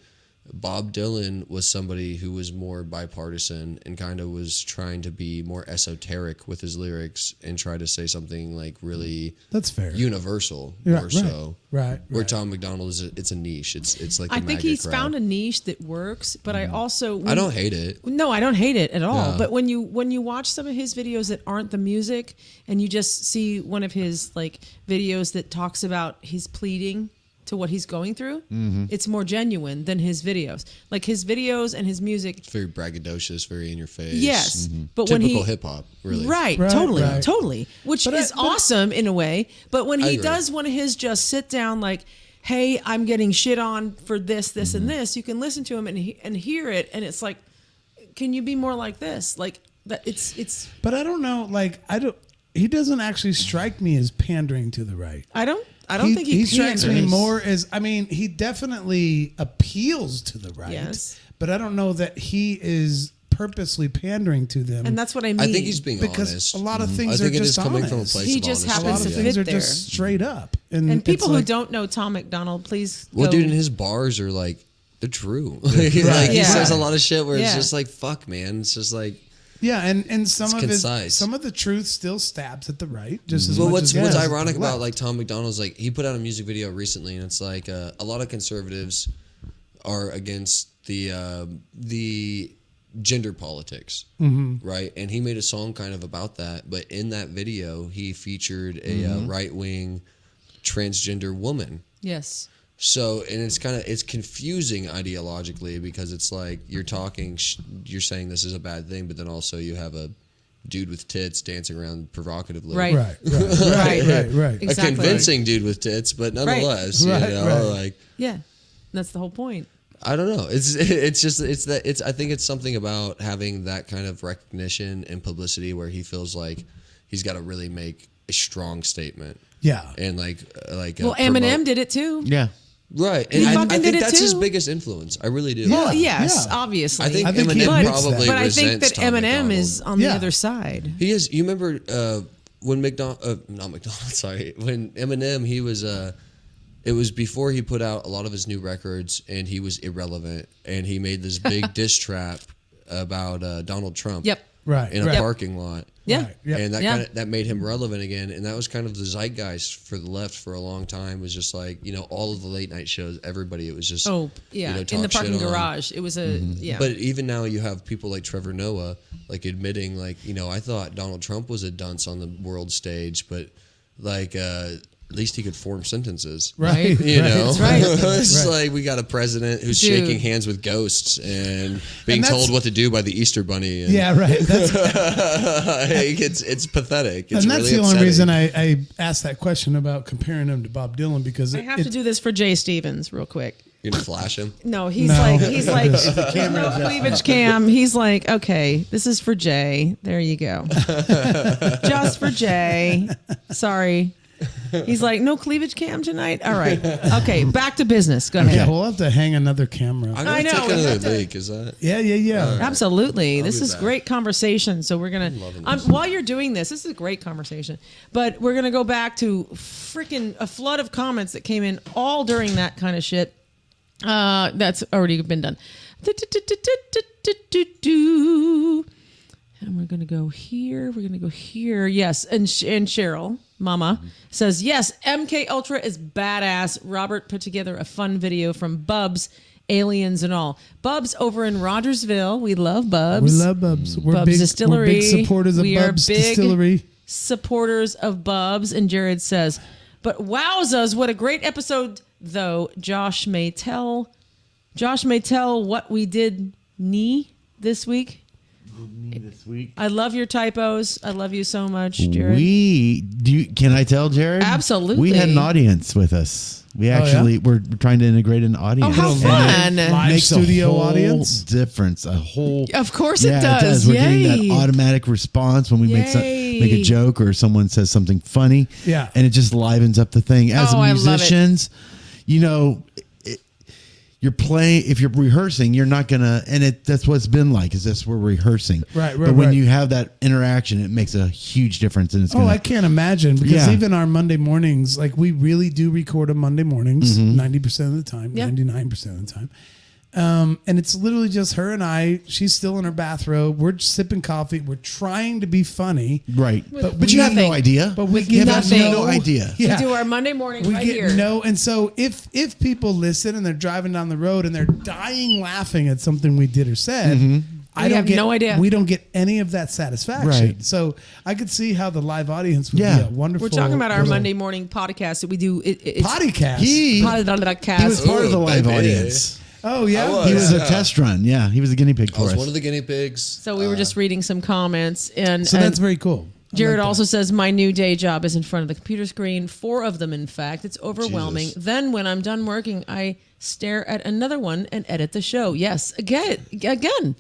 Bob Dylan was somebody who was more bipartisan and kind of was trying to be more esoteric with his lyrics and try to say something like really That's fair. universal Yeah, more so. Right. Where right. Tom McDonald is it's a niche. It's like the I think MAGA he's crowd. found a niche that works, but I also I don't hate it. No, I don't hate it at all. Yeah. But when you watch some of his videos that aren't the music, and you just see one of his like videos that talks about his pleading to what he's going through, it's more genuine than his videos. Like his videos and his music. It's very braggadocious, very in your face. Yes, but Typical when he hip hop, really. Right, Right, totally, right. totally. Which But is but- awesome in a way. But when I he agree. does one of his just sit down like, hey, I'm getting shit on for this, and this, you can listen to him and hear it, and it's like, can you be more like this? Like that it's But I don't know. Like he doesn't actually strike me as pandering to the right. I don't think he strikes me panders. more as, I mean, he definitely appeals to the right. Yes. But I don't know that he is purposely pandering to them. And that's what I mean. I think he's being because honest. a lot of I things are think it just is coming from a honest. place He of just honesty. a lot happens of to things fit are there. just straight up. And it's people who like- don't know Tom McDonald, please Well, go. dude, and his bars are like they're true. Like, he Yeah. says a lot of shit where it's Yeah. just like, fuck, man. It's just like, Yeah, and some It's of concise. some of the truth still stabs at the right, just as well, much what's as at the ironic about left. like Tom McDonald's, like he put out a music video recently, and it's like a lot of conservatives are against the gender politics, right? And he made a song kind of about that, but in that video, he featured a right wing transgender woman. Yes. So, and it's confusing ideologically because it's like you're saying this is a bad thing, but then also you have a dude with tits dancing around provocatively. Right. right, Right. A Exactly. convincing dude with tits, but nonetheless, Right, you know, right. like Yeah. That's the whole point. I don't know. I think it's something about having that kind of recognition and publicity where he feels like he's got to really make a strong statement. Yeah, And like Well, promote- Eminem did it too. Yeah. Right. He And I fucking did think it that's his too. biggest influence. I really do. Well, Yeah, yes, yeah. obviously. I think he Eminem admits that. probably but I think resents that Tom Eminem McDonald. is on the Yeah. other side. He is. You remember when not McDonald, sorry, when Eminem, he was it was before he put out a lot of his new records, and he was irrelevant, and he made this big diss trap about Donald Trump. Yep. right, In a right. parking lot. Yeah. Right, yep. And that Yeah. that made him relevant again, and that was kind of the zeitgeist for the left for a long time. Was just like, you know, all of the late night shows, everybody, it was just Oh, yeah. you know, In the talk shit parking on. garage. It was a, yeah. But even now, you have people like Trevor Noah, like admitting, like, you know, I thought Donald Trump was a dunce on the world stage, but like at least he could form sentences. Right. You know, That's right. it's Right. like we got a president who's Dude. shaking hands with ghosts and being that's- told what to do by the Easter Bunny. And Yeah, right. That's, it's pathetic. It's and that's really the only upsetting. reason I asked that question about comparing him to Bob Dylan because I have to do this for Jay Stevens real quick. You're gonna flash him. No, he's No. like The no cleavage cam. He's like, okay, this is for Jay. There you go. Just for Jay. Sorry. He's like, no cleavage cam tonight. All right. Okay, back to business. Go ahead. Yeah, we'll have to hang another camera. I'm I gonna know, take we another have to- leak. Is that? Yeah. Absolutely. I'll This be is back. great conversation. So we're going loving to, this. while you're doing this is a great conversation. But we're going to go back to freaking a flood of comments that came in all during that kind of shit. That's already been done. And we're going to go here. We're going to go here. Yes. And Cheryl, Mama, says, yes, MK Ultra is badass. Robert put together a fun video from Bubs, Aliens and all. Bubs over in Rogersville. We love Bubs. We love Bubs. We're Bubs big, Distillery. We're big supporters of We are Bubs big Distillery. supporters of Bubs. And Jared says, but wowzas, what a great episode, though. Josh may tell what we did this week. This week. I love your typos. I love you so much, Jared. Can I tell Jared? Absolutely. We had an audience with us. We yeah? actually we're trying to integrate an audience. Oh, how And fun. it Live makes studio a whole audience? difference. A whole Of course it yeah, does. We're Yay. getting that automatic response when we make Yay. a joke or someone says something funny. Yeah. And it just livens up the thing. As Oh, I love it. musicians, you know, you're playing, if you're rehearsing, you're not gonna, and that's what it's been like, is this we're rehearsing. Right, But when right. you have that interaction, it makes a huge difference. And it's Oh, I can't imagine, because Yeah. even our Monday mornings, like we really do record on Monday mornings, Mm-hmm. 90% of the time, Yeah. 99% of the time. And it's literally just her and I. She's still in her bathrobe. We're just sipping coffee. We're trying to be funny. Right. With But you have no nothing. idea. But we you get have nothing. no idea. Yeah. We do our Monday morning We right get here. no, and so if people listen and they're driving down the road and they're dying laughing at something we did or said, We I don't have get, no idea. We don't get any of that satisfaction. Right. So I could see how the live audience would Yeah. be a wonderful. We're talking about our little Monday morning podcast that we do. It's podcast. He podcast. was part of the live baby. audience. Oh yeah, I was. He was a Yeah. test run. Yeah, he was a guinea pig I for was us. one of the guinea pigs. So we were just reading some comments, and So and that's very cool. I Jared like that. also says, my new day job is in front of the computer screen. 4 of them, in fact. It's overwhelming. Jesus. Then when I'm done working, I stare at another one and edit the show. Yes, again.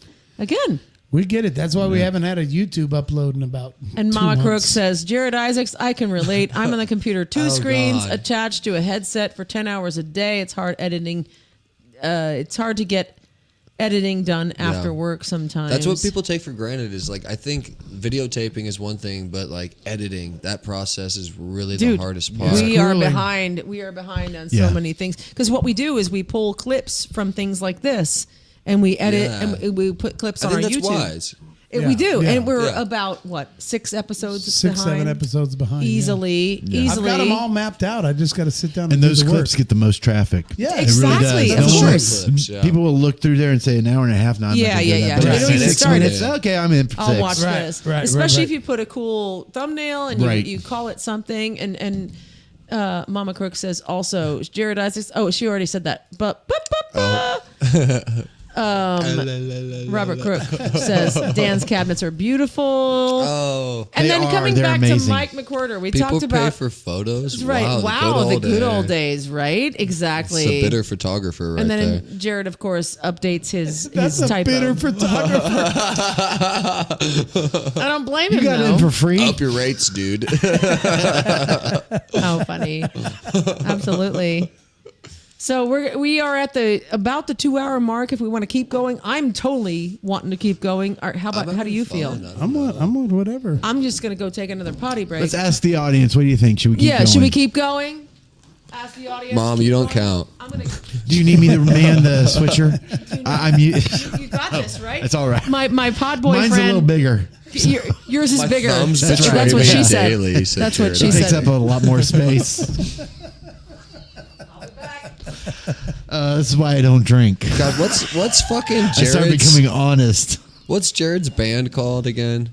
We get it. That's why we haven't had a YouTube upload in about. And 2 Mama Crook months. says, Jared Isaacs, I can relate. I'm on the computer, 2 Oh, screens God. attached to a headset for 10 hours a day. It's hard editing. It's hard to get editing done after work sometimes. That's what people take for granted. Is like, I think videotaping is one thing, but like editing, that process is really Dude, the hardest part. we are grueling. behind. We are behind on Yeah. so many things because what we do is we pull clips from things like this, and we edit Yeah. and we put clips I on think our that's YouTube. wise. We do, Yeah. and we're Yeah. about what 6 episodes 6, behind, 7 episodes behind. yeah. easily. I've got them all mapped out. I just got to sit down and, And do those the clips work. get the most traffic. Yeah, Exactly, It of really does. course. Clips, yeah. People will look through there and say an hour and a half. No, I'm not Yeah, gonna do yeah, that. yeah. But They I don't say even 6 start minutes. it. Okay, I'm in for I'll 6. watch Right, this, right, especially right. if you put a cool thumbnail and Right. you call it something. And Mama Crook says also Jared Isaacs. Oh, she already said that, but. Robert Crook says Dan's cabinets are beautiful. Oh, And They then are. coming They're back amazing. to Mike McWhorter, we people talked pay about for photos. right. Wow, the good old days, right? Exactly. It's a bitter photographer right and then there. Jared, of course, updates his That's a typo. bitter photographer. I don't blame You him got though. in for free. Up your rates, dude. How funny! Absolutely. So we are at about the 2-hour mark. If we want to keep going, I'm totally wanting to keep going. How do you feel? I'm on whatever. I'm just gonna go take another potty break. Let's ask the audience. What do you think? Should we keep Yeah, going? should we keep going? Ask the audience. Mom, Keep you don't going? count. I'm gonna. Do you need me to man the switcher? I'm. You got this, right? It's all right. My pod boyfriend. Mine's a little bigger. Yours is My bigger. thumbs That's betray what me she said. daily, said That's what Jared. she It takes said. up a lot more space. This is why I don't drink. God, what's fucking I started Jared's? becoming honest. What's Jared's band called again?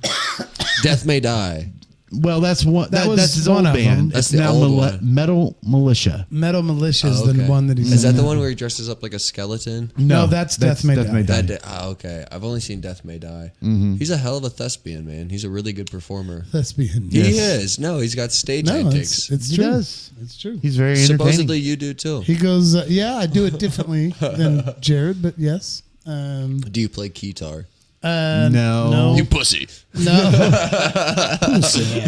Death May Die. Well, that's one. That was that's his one old of them. band. That's It's the now old one. Metal Militia. Metal Militia is Oh, okay. the one that he's Is that in the now. one where he dresses up like a skeleton? No, that's Death May Die. Okay. I've only seen Death May Die. Mm-hmm. He's a hell of a thespian, man. He's a really good performer. Thespian. He Yes. is. No, he's got stage No, antics. it's He true. does. It's true. He's very entertaining. Supposedly you do too. He goes, yeah, I do it differently than Jared, but yes. Do you play guitar? No. You pussy. No. Pussy.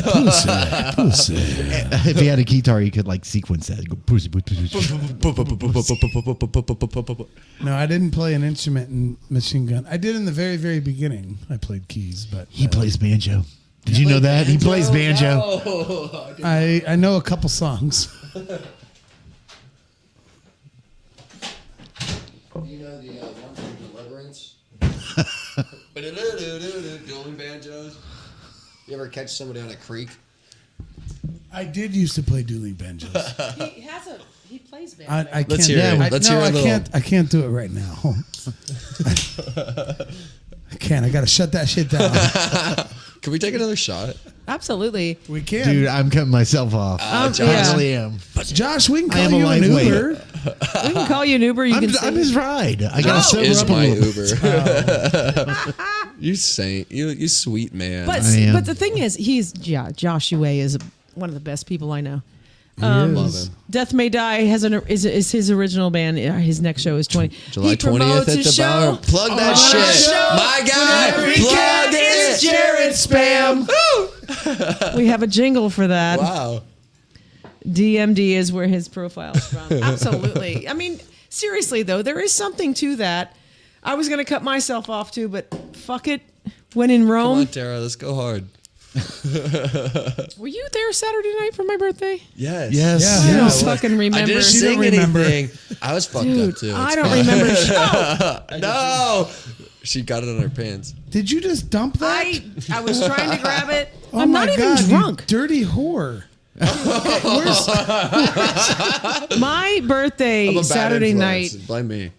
If he had a guitar, he could like sequence that. Go pussy, pussy, pussy. No, I didn't play an instrument in Machine Gun. I did in the very, very beginning. I played keys, but He plays banjo. Did you know that? He plays banjo. I know a couple songs. You know the one from Deliverance? Dueling banjos. You ever catch somebody on a creek? I did used to play dueling banjos. He plays band. I can't. Let's hear it. I, Let's no, hear a I little. can't. I can't do it right now. I can't. I gotta shut that shit down. Can we take another shot? Absolutely. We can. Dude, I'm cutting myself off. Josh. Yeah. I really am. Josh, we can I am call a you an lightweight. Uber. We can call you an Uber. You can I'm sing. his ride. I gotta Josh sober is up a my little bit. Uber. You saint. You sweet man. But I am. but the thing is, Joshua is one of the best people I know. Love him. Death May Die is his original band. His next show is 20. July He 20th promotes at his the show. Bower. Plug that on our shit. show. My guy. Whenever he Plug can, it. it's Jared Spam. We have a jingle for that. Wow. DMD is where his profile is from. Absolutely. I mean, seriously though, there is something to that. I was going to cut myself off too, but fuck it. When in Come Rome. on, Tara. Let's go hard. Were you there Saturday night for my birthday? Yes. Yes. Yeah. I don't Yeah. fucking remember. I didn't She sing didn't remember. anything. I was fucked Dude, up too. I It's don't fine. remember. Oh, No. She got it on her pants. Did you just dump that? I was trying to grab it. Oh I'm my not God, even you drunk. dirty whore. My birthday I'm a bad Saturday influence. night Blame me.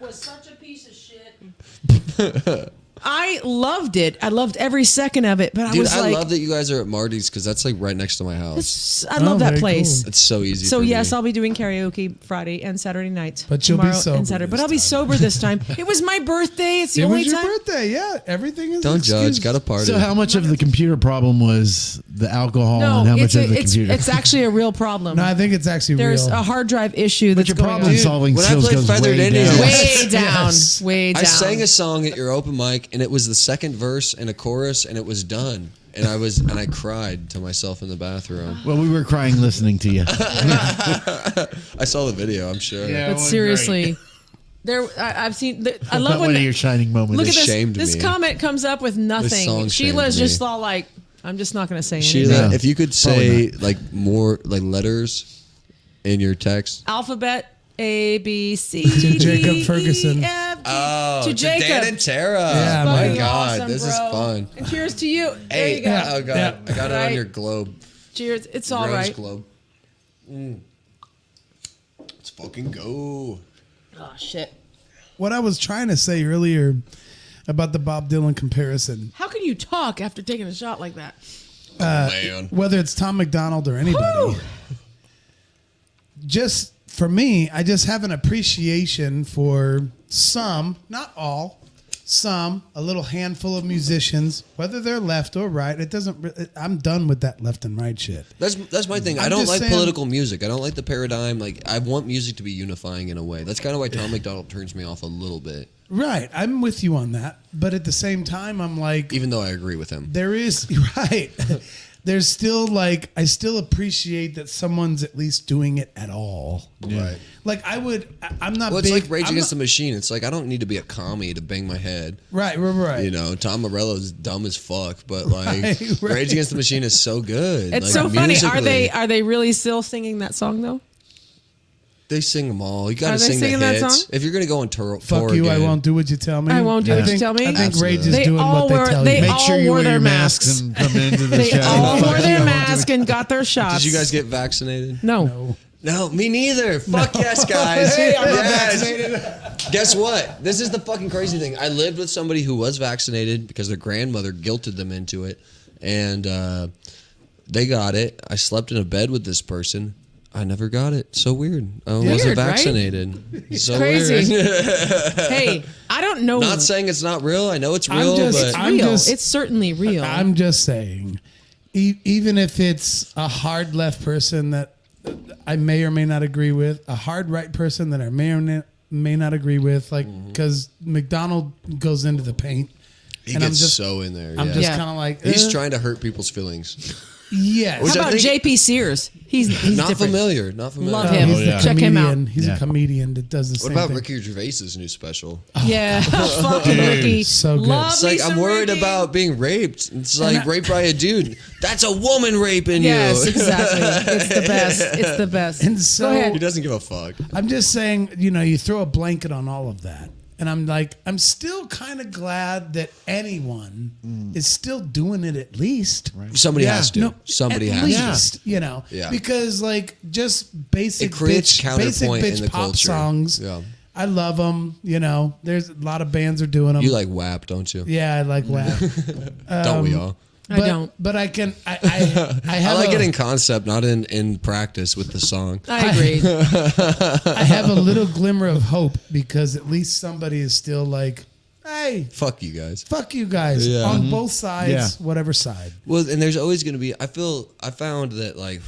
was such a piece of shit. I loved it. I loved every second of it. But I Dude, was I like, love that you guys are at Marty's because that's like right next to my house. I love Oh, that very place. cool. It's so easy. So for yes, me. I'll be doing karaoke Friday and Saturday nights. But you'll be tomorrow sober and Saturday. But this I'll be time. sober this time. It was my birthday. It's the It only was your time. birthday. Yeah, everything is. Don't judge. excused. Got a party. So how much of the computer problem was the alcohol, No, and how much it's, of the it's, computer? it's actually a real problem. No, I think it's actually There's real. a hard drive issue but that's your going problem on. solving When I skills played goes Feathered way Indians- down. Way down. Yes. Way down. I sang a song at your open mic, and it was the second verse and a chorus, and it was done. And I cried to myself in the bathroom. Well, we were crying listening to you. I saw the video. I'm sure. But seriously, I've seen. I love One when of your shining moments. look at this. shamed This me. comment comes up with nothing. song Sheila's shamed me. just all like, I'm just not going to say anything. Sheila, No, if you could say like more like letters in your text. Alphabet A B C To Jacob D, Ferguson. E, F, G. Oh, to Jacob. Dan and Tara. Yeah, my man. God, Awesome, this is bro. fun. And cheers to you. There Hey, you go. oh God, Yeah. I got it Right. on your globe. Cheers. It's all Rose right. globe. Let's fucking go. Oh shit. What I was trying to say earlier about the Bob Dylan comparison, How can you talk after taking a shot like that? Man. whether it's Tom McDonald or anybody, Whew. just for me, I just have an appreciation for some, not all, some, a little handful of musicians, whether they're left or right. It doesn't. I'm done with that left and right shit. That's my thing. I I'm don't just like saying- political music. I don't like the paradigm. Like I want music to be unifying in a way. That's kind of why Tom McDonald turns me off a little bit, Right, I'm with you on that, but at the same time, I'm like, even though I agree with him. there is right. There's still like I still appreciate that someone's at least doing it at all. Right. Like I'm not. Well, it's big, like Rage I'm Against not- the Machine. It's like I don't need to be a commie to bang my head. Right. You know, Tom Morello's dumb as fuck, but like Right. Rage Against the Machine is so good. It's Like, so funny. musically, Are they really still singing that song though? They sing them all. You got Are to they sing the singing that hits. song? If you're gonna go on tour, Fuck you! I won't do what you tell me. I won't do what you think- tell me? I think Rage is They doing all what they were- tell they you. Make all sure you wore wear their your masks. masks and come into the They show. all wore Fuck their you. mask and got their shots. Did you guys get vaccinated? No. No, me neither. Fuck yes, guys. Hey, I'm not Yes. vaccinated. Guess what? This is the fucking crazy thing. I lived with somebody who was vaccinated because their grandmother guilted them into it, and they got it. I slept in a bed with this person. I never got it. So weird. I wasn't Weird, right? vaccinated. So Crazy. weird. Hey, I don't know. Not saying it's not real. I know it's I'm real, just- but I'm real. just- It's certainly real. I'm just saying, even if it's a hard left person that I may or may not agree with, a hard right person that I may or may not agree with, like because McDonald goes into the paint, he and gets I'm just so in there. I'm yeah. just Yeah. kind of like He's trying to hurt people's feelings. Yes. Which How I about think- JP Sears? He's Not different. familiar. Not familiar. Love him. He's yeah. a Check him out. comedian. He's Yeah. a comedian that does the What same about thing. Ricky Gervais's new special? Yeah, fucking Ricky. So good. Love It's me like I'm some worried Ricky. about being raped. It's like raped by a dude. That's a woman raping Yes, you. exactly. It's the best. It's the best. And so- Go He ahead. doesn't give a fuck. I'm just saying, you throw a blanket on all of that. And I'm like, I'm still kind of glad that anyone is still doing it at least. Somebody Yeah. has to. No, Somebody at has least, to. Yeah. Yeah. Because like just basic It creates bitch, basic counterpoint bitch in the pop culture. songs. Yeah. I love them. There's a lot of bands are doing them. You like WAP, don't you? Yeah, I like WAP. Don't we all? I don't. But I can. I I have like a, it in concept, not in practice with the song. I agree. I have a little glimmer of hope because at least somebody is still like, Hey, Fuck you guys. fuck you guys Yeah. on both sides, Yeah. whatever side. Well, and there's always going to be. I found that like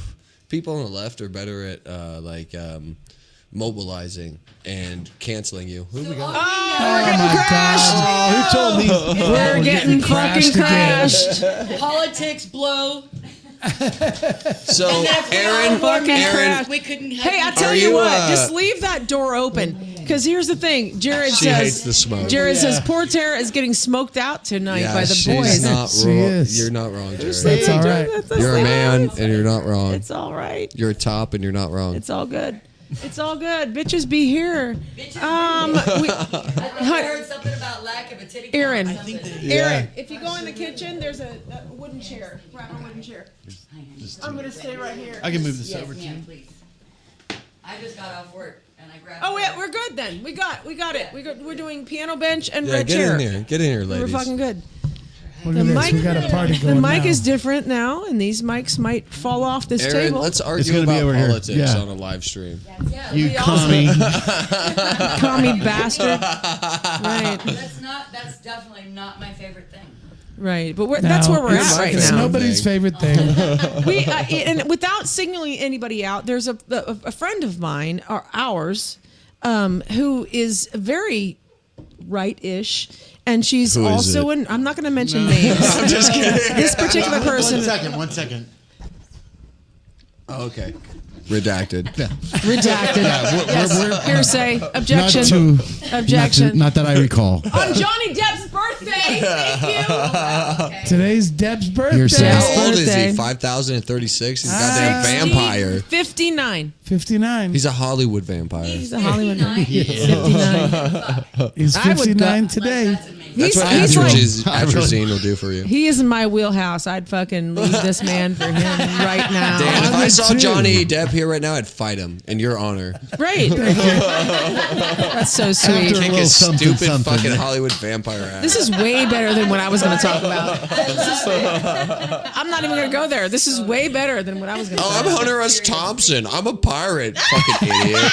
people on the left are better at mobilizing and canceling you. Who we got? We're getting crashed. Oh, who told me? We're getting fucking crashed crashed. Politics blow. So Aaron, crashed. We couldn't have Hey, I you- tell Are you you, what, just leave that door open. Because here's the thing, Jared She says. hates the smoke. Jared says poor Tara is getting smoked out tonight by the she's boys. not She wrong. is. You're not wrong, Jared. That's all right. You're a man, and you're not wrong. It's all right. You're a top, and you're not wrong. It's all good. It's all good. Bitches be here. Bitches We, I thought I heard something about lack of a titty count. Aaron, or something. Aaron, if you go in the kitchen, there's a wooden chair. Grab a wooden chair. I'm gonna stay right here. I can move this Yes, over to you. ma'am, please. I just got off work and I grabbed. Oh yeah, we're good then. We got it. We're doing piano bench and Yeah, red get chair. in here. Get in here, We're ladies. fucking good. Look at this. We got a party The going mic now. is different now, and these mics might fall off this Aaron, table. let's It's argue gonna be about over here. politics Yeah. on a live stream. Yeah, You We also- commie. Commie bastard. Right, that's definitely not my favorite thing. right. But that's where we're it's- at right it's now. nobody's favorite thing. We and without signaling anybody out, there's a friend of mine, or ours, who is very right-ish, and she's Who is also it? I'm not going to mention names. I'm just kidding. This particular person, One second. Oh, okay. Redacted. redacted. Yes. Hearsay. Objection. Not to, Objection. not that I recall. On Johnny Depp's birthday. Thank you. Today's Deb's birthday. Hearsay. How old is birthday. he? 5,036? He's a goddamn 60, vampire. 59. 59. He's a Hollywood vampire. He's a Hollywood man. 59. He's I would 59 go- today. That's amazing. That's what He's like, atrazine will do for you. he is in my wheelhouse. I'd fucking leave this man for him right now. Dan, if I would saw too. Johnny Depp here right now, I'd fight him in your honor. Great. That's so sweet. After- Kick little his something, stupid something. fucking Hollywood vampire ass. This is way better than what I was going to talk about. I'm not even going to go there. This is way better than what I was going to Oh, talk I'm about. Hunter S. Thompson. I'm a pirate. Fucking idiot.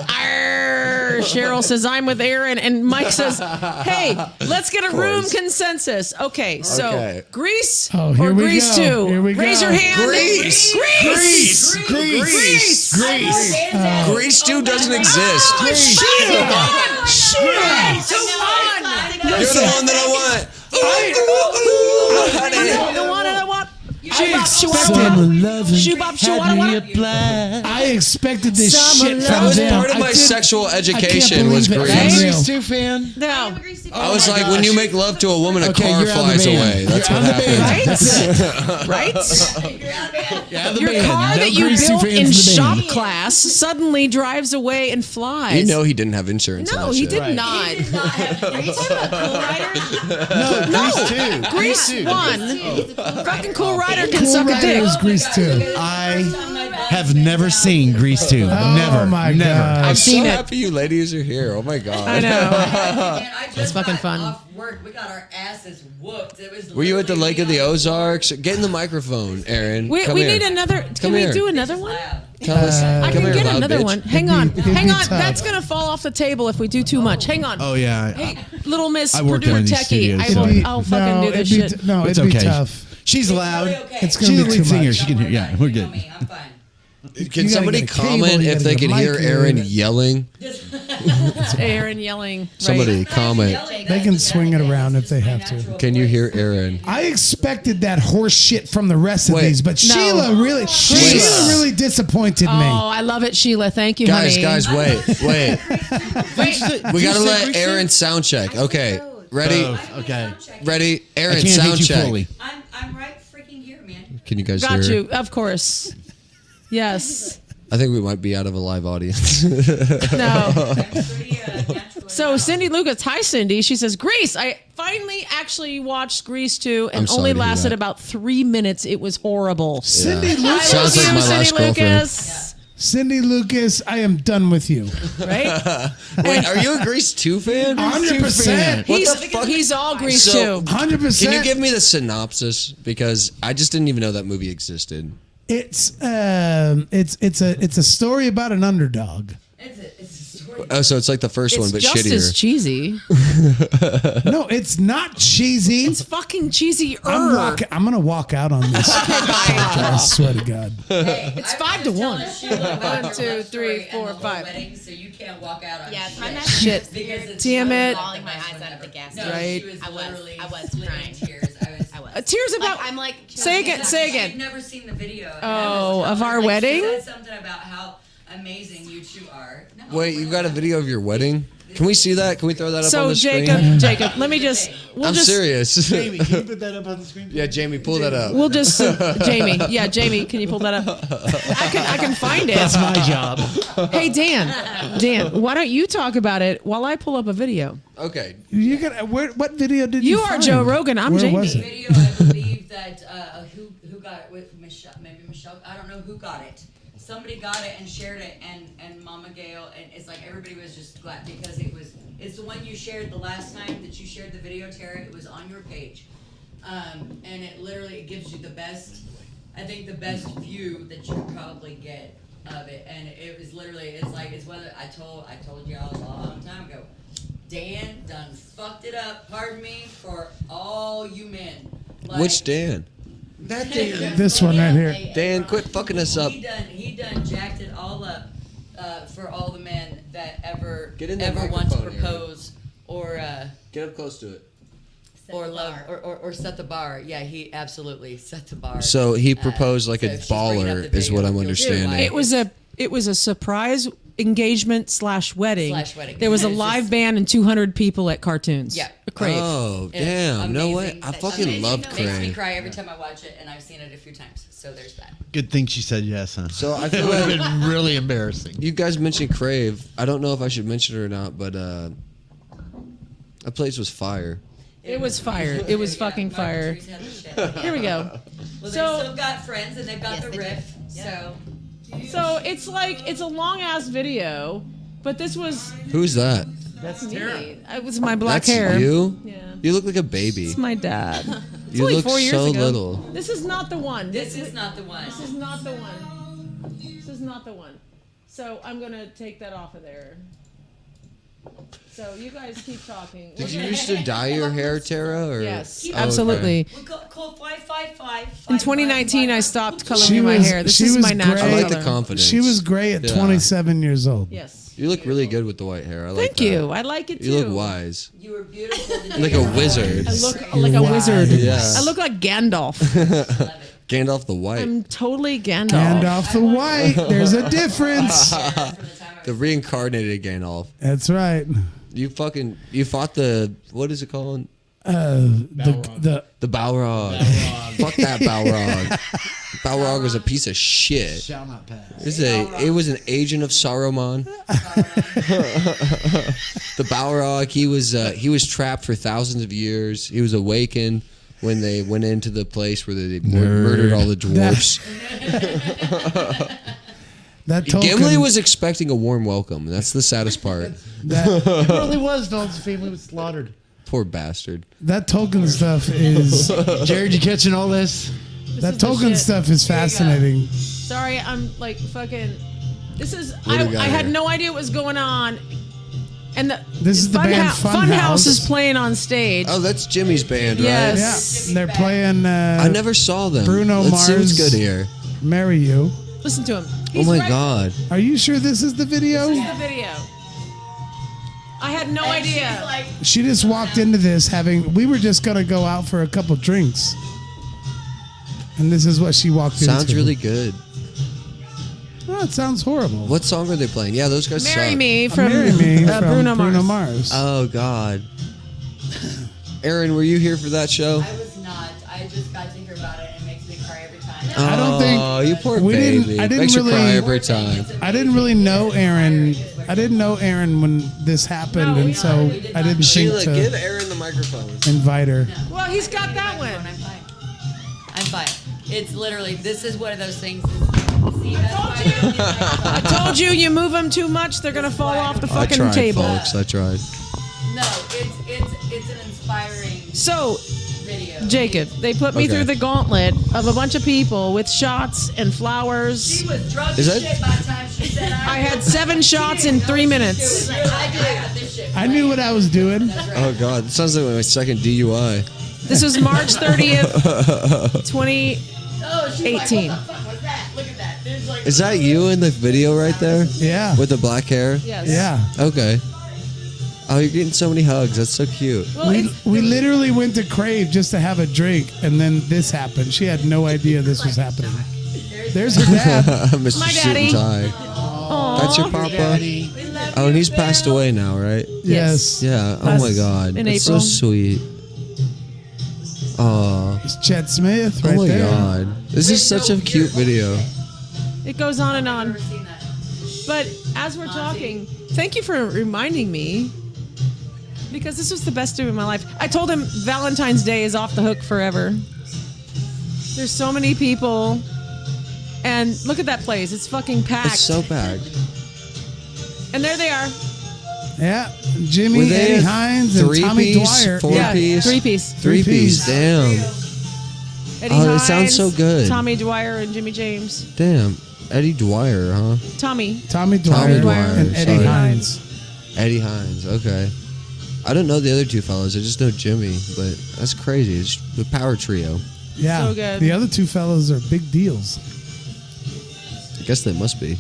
Arr, Cheryl says, I'm with Aaron. And Mike says, hey, let's get a room consensus. Okay, so Okay. Grease Oh, here or we Grease go. 2? Here we Raise go. your hand. Grease. Grease. Grease. Grease. Grease 2 doesn't exist. Oh, shit. You're the one that I want. The one that I want. I expected this Summer shit love. from That was them. part of I my did- sexual I can't education was believe it. Grease. Unreal. Grease 2 fan? No. I was like, when you make love to a woman, a Okay, car you're out of the flies band. away. That's You're what out of the happens. Right? Yeah, the Your band. car No that you Grease 2 built fans in the shop band. class suddenly drives away and flies. You know he didn't have insurance. on No, that he shit. did not. Are you talking about Cool Rider? No, Grease 1. Fucking Cool Rider can Cool suck a Rider dick. is Grease 2. I have never seen Grease 2. Never. my Never. God. I've seen so it. happy you ladies are here. Oh my god. I know. I just fucking got fun. Off work, we got our asses whooped. It was. Were you at the literally Lake of the me on Ozarks? Get in the microphone, Aaron. We Come we here. need another. Can Come we here. do another one? lab. Tell us. I Come can here, get loud another bitch. one. Hang on. it'd Hang be on. tough. That's going to fall off the table if we do too much. Hang on. Oh, yeah. Hey, little Miss I work in Purdue one of these Techie. studios, I so- will, I'll fucking do this shit. No, It's it'd be okay. tough. She's loud. Really okay. It's gonna She's be the too lead singer. much. She can hear. Yeah, we're good. I'm fine. Can gotta somebody get a cable, comment you if gotta they get a can hear mic Aaron in. yelling? Aaron yelling. Right. Somebody comment. They can swing it around if they have to. Can you hear Aaron? I expected that horse shit from the rest of Wait. these, but No. Sheila really disappointed me. Oh, I love it, Sheila. Thank you, Guys, honey. guys, wait. We gotta let Aaron sound check. Okay, ready? Okay. Ready? I Aaron, can't sound hit you check. fully. I'm right freaking here, man. Can you guys Got hear? you. Of course. Yes. I think we might be out of a live audience. No. Pretty, natural. So Cindy Lucas, hi Cindy. She says, Grease. I finally actually watched Grease 2 I'm and sorry only to hear lasted that. about 3 minutes. It was horrible. Cindy I Lucas. Sounds love like you, my last Cindy girlfriend. Lucas. Cindy Lucas, I am done with you. Right? Wait, are you a Grease 2 fan? 100%. He's, the fuck? he's all Grease So- 2. 100%. Can you give me the synopsis? Because I just didn't even know that movie existed. It's a story about an underdog. It's a story Oh, so it's like the first one, It's but just shittier. as cheesy. No, it's not cheesy. It's fucking cheesy. I'm gonna walk out on this. I swear to God. It's 5 to 1. 1, 2, 3, 4, 5. Wedding, so you can't walk out on Yeah, shit. my Shit. Because it's Damn it. bawling my eyes out at the gas No, station. Right. she was I was. literally I was split crying. in tears. I was. Tears about. I'm like, Say again. Say You've again. never seen the video. And Oh, I was of telling our her, wedding? She said something about how amazing you two are. No, Wait, you got a video of your wedding? Can we see that? Can we throw that up on So the Jacob, screen? Jacob, let me just. I'm serious. Jamie, can you put that up on the screen? Yeah, Jamie, pull that up. We'll just Jamie. Yeah, Jamie, can you pull that up? I can find it. That's my job. Hey Dan, why don't you talk about it while I pull up a video? Okay. You got what video did you? You are find? Joe Rogan. I'm Where Jamie. was it? video, I believe that who got it with Michelle, maybe Michelle. I don't know who got it. Somebody got it and shared it, and Mama Gail, and it's like everybody was just glad because it's the one you shared the last time that you shared the video, Tara. It was on your page, and it gives you the best, I think the best view that you could probably get of it, and it was literally it's whether I told y'all a long time ago. Dan done fucked it up. Pardon me for all you men. Like, Which Dan? That thing. This one right here. Dan, quit fucking us up. He done jacked it all up for all the men that ever Get in that want to microphone, Aaron. propose or Get up close to it. or love or set the bar. Yeah, he absolutely set the bar. So he proposed like a so she's bringing up baller, the is what video. I'm You'll understanding. see It was a surprise engagement / wedding. / There was a It was live just- band and 200 people at Cartoons. Yeah. Crave. Oh, And damn. No way. amazing. I fucking Amazing. love Makes me Crane. cry every time I watch it, and I've seen it a few times. So there's that. Good thing she said yes, huh? So I It feel would have like been really embarrassing. you guys mentioned Crave. I don't know if I should mention it or not, but that place was fire. It was fire. It was fucking Mark fire. Patrice had the shit. Here we go. Well, So- they still got friends, and they've got Yes, the they riff. do. So So it's a long ass video, but this was Who's that? That's me. It was my black That's hair. you? Yeah. You look like a baby. It's my dad. It's You only look 4 years so ago. little. This is not the one. this is not the one. This is not the one. This is not the one. So I'm gonna take that off of there. So you guys keep talking. Did you used to dye your hair, Tara? Or? Yes, Oh, okay. absolutely. We call 555. In 2019, I stopped coloring She my was- hair. This she is was my natural great. I like the color. confidence. She was gray at Yeah. 27 years old. Yes. You look really good with the white hair. I like Thank that. you. I like it too. You look wise. You were beautiful. Like a wizard. I look like a wizard. Yeah. I look like Gandalf. Gandalf the White. I'm totally Gandalf. Gandalf the White. There's a difference. The reincarnated Gandalf. That's right. You fought the, what is it called? The The Balrog. Fuck that Balrog. Balrog was a piece of shit. Shall not pass. It was an agent of Saruman. The Balrog, he was trapped for thousands of years. He was awakened when they went into the place where they murdered all the dwarfs. that Tolkien, Gimli was expecting a warm welcome. That's the saddest part. It really was. No, his family was slaughtered. Poor bastard. that Tolkien stuff is Jared, you catching all this? that is the Tolkien shit. stuff is fascinating. Sorry, I'm like fucking. This is. What do we got I had here? no idea what was going on. And This is the band Funhouse Funhouse. is playing on stage. Oh, that's Jimmy's band, right? Yes. Yeah, they're playing I never saw them. Bruno That seems Mars. good here. "Marry You." Listen to him. Oh He's my right- god. Are you sure this is the video? This is the video. I had no idea. She just walked into this we were just gonna go out for a couple drinks, and this is what she walked into. Sounds really good. Oh, it sounds horrible. What song are they playing? Yeah, those guys Marry suck. Me from, "Marry Me" from Bruno Mars. Mars. Oh god. Aaron, were you here for that show? I was not. I just got to hear about it, and it makes me cry every time. I don't think- Oh, you poor we didn't- baby. I didn't Makes you really- cry every time. I didn't really know Aaron. I didn't know Aaron when this happened, and so I didn't think Sheila, give to Aaron the microphone. invite her. Well, he's got that one. I'm fine. I'm fine. It's literally, this is one of those things. See, I told you, you move them too much, they're gonna fall off the I fucking tried, table. folks. I tried. No, it's an inspiring So, video. Jacob, they put me Okay. through the gauntlet of a bunch of people with shots and flowers. She was drunk Is as that- shit by the time she said I had 7 shots in 3 minutes. I got this shit. I knew what I was doing. Oh God, it sounds like my second DUI. This was March 30th, 2018. Oh, she's like, what the fuck was that? Look at that. There's like Is that you in the video right there? Yeah. With the black hair? Yes. Yeah. Okay. Oh, you're getting so many hugs. That's so cute. Well, We literally went to Crave just to have a drink, and then this happened. She had no idea this was happening. There's her dad. Mr. My Suit and daddy. Tie. That's your papa? Oh, and he's passed away now, right? Yes. Yeah. Oh Passed my God. in That's April. so sweet. Oh. It's Chet Smith right Oh my there. God. This is such a cute video. it goes on and on. never seen that. But as we're talking, thank you for reminding me, because this was the best day of my life. I told him Valentine's Day is off the hook forever. There's so many people, and look at that place. It's fucking packed. It's so packed. And there they are. Yeah. Were Jimmy, they Eddie a Hines, and Tommy three-piece, Dwyer. four- Yeah, piece? 3-piece. Three-piece. Damn. Eddie Oh, it Hines, sounds so good. Tommy Dwyer and Jimmy James. Damn. Eddie Dwyer, huh? Tommy. Tommy Dwyer, Dwyer, and Eddie sorry. Hines. Eddie Hines. Okay. I don't know the other two fellas. I just know Jimmy, but that's crazy. It's the power trio. Yeah. So good. The other two fellas are big deals. I guess they must be.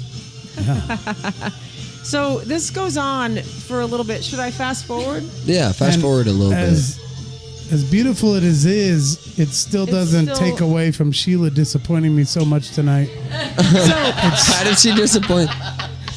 So this goes on for a little bit. Should I fast forward? Yeah, fast And forward a little bit. As beautiful as it is, it still doesn't still- take away from Sheila disappointing me so much tonight. How did she disappoint?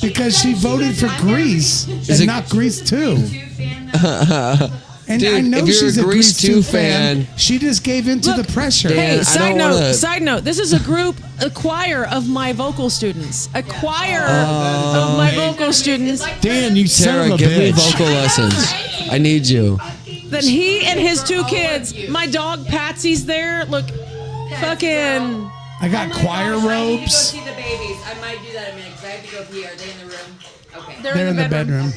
Because she voted for Grease and it- not Grease 2. Two fan though. And Dude, I know if you're she's a a Grease Grease 2 2 fan. fan- She just gave in to Look, the pressure. Dan, Hey, I side don't note, wanna- side note. This is a group, a choir of my vocal students. A choir of my vocal students. Dan, you son Sarah, of a give me bitch. vocal lessons. I need you. Then he and his 2 kids. My dog Patsy's there. Look, fucking. I got choir I need to go robes. see the babies. I might do that in a minute because I have to go pee. Are they in the room? Okay. They're in the bedroom.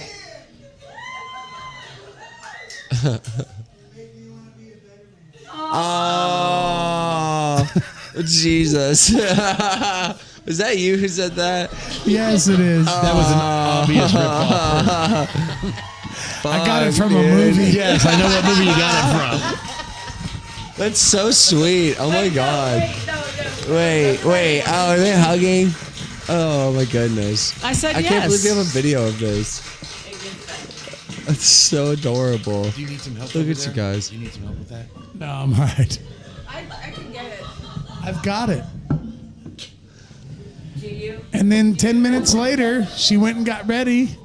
Oh, Jesus. Was that you who said that? Yes, it is. That was an obvious ripoff. I got it from a dude. movie. Yes, I know what movie you got it from. That's so sweet. Oh my God. Wait. Oh, are they hugging? Oh my goodness. I said I yes. can't believe we have a video of this. That's so adorable. Do you need some help? Look at you guys. You need some help with that? No, I'm all right. I can get it. I've got it. Do you? And then 10 minutes later, she went and got ready,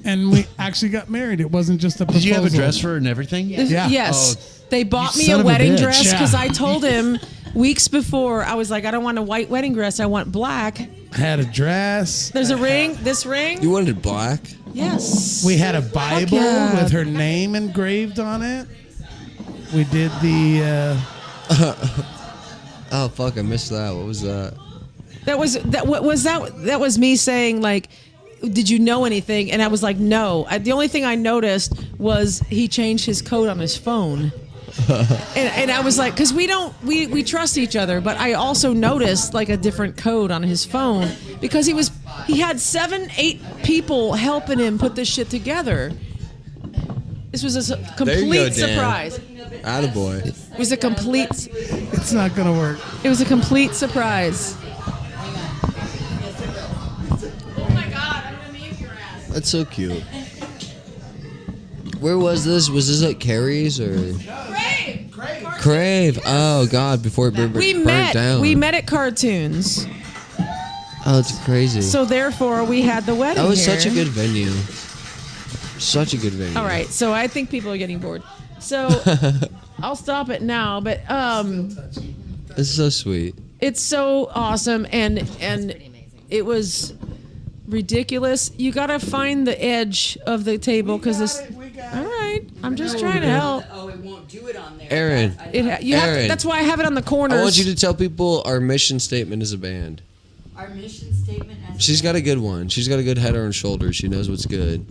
and we actually got married. It wasn't just a proposal. Did you have a dress for her and everything? Yeah. Yes. They bought You me son a of a wedding bitch. dress because Yeah. I told him weeks before, I was like, I don't want a white wedding dress. I want black. I had a dress. There's a ring. This ring. You wanted black? Yes. We had a Bible yeah. with her name engraved on it. We did the... Oh fuck! I missed that. What was that? That was that was me saying like, did you know anything? And I was like, no. The only thing I noticed was he changed his code on his phone. and I was like, because we trust each other, but I also noticed like a different code on his phone because he had 7-8 people helping him put this shit together. This was a complete Dan. surprise. Attaboy. It was a complete. It's not going to work. It was a complete surprise. Oh my God! I'm gonna mute your ass. That's so cute. Where was this? Was this at Carrie's or Crave? Oh God! Before it burnt down. We met at Cartoons, Oh, it's crazy. so therefore we had the wedding. that was here. such a good venue. Such a good venue. All right, so I think people are getting bored. So I'll stop it now. But It's so sweet. it's so awesome, and it was ridiculous. You gotta find the edge of the table because this. All right, I'm just trying to help. Oh, it won't do it on there. Aaron, Aaron. That's why I have it on the corners. I want you to tell people our mission statement as a band. Our mission statement as She's got a good one. She's got a good head on her shoulders. She knows what's good.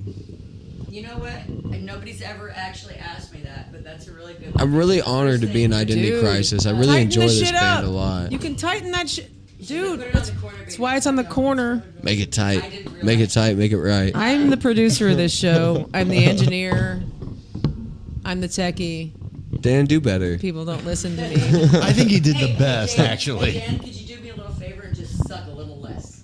You know what? Nobody's ever actually asked me that, but that's a really good one. I'm really honored to be in Identity Dude, Crisis. I really tighten enjoy this this shit band up. a lot. You can tighten that shit. Dude, Put it on that's, the corner, that's baby. why it's on the corner. Make it I tight. didn't Make it realize. tight. Make it right. I'm the producer of this show. I'm the engineer. I'm the techie. Dan, do better. People don't listen to me. I think he did Hey, the best, Dan, actually. Hey, Dan, could you do me a little favor and just suck a little less?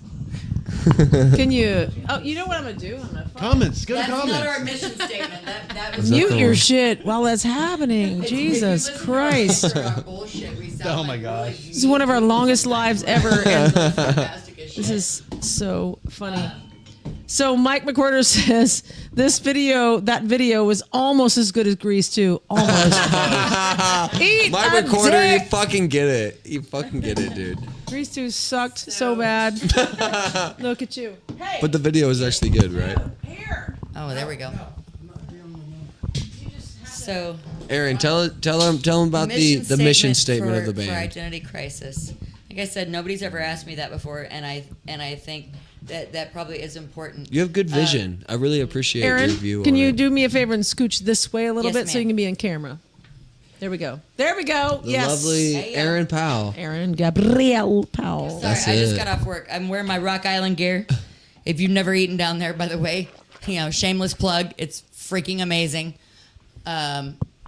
Can you? Oh, you know what I'm gonna do? I'm gonna Comments. Go to That's not our comments. mission statement. That was mute the your one? shit while that's happening. If you Jesus listen to our- Christ! our bullshit, we sound Oh my like gosh. really This is one of our longest lives ever, and sarcastic as this shit. is so funny. So Mike McWhorter says that video was almost as good as Grease 2. Almost. Eat My a recorder, you dick. fucking get it. You fucking get it, dude. Grease 2 sucked so bad. Look at you. Hey, But the video is actually good, right? here. Oh, there we go. So Aaron, tell him about the mission statement of the for band. Identity Crisis. Like I said, nobody's ever asked me that before, and I think that probably is important. You have good vision. I really appreciate your Aaron, view. can on you it. do me a favor and scooch this way a little Yes, bit so you ma'am. can be in camera? There we go. There we go. The Yes. lovely Hey, Aaron Powell. Aaron Gabrielle Powell. Sorry, That's I just it. got off work. I'm wearing my Rock Island gear. If you've never eaten down there, by the way, shameless plug. It's freaking amazing.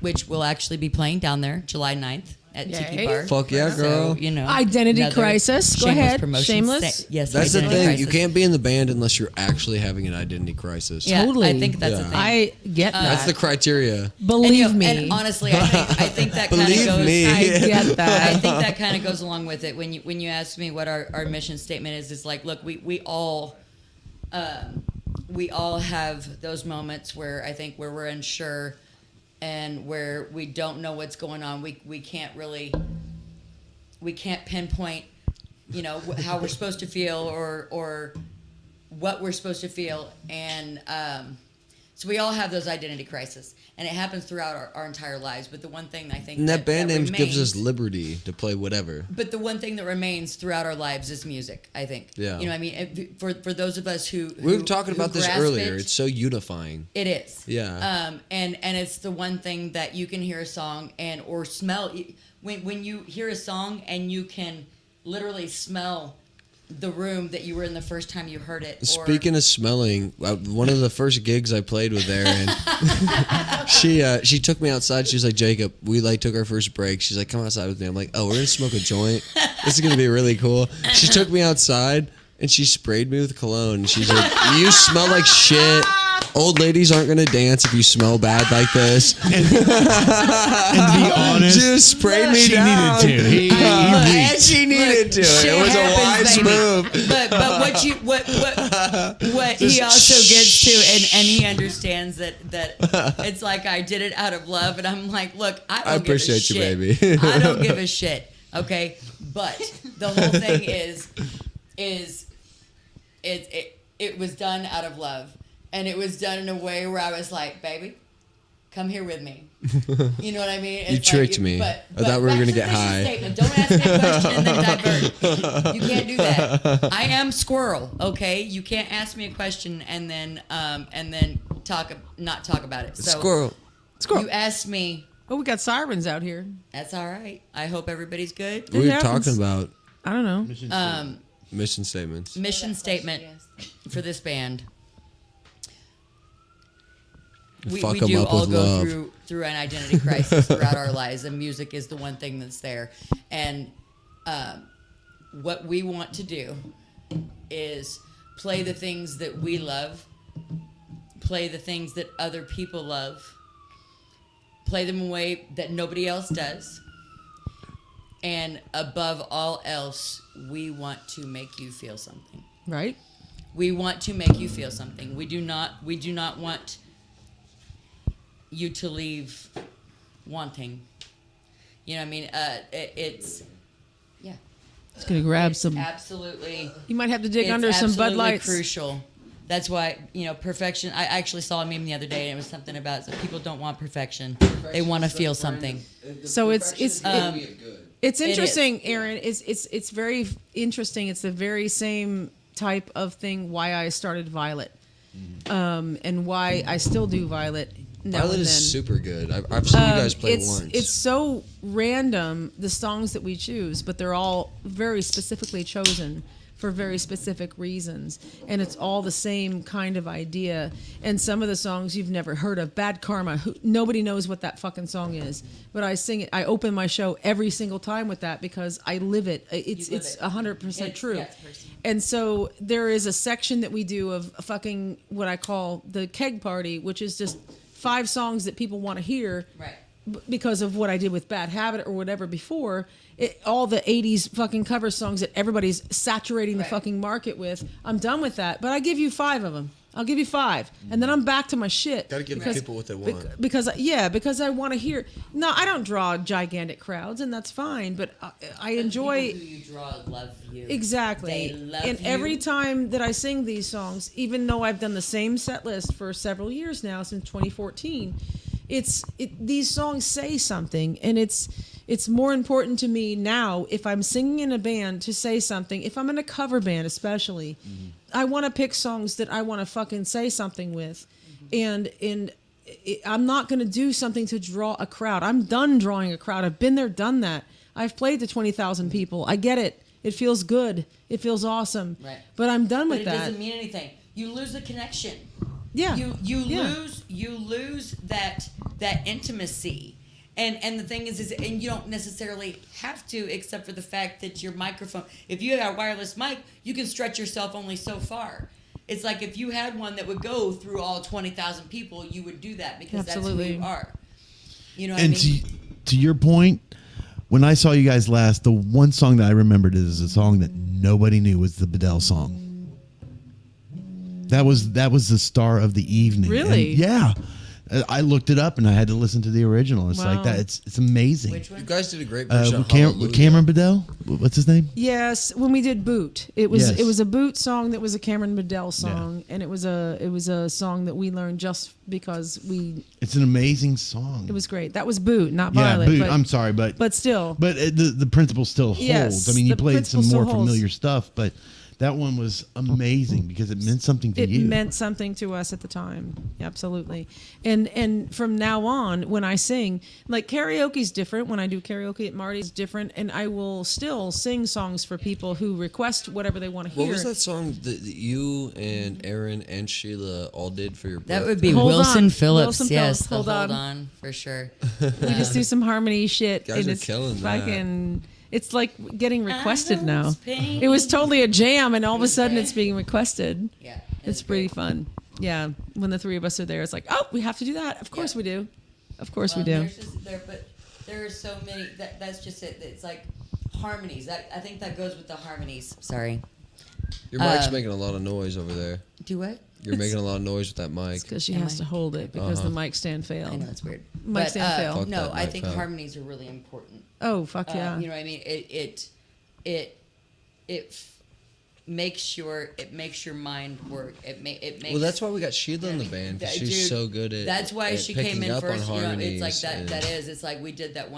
Which will actually be playing down there July 9th at Tiki Yay. Bar. Fuck yeah, girl. So, Identity another Crisis. Go shameless ahead. promotion. Shameless. Yes, That's the Identity thing. Crisis. You can't be in the band unless you're actually having an identity crisis. Yeah, Totally. I think that's Yeah. the thing. I get that. That's the criteria. Believe and, me. And honestly, I think that kind of Believe goes. me. I get I that. think that kind of goes along with it. When you ask me what our mission statement is, it's like, look, we all have those moments where I think where we're unsure and where we don't know what's going on. We can't pinpoint, how we're supposed to feel or what we're supposed to feel, and so we all have those identity crises, and it happens throughout our entire lives. But the one thing I think And that band name gives us remains- liberty to play whatever. But the one thing that remains throughout our lives is music, I think. Yeah. You know what I mean? For those of us who We were talking about this grasp earlier. it, It's so unifying. it is. Yeah. And it's the one thing that you can hear a song or smell when you hear a song and you can literally smell the room that you were in the first time you heard it. Speaking of smelling, one of the first gigs I played with Erin, she took me outside. She was like, Jacob, we took our first break. She's like, come outside with me. I'm like, oh, we're gonna smoke a joint. This is gonna be really cool. She took me outside and she sprayed me with cologne. And she's like, you smell like shit. Old ladies aren't gonna dance if you smell bad like this. And to be honest, She just sprayed me she down. needed to. He And she needed to. shit It was a happens, wise baby. move. But what he also gets to and he understands that it's like I did it out of love, and I'm like, look, I don't appreciate you, give a shit. baby. I don't give a shit. Okay, but the whole thing is it was done out of love, and it was done in a way where I was like, baby, come here with me. You know what I mean? You tricked me. I thought we were back gonna to get the mission high. statement. Don't ask that question and then divert. You can't do that. I am squirrel. Okay, you can't ask me a question and then not talk about it. So Squirrel. Squirrel. you asked me. Oh, we got sirens out here. That's all right. I hope everybody's good. We were happens. talking about I don't know. mission statements. Mission statement for this band. We Fuck 'em do up all with go love. through an identity crisis throughout our lives, and music is the one thing that's there. And what we want to do is play the things that we love, play the things that other people love, play them in a way that nobody else does. And above all else, we want to make you feel something. Right? We want to make you feel something. We do not want you to leave wanting. You know what I mean? It's It's gonna grab some. absolutely. You might have to dig It's under some Bud absolutely Lights. crucial. That's why, perfection. I actually saw a meme the other day, and it was something about that people don't want perfection. They want to feel something. So it's interesting, is. Aaron. It's very interesting. It's the very same type of thing why I started Violet. and why I still do Violet. Now Violet and is then. super good. I've seen you guys play once. It's so random, the songs that we choose, but they're all very specifically chosen for very specific reasons, and it's all the same kind of idea. And some of the songs you've never heard of. Bad Karma, nobody knows what that fucking song is, but I sing it. I open my show every single time with that because I live it. It's 100% true. Yeah, it's personal. And so there is a section that we do of fucking what I call the keg party, which is just 5 songs that people want to hear. Right. Because of what I did with Bad Habit or whatever before, all the 80s fucking cover songs that everybody's saturating the Right. fucking market with, I'm done with that. But I give you 5 of them. I'll give you 5. And then I'm back to my shit. Gotta give people what they want. Because I want to hear. No, I don't draw gigantic crowds, and that's fine. But I enjoy. People who you draw love you. Exactly. They love and you. every time that I sing these songs, even though I've done the same set list for several years now, since 2014, these songs say something, and it's more important to me now if I'm singing in a band to say something. If I'm in a cover band, especially, I want to pick songs that I want to fucking say something with, and I'm not going to do something to draw a crowd. I'm done drawing a crowd. I've been there, done that. I've played to 20,000 people. I get it. It feels good. It feels awesome. Right. But I'm done But with it that. doesn't mean anything. You lose the connection. Yeah. You lose that intimacy. And the thing is and you don't necessarily have to, except for the fact that your microphone, if you have a wireless mic, you can stretch yourself only so far. It's like if you had one that would go through all 20,000 people, you would do that because Absolutely. that's who you are. You know what I And mean? to your point, when I saw you guys last, the one song that I remembered is a song that nobody knew was the Bedell song. That was the star of the evening. Really? And yeah. I looked it up and I had to listen to the original. It's Wow. like that. It's amazing. Which You one? guys did a great version of Cameron Hallelujah. Bedell? What's his name? Yes, when we did Boot, it was Yes. a Boot song that was a Cameron Bedell song, and it was a song that we learned just because It's an amazing song. it was great. That was Boot, not yeah, Violet. Boot. But, I'm sorry, but still, the principle still holds. Yes, I mean, you the played some principle more still holds. familiar stuff, but that one was amazing because it meant something to it you. meant something to us at the time. Absolutely. And from now on, when I sing, like karaoke's different. When I do karaoke at Marty's, different, and I will still sing songs for people who request whatever they want to hear. What was that song that you and Aaron and Sheila all did for your birthday? That would be Hold Wilson on. Phillips. Wilson Yes, Phillips. Hold hold on. on for sure. We just do some harmony shit. Guys and are it's killing that. fucking. It's like getting requested now. was pain. It was totally a jam, and all of a sudden it's being requested. Yeah, It's pretty fun. Yeah, when the 3 of us are there, it's like, oh, we have to do that. Of course Yeah. we do. Of course we Well, do. But there are so many. That's just it. It's like harmonies. I think that goes with the harmonies. Sorry. Your mic's making a lot of noise over there. Do what? You're making a lot of noise with that mic. Because she Am has I? to hold it because the mic stand failed. I know it's weird. Mic stand fail. Fuck No, that I mic think fail. harmonies are really important. Oh, fuck yeah. You know what I mean? It makes your mind work. It makes. Well, that's why we got Sheila in the band because she's Dude, so good at. That's why at she picking came in up on first. You know, it's harmonies like that. and- That is. It's like we did that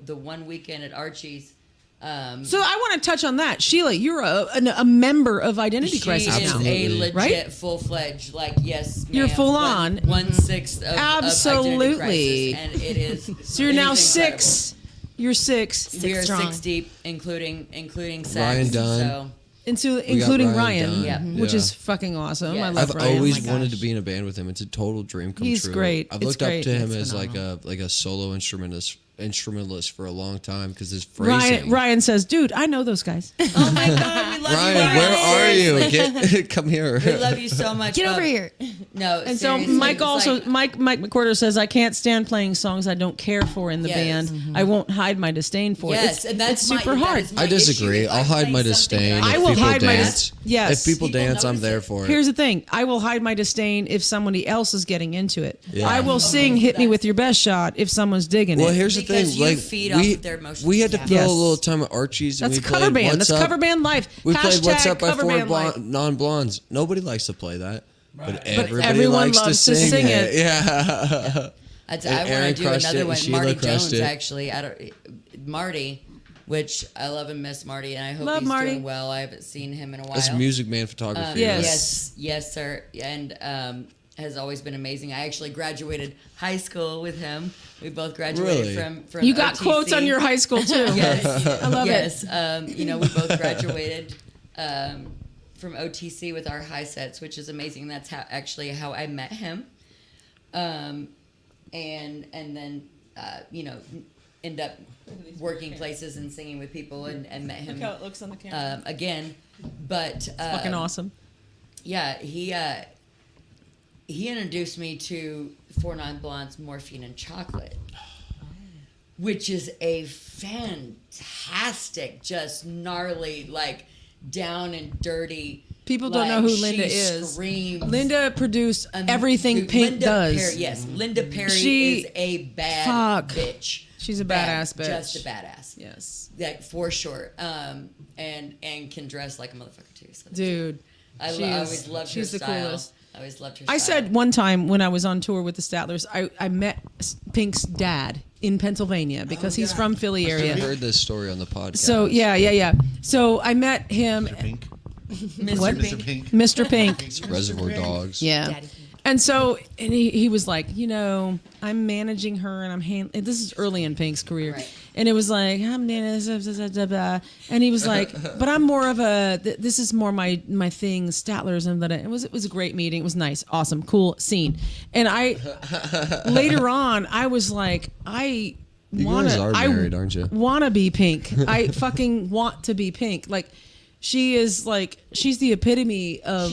the one weekend at Archie's. So I want to touch on that. Sheila, you're a member of Identity She Crisis is now. Absolutely. a legit Right? full-fledged, like, yes, You're ma'am, full on. 1/6 of Absolutely. Identity Crisis, and it is. So you're now it is 6. You're 6. incredible. We are strong. 6 deep, including sex. Ryan Dunn. So Including Ryan Ryan, Dunn. Yeah. which Yeah. is fucking awesome. Yes. I love I've Ryan. always Oh my wanted gosh. to be in a band with him. It's a total dream come He's true. great. I've It's looked great. up to him It's as phenomenal. like a solo instrumentalist for a long time because his phrasing. Ryan says, dude, I know those guys. oh my God, we love Ryan, you. where are you? Seriously. Come here. We love you so much. Get over here. No, And so seriously, Mike it's also like- Mike McWhorter says, I can't stand playing songs I don't care for in the Yes. band. I won't hide my disdain for it. Yes, and that's it's my- super that hard. is my I disagree. issue. If I'll I'm hide my playing something disdain. that I If will people hide my dance. yes. If people People dance, I'm notice there it. for it. Here's the thing. I will hide my disdain if somebody else is getting into it. Yeah. I will sing "Hit Me with Your Best Shot" if someone's digging Well, it. here's the Because thing. you Like feed off we, of their emotions. we had to Yeah. fill Yes. a little time at Archie's. And That's we cover played band. What's That's Up. cover band life. We played What's Hashtag Up by cover Four band life. Non-Blondes. Nobody likes to play that, but everybody everyone likes loves to to sing, sing it. it. Yeah. I And want Aaron to do crushed it, another and one. Sheila Marty crushed Jones, it. actually. Marty which I love and miss Marty, and I hope Love he's Marty. doing well. I haven't seen him in a while. That's Music Man photography. Yes, sir, and has always been amazing. I actually graduated high school with him. We both graduated Really? from You got OTC. quotes on your high school too. Yes, I love yes. it. We both graduated from OTC with our high sets, which is amazing. That's how I met him, and then end up working places and singing with people and met him. Look how it looks on the camera. Again, but Fucking awesome. yeah, he introduced me to 4 Non Blondes, Morphine and Chocolate, which is a fantastic, just gnarly, like down and dirty. People don't know who Linda she is. Screams. Linda produced everything Pink Linda does. Perry, yes, Linda Perry She- is a bad Fuck. bitch. She's a badass bitch. Just a badass. Yes. Like, for sure. And can dress like a motherfucker too. So Dude. I she always is- loved she's her the style. coolest. I always loved her I style. said one time when I was on tour with the Statlers, I met Pink's dad in Pennsylvania because he's from Philly I area. heard this story on the podcast. So yeah. So I met him, Pink. what? Mr. Pink. Mr. Pink. Reservoir Dogs. Yeah. Daddy. And so, and he was like, I'm managing her and this is early in Pink's career. Right. And it was like, and he was like, but I'm more of this is more my thing, Statlers. And it was a great meeting. It was nice, awesome, cool scene. And later on, I was like, You guys are married, aren't you? want to be Pink. I fucking want to be Pink. Like, she's the epitome of.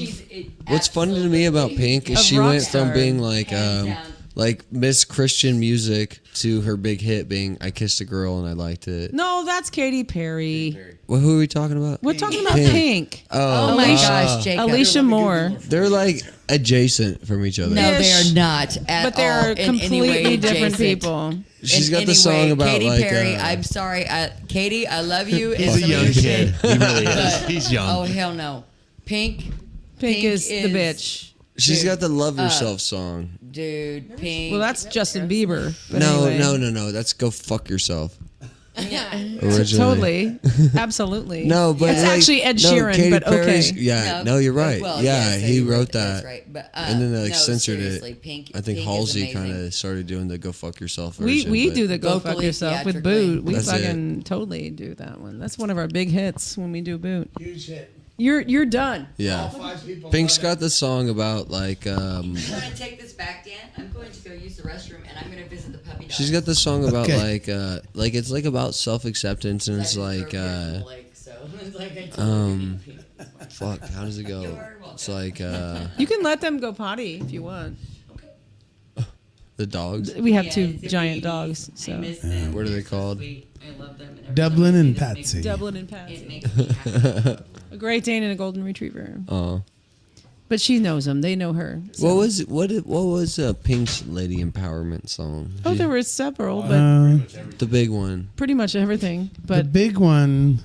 What's funny to me about Pink is Of she rock went from star. being Hands down. like Miss Christian music to her big hit being "I Kissed a Girl and I Liked It." No, that's Katy Perry. Well, who are we talking about? We're talking about Pink. Pink. Oh my Alicia- gosh, Jacob. Alicia Moore. They're like adjacent from each other. No, they Ish. are not at But they're all in any completely way different adjacent. people. She's In got the any song way. about Katy like. Perry. I'm sorry, Katy. I love you. He's a young kid. He really is. He's young. Oh hell no, Pink. Pink is the bitch. She's Dude, got the "Love Yourself" song. Dude, Pink. Well, that's Justin Bieber. But No, anyway. no. That's "Go Fuck Yourself." yeah. Originally. Totally. Absolutely. No, but it's like, actually Ed no, Sheeran, Katy but okay. Perry's- Yeah, no, you're right. Well, yeah, so he you wrote that's that. right. But, And then they like no, censored seriously, it. Pink, I think Pink is Halsey amazing. kind of started doing the "Go Fuck Yourself" We version. we but- do the Go Fuck Vocally, Yourself with theatrically. Boot. We That's fucking totally do that one. That's one of our big hits when we do Boot. Huge hit. You're done. Yeah. 5 people Pink's love got the song about like I'm going to take this back, Dan. I'm going to go use the restroom, and I'm going to visit the puppy dog. she's got the song about Okay. like it's like about self-acceptance and it's like fuck, how does it go? It's like You can let them go potty if you want. the dogs. We have two giant dogs, so What are they called? I love them. And every Dublin time I and see them, it makes- Patsy. Dublin and It Patsy. makes me happy. A Great Dane and a Golden Retriever. Oh. But she knows them. They know her. so. What was Pink's lady empowerment song? Oh, there were several, but The big one. pretty much everything. the But big one.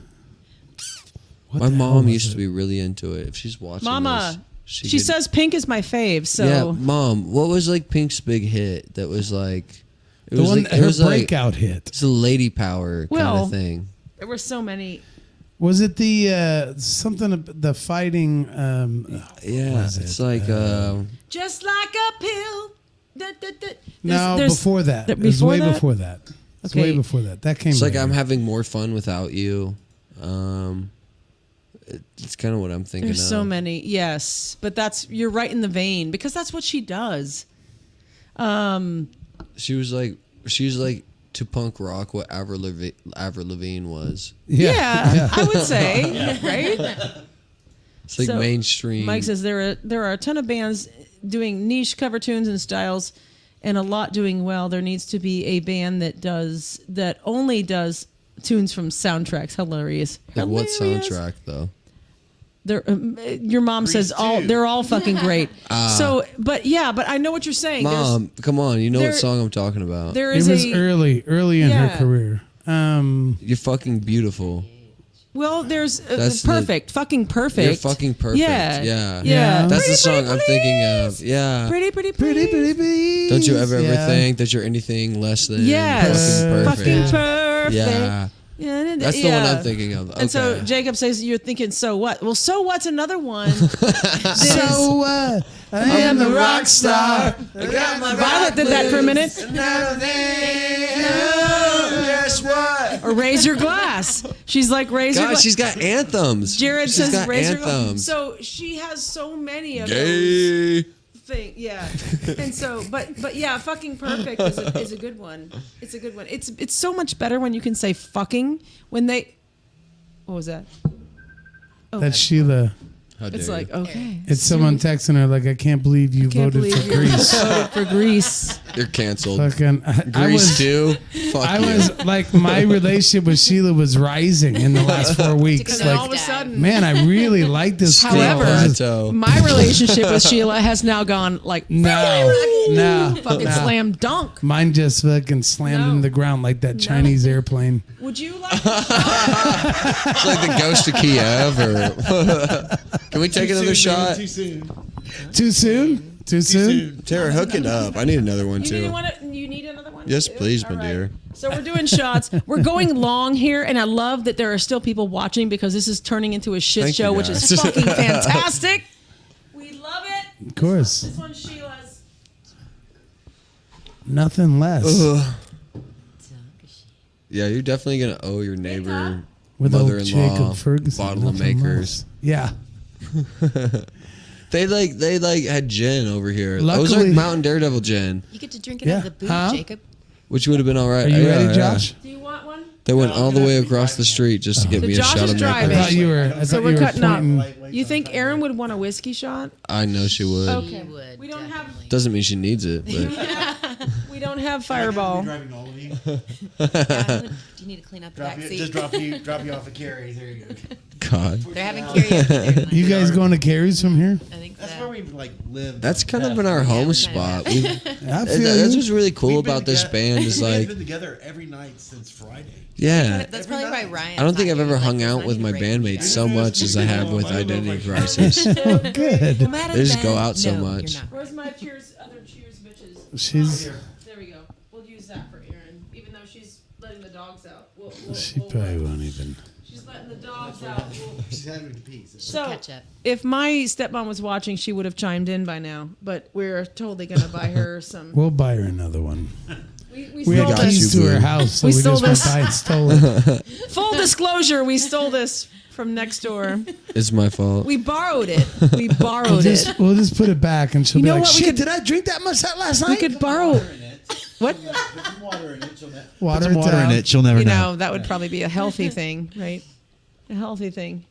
What My the hell mom was used it? to be really into it. If she's watching Mama, this, she could- says Pink is my fave. So Yeah, Mom, what was like Pink's big hit that was like it The was one, like, it her was like breakout hit. it's a lady power kind Well, of thing. there were so many. Was it the something the fighting? Yeah, was it's it? like Just like a pill. No, There's- before that. there- It was before way that? before that. It's Okay. way before that. That came. it's like later. I'm having more fun without you. It's kind of what I'm thinking. There's of. so many. Yes, but you're right in the vein because that's what she does. She was like to punk rock what Avril Lavigne was. Yeah, I would say, right? It's like So, mainstream. Mike says there are a ton of bands doing niche cover tunes and styles, and a lot doing well. There needs to be a band that only does tunes from soundtracks. Hilarious. like what Hilarious. soundtrack though? Your mom says they're all fucking great. So, but I know what you're saying. Mom, come on, you know there- what song I'm talking about. There It is was early in Yeah. her career. You're fucking beautiful. Well, there's That's perfect, fucking perfect. You're fucking perfect. Yeah, Yeah. yeah. That's Pretty, the song pretty, I'm thinking of. please. Yeah. Pretty, pretty, Pretty, please. pretty, please. Don't you ever Yeah. think that you're anything less than Yes, fucking perfect? fucking perfect. Yeah. Yeah, That's the one I'm thinking of. Okay. And so Jacob says you're thinking, so what? Well, so what's another one? So what? I am the rock star. Violet did that for a minute. Guess what? Or raise your glass. She's like raise your God, glass. she's got anthems. Jared She's says got raise your glass. anthems. So she has so many of those Gay. things. Yeah. And so, but yeah, fucking perfect is a good one. It's a good one. It's so much better when you can say fucking when they. What was that? Oh, That's Sheila. How dare it's you. like okay. It's someone texting her like, I can't believe you Can't voted believe for you Greece. voted for Greece. You're canceled. Fucking, I Grease was, too. Fuck I you. was like, my relationship with Sheila was rising in the last 4 weeks. And then all Like, of a sudden, man, I really like this girl. However, Plateau. my relationship with Sheila has now gone like No, fucking no. slam dunk. Mine just fucking slammed No. into the ground like that Chinese airplane. Would you like? It's like the ghost of Kiev. Or can we take another shot? Too soon. Too soon? Too soon? Tara, hook it up. I need another one too. You need another one? Yes, too? please, All my dear. So we're doing shots. We're going long here, and I love that there are still people watching because this is turning into a shit Thank show, you, which is guys. fucking fantastic. We love it. Of course. This one's Sheila's. Nothing less. Yeah, you're definitely gonna owe your neighbor With old mother-in-law Jacob Ferguson. bottle of nothing makers. less. Yeah. They had gin over here. Luckily- Ozark Mountain Daredevil gin, You get to drink it Yeah. out of the booth, Huh? Jacob. which would have been all right. Are you Yeah, ready, yeah. Josh? Do you want one? They went all the way across the street just to get me a Josh shot is of driving. I makers. thought you were. I So thought we're you were cutting up. pointing. You think Aaron would want a whiskey shot? I know she would. Okay. You would. We don't have. definitely. Doesn't mean she needs it, but We don't have Fireball. Driving all of you. Yeah, do you need to clean up the Drop back you, seat? just drop you off at Carrie's. There you go. God, They're having karaoke there tonight. You guys going to Carrie's from here? I think That's so. where we like live. that's kind of been our home spot. I feel That's you. what's really cool We've been about this together- band is we've like, been together every night since Friday. yeah. That's probably why Ryan. I don't think thought I've you ever were hung like, out "It's with not my even great bandmates shot." so much as I have with Identity Crisis. Good. I'm out of They just bed. go out so No, you're much. not. Where's my other cheers bitches? She's. There we go. We'll use that for Erin, even though she's letting the dogs out. She probably won't even. She's letting the dogs out. She's having to pee. So, Catch up. if my stepmom was watching, she would have chimed in by now. But we're totally gonna buy her some. We'll buy her another one. We We stole had got keys you, to her boo. house, so We we, stole just went this. by and stole it. Full disclosure: we stole this from next door. It's my fault. We borrowed it. We borrowed it. We'll just put it back, and she'll You be know like, what? We "Shit, could- did I drink that much that last We night?" could borrow. What? Put some water in it. She'll Water Put some it water down. in it. She'll never You know. know, that would probably be a healthy thing, right? A healthy thing.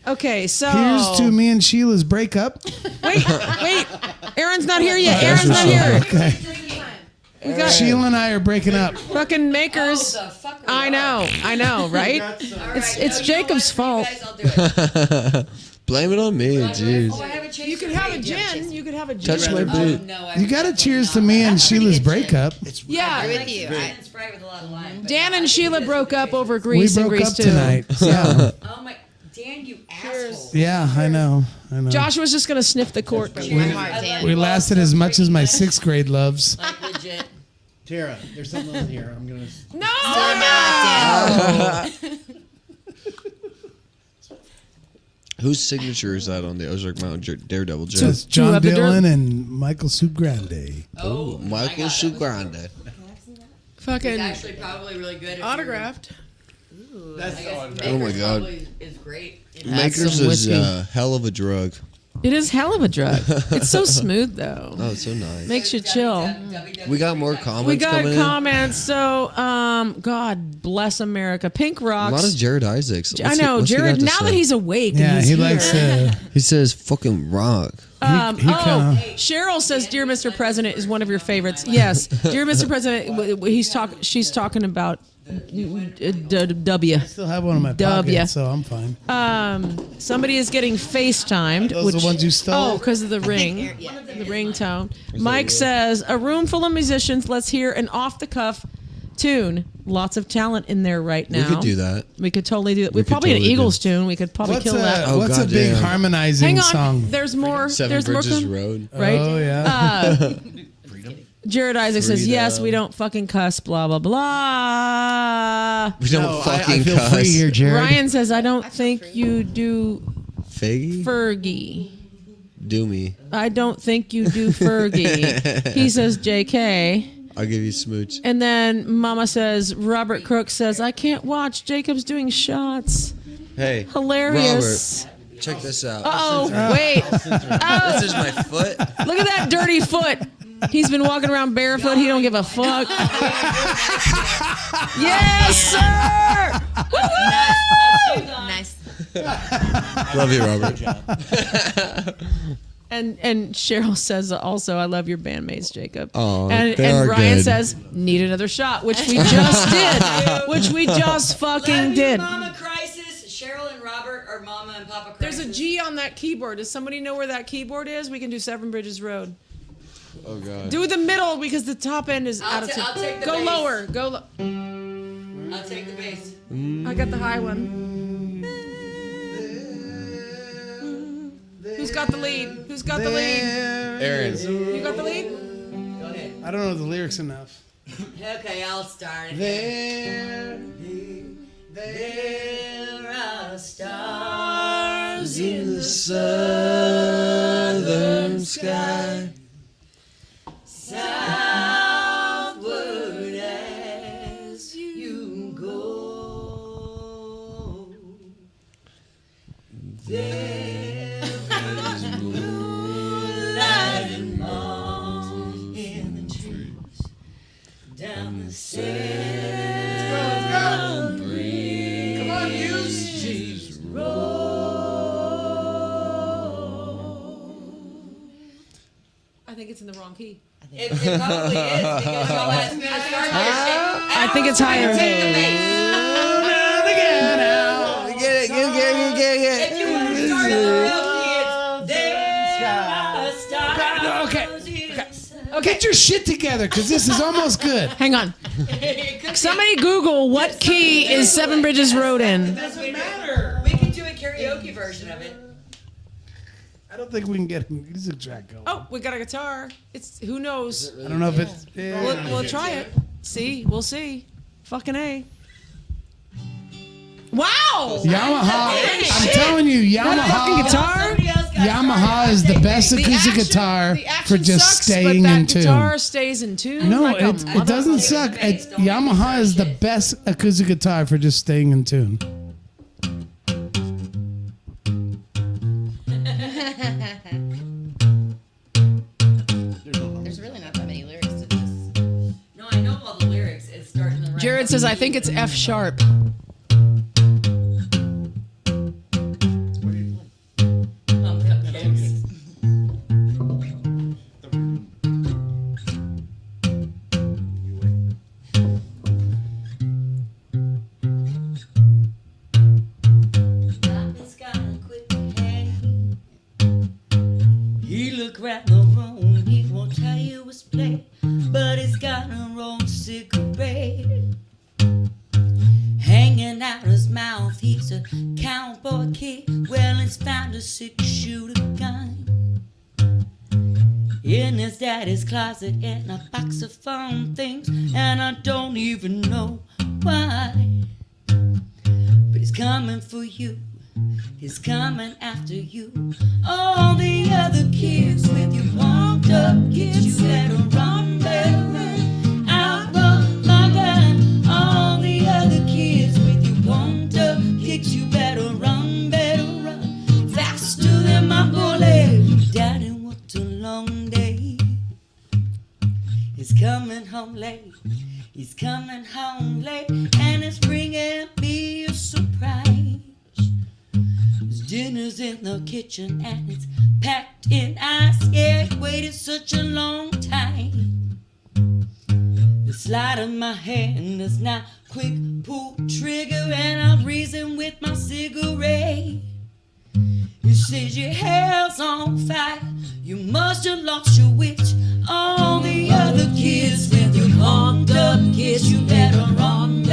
Okay, so Here's to me and Sheila's breakup. Wait, Aaron's not here yet. Aaron's not here. Okay. We got Sheila and I are breaking up. fucking makers. Oh, the fuck we I are. know, right? All It's right, it's you Jacob's know what? fault. You guys, I'll do it. Blame it on me, Oh, jeez. I haven't chased You could it. have a Wait, you haven't gin. chased You could have a gin. Touch my it. boot. Oh, no, I You got to definitely cheers to not. me and That's pretty Sheila's good gin. breakup. Yeah. I with like you. gin and Sprite with a lot of lime. but Dan no, I and think Sheila this broke up situation- over We Greece and broke Greece up too. tonight. Yeah. Oh my, Dan, you asshole. Yeah, I know. Josh was just gonna sniff the cork. but My heart, Dan. We lasted as much as my 6th grade loves. Like legit. Tara, there's something in here. I'm gonna. No. Whose signature is that on the Ozark Mountain Daredevil gin? It's John of the Dillon and Michael Sugrande. Oh, Michael Sugrande. Fucking It's actually probably really good. If autographed. That's I guess all. Makers Oh my God. probably is great. Makers some is whiskey. hell of a drug. It is hell of a drug. It's so smooth though. Oh, it's so nice. Makes you chill. We got more comments We got coming comments. So, God bless America. Pink in. A lot rocks. of Jared Isaacs. I know What's he Jared. got to Now say? that he's awake, Yeah, and he's he here. likes He says fucking rock. he kinda, Cheryl says, "Dear Mr. President" is one of your favorites. Yes, dear Mr. President. She's talking about W. still have one in my W. pocket, so I'm fine. Somebody is getting FaceTimed. Those are the ones you stole? Oh, because of the ring, the ringtone. Mike says, "A room full of musicians. Let's hear an off-the-cuff tune. Lots of talent in there right now. We could do that. We could totally do that. We We're probably could an totally Eagles do- tune. We could probably What's kill that. Oh, a big goddamn. harmonizing Hang on. song? There's more. Seven there's more. Bridges Road. Right. Oh yeah. Jared Isaac says, Freedom. yes, we don't fucking cuss, blah, blah, blah. We don't No, fucking I feel cuss. free here, Jared. Ryan says, I don't think you do Faggy? Fergie. Do me. I don't think you do Fergie. He says JK. I'll give you a smooch. And then Mama says, Robert Crook says, I can't watch. Jacob's doing shots. Hey. Hilarious. Robert, check this out. Oh, wait. Oh, This is my foot. look at that dirty foot. He's been walking around barefoot. He don't give a fuck. Yes, sir. Woo-hoo! Nice. Love you, Robert. And Cheryl says also, I love your bandmates, Jacob. Aw, and they are Ryan good. says, need another shot, which we just did. Which we just fucking Love you, did. Mama Crisis. Cheryl and Robert are Mama and Papa There's Crisis. a G on that keyboard. Does somebody know where that keyboard is? We can do Seven Bridges Road. Oh, God. Do the middle because the top end is I'll out of ta- I'll take the Go bass. lower. Go low. I'll take the bass. I got the high one. Who's got the lead? Who's got the lead? Aaron. You got the lead? Go ahead. I don't know the lyrics enough. Okay, I'll start it. There are stars in the southern sky. southward as you go. There is moonlight and moon in the trees down the Seven Bridges I think it's in the wrong key. It probably is because y'all asked me to start this. I think it's higher. Take the bass. Get it. If you want to start on the real key, it's there are stars. Okay. Okay. Get your shit together, because this is almost good. Hang on. Somebody Google what key is Seven Bridges Road in. Doesn't matter. We can do a karaoke version of it. I don't think we can get a music track going. Oh, we got a guitar. It's who knows. I don't know if it's. We'll try it. See, we'll see. Fucking A. Wow. Yamaha. Holy I'm shit. telling you, That fucking Yamaha. guitar. Somebody else got Yamaha is the best acoustic guitar the action for just sucks, staying but that in tune. guitar stays in tune. No, like a it doesn't suck. Yamaha is the best acoustic guitar for just staying in tune. There's really not that many lyrics to this. No, I know all the lyrics. It's starting the right. Jared says, I think it's F sharp. cupcakes. Papa's got a quick hand. He look right the room. He won't tell you his play, but he's got a rolled cigarette hanging out his mouth. He's a cowboy kid. Well, he's found a 6-shooter gun in his daddy's closet and a box of fun things, and I don't even know why. But he's coming for you. He's coming after you. All the other kids with you pumped up kids, you better run, outrun my gun. All the other kids with you pumped up kids, you better run, faster than my bullet. Daddy, what a long day. He's coming home late. He's coming home late, and it's bringing me a surprise. His dinner's in the kitchen and it's packed in ice. Yeah, he waited such a long time. The slide of my hand is now quick pull trigger, and I'm reason with my cigarette. He says your hair's on fire, you must have lost your witch. All the other kids with your pumped up kids, you better run,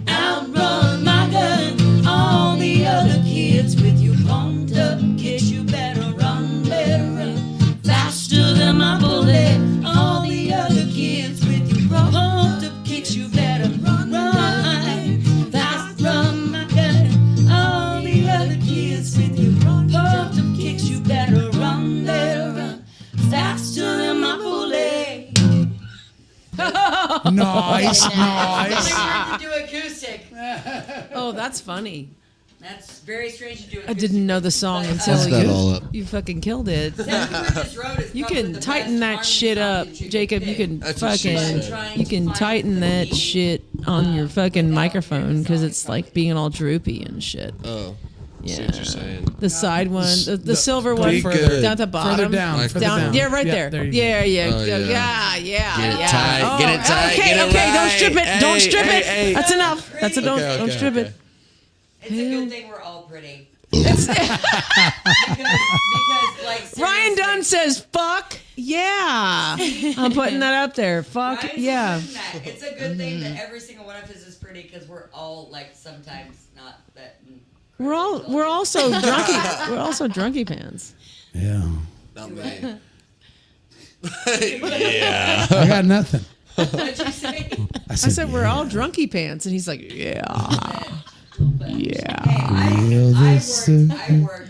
outrun my gun. All the other kids with your pumped up kids, you better run, faster than my bullet. All the other kids with your pumped up kids, you better run, Nice, Only nice. learned to do acoustic. Oh, that's funny. That's very strange to do. I didn't know the song But, until Messed that all up. you fucking killed it. Seven Bridges Road is You probably can the tighten best that harmony shit song up, that you Jacob. You pick. can That's what she fucking, said. you can tighten that shit on your fucking microphone because it's like being all droopy and shit. Oh, Yeah. see what you're saying. The side one, the silver one, Be good. down at the bottom. Further down. Like- Further Down, down. yeah, right there. there you go. Yeah, yeah, Oh, yeah, yeah. yeah. Get it yeah. tight, Oh, get it tight, Okay, get it okay, don't right. strip it. Don't Hey, strip hey, it. hey. That's enough. That's a don't. Okay, Don't okay, strip okay. it. It's a good thing we're all pretty. because like Ryan seriously, Dunn says, "Fuck yeah." I'm putting that up there. Fuck Ryan's yeah. doing that. It's a good thing that every single one of us is pretty because we're all like sometimes not that. We're also drunky. We're also drunky pants. Yeah. Not me. I got nothing. What'd you say? I said we're all drunky pants, and he's like, "Yeah, yeah." Hey, Real I this went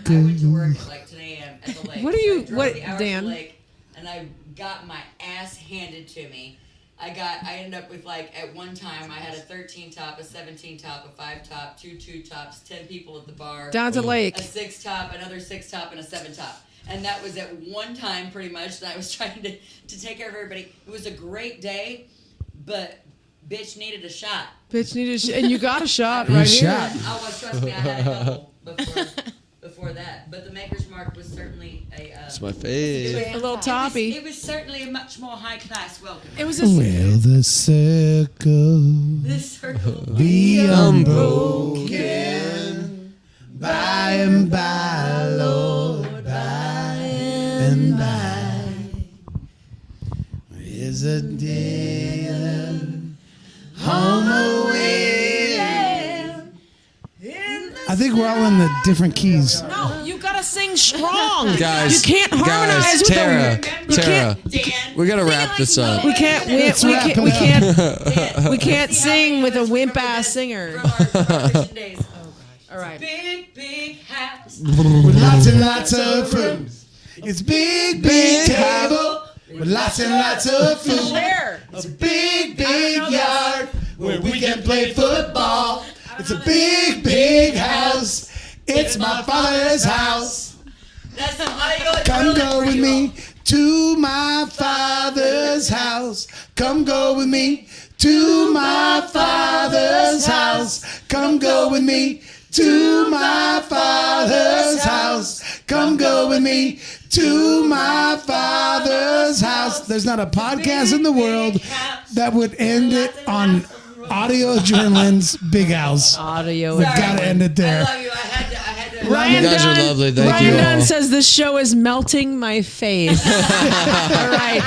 to work at like 10 a.m. at the lake. What are you- I drove what, the hours Dan? to the lake, and I got my ass handed to me. I ended up with like, at one time, I had a 13 top, a 17 top, a 5 top, 2 tops, 10 people at the bar. Down at the lake. A 6 top, another 6 top, and a 7 top. And that was at one time, pretty much, that I was trying to take care of everybody. It was a great day, but bitch needed a shot. Bitch needed, and you got a shot right here. shot. Oh, well, trust me, I had a couple before that. But the Maker's Mark was certainly a... It's my fave. A little toppy. It was certainly a much more high-class welcome. It was a. Will the circle This circle... be unbroken by and by, Lord, by and by? Is a day home away. I think we're all in the different keys. No, you gotta sing strong. Guys, you can't harmonize guys, with Tara, You Tara, can't. we gotta wrap this up. We can't. We can't sing with a wimp ass singer. From our vision days. Oh, gosh. All right. Big, big house. With lots and lots of food. It's big, big table with lots and lots of food. Where? It's a big, big yard where we can play football. It's a big, big house. It's my father's house. That's not how you go. Come go with me to my father's house. Come go with me to my father's house. Come go with me to my father's house. Come go with me to my father's house. There's not a podcast in the world that would end it on Audio Adrenaline's Big House. Audio. We gotta end it I there. love you. I had to. Ryan You guys are Dunn, lovely. Thank Ryan you Dunn all. says this show is melting my face. All right.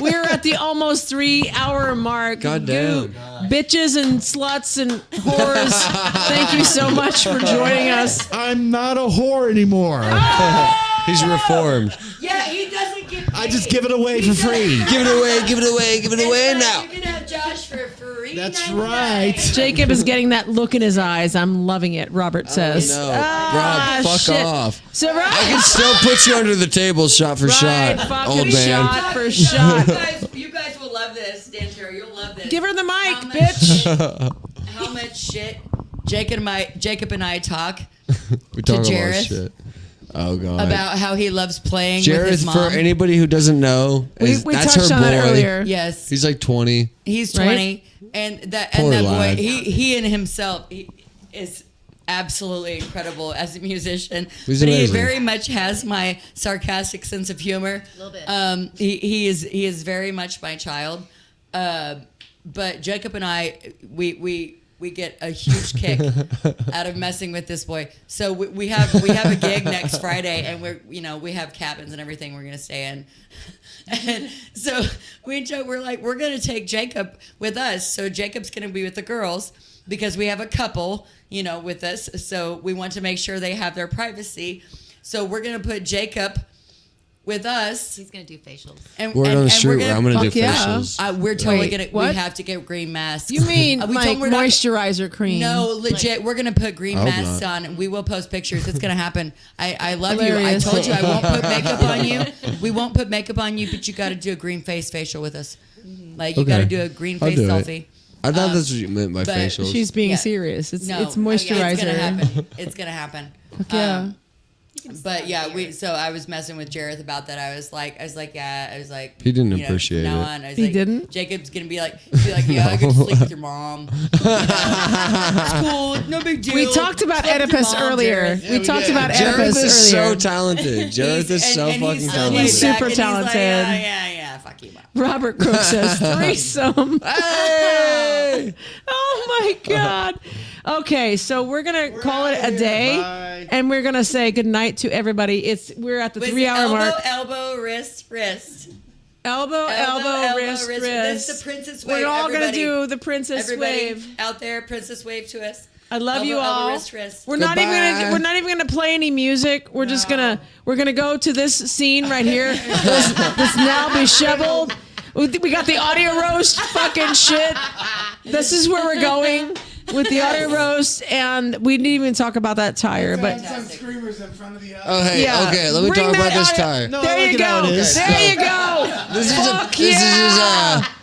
We're at the almost 3-hour mark. God damn. Bitches and sluts and whores, thank you so much for joining us. I'm not a whore anymore. He's reformed. Yeah, he doesn't get paid. I just give it away for free. Give it away, give it away, give it away now. You can have Josh for free. That's right. Jacob is getting that look in his eyes. I'm loving it, Robert says. No, Ah, Rob, fuck shit. off. So, I right. can still put you under the table shot for Right, shot, fucking old man. shot for shot. You guys will love this, Dan Terry. You'll love this. Give her the mic, How much bitch. How much shit Jacob and I talk We talk a lot of Jareth shit. Oh god. about how he loves playing with Jareth, his for mom. anybody who doesn't know, We that's touched her on boy. that earlier. Yes, He's like 20. he's Right? 20, and that Poor boy, lad. he in himself, he is absolutely incredible as a musician. He's but amazing. he very much has my sarcastic sense of humor. A little bit. He is very much my child. But Jacob and I, we get a huge kick out of messing with this boy. So we have a gig next Friday, and we have cabins and everything we're gonna stay in. And so we're like, we're gonna take Jacob with us. So Jacob's gonna be with the girls because we have a couple, with us. So we want to make sure they have their privacy. So we're gonna put Jacob with us. He's gonna do facials. And, Word on the street, we're I'm going to do Fuck yeah. facials. we're totally Wait, gonna. what? We have to get green masks. You mean We like told him we're not- moisturizer cream? No, legit. We're gonna put green I hope masks not. on. We will post pictures. It's gonna happen. I love you. I Hilarious. told you I won't put makeup on you. We won't put makeup on you, but you got to do a green face facial with us. Like you Okay. got to do a green I'll face do it. selfie. I thought that's what you meant by but facials. She's being Yeah. serious. It's No, it's oh, yeah, moisturizer. it's gonna happen. It's gonna happen. Yeah. But yeah, so I was messing with Jareth about that. I was like, He didn't you know, appreciate from now it. on, I was He like, didn't? Jacob's gonna be like, yeah, I get to sleep with your mom. It's cool, no big deal. We talked about Slept with your Oedipus mom, earlier. Jareth. We talked about Jareth Oedipus is so earlier. talented. Jareth is so And fucking he's talented. He's back super and he's like, talented. yeah, fuck you, mom. Robert Cook says threesome. Hey! Oh my God. Okay, so we're gonna call it a day, and we're gonna say goodnight to everybody. We're at the Was 3 hour elbow, mark. elbow, wrist, wrist. Elbow, wrist, wrist. That's the princess wave. We're all everybody. gonna do the princess Everybody wave. out there, princess wave to us. I love elbow, you all. Elbow, wrist, wrist. We're not even Goodbye. gonna play any music. We're just gonna go to this scene right here. this now disheveled. We got the audio roast fucking shit. This is where we're going with the audio roast, and we didn't even talk about that tire. But Some screamers in front of the other. Oh, hey, yeah, okay, let me Bring talk about that this audio- tire. No, There I you like it how go. it is. There you go.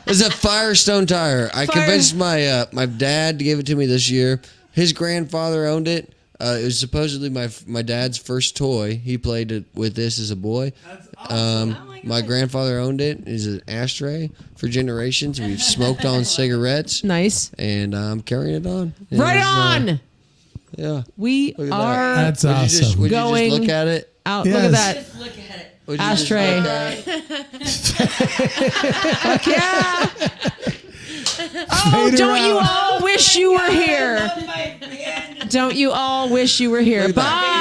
This is a Firestone tire. I convinced my my dad to give it to me this year. His grandfather owned it. It was supposedly my dad's first toy. He played it with this as a boy. My grandfather owned it. It's an ashtray for generations. We've smoked on cigarettes, Nice. and I'm carrying it on. And Right it's, on. Yeah. We Look at that. are That's Would you just awesome. would you Going- just look at it? out. Look at Yes. that. Just look at it. Would you just Ashtray. look at it? Yeah. Oh, Fade her don't you out. all wish you were here? Oh, my man. Don't you all wish you were here? Look at that. Bye.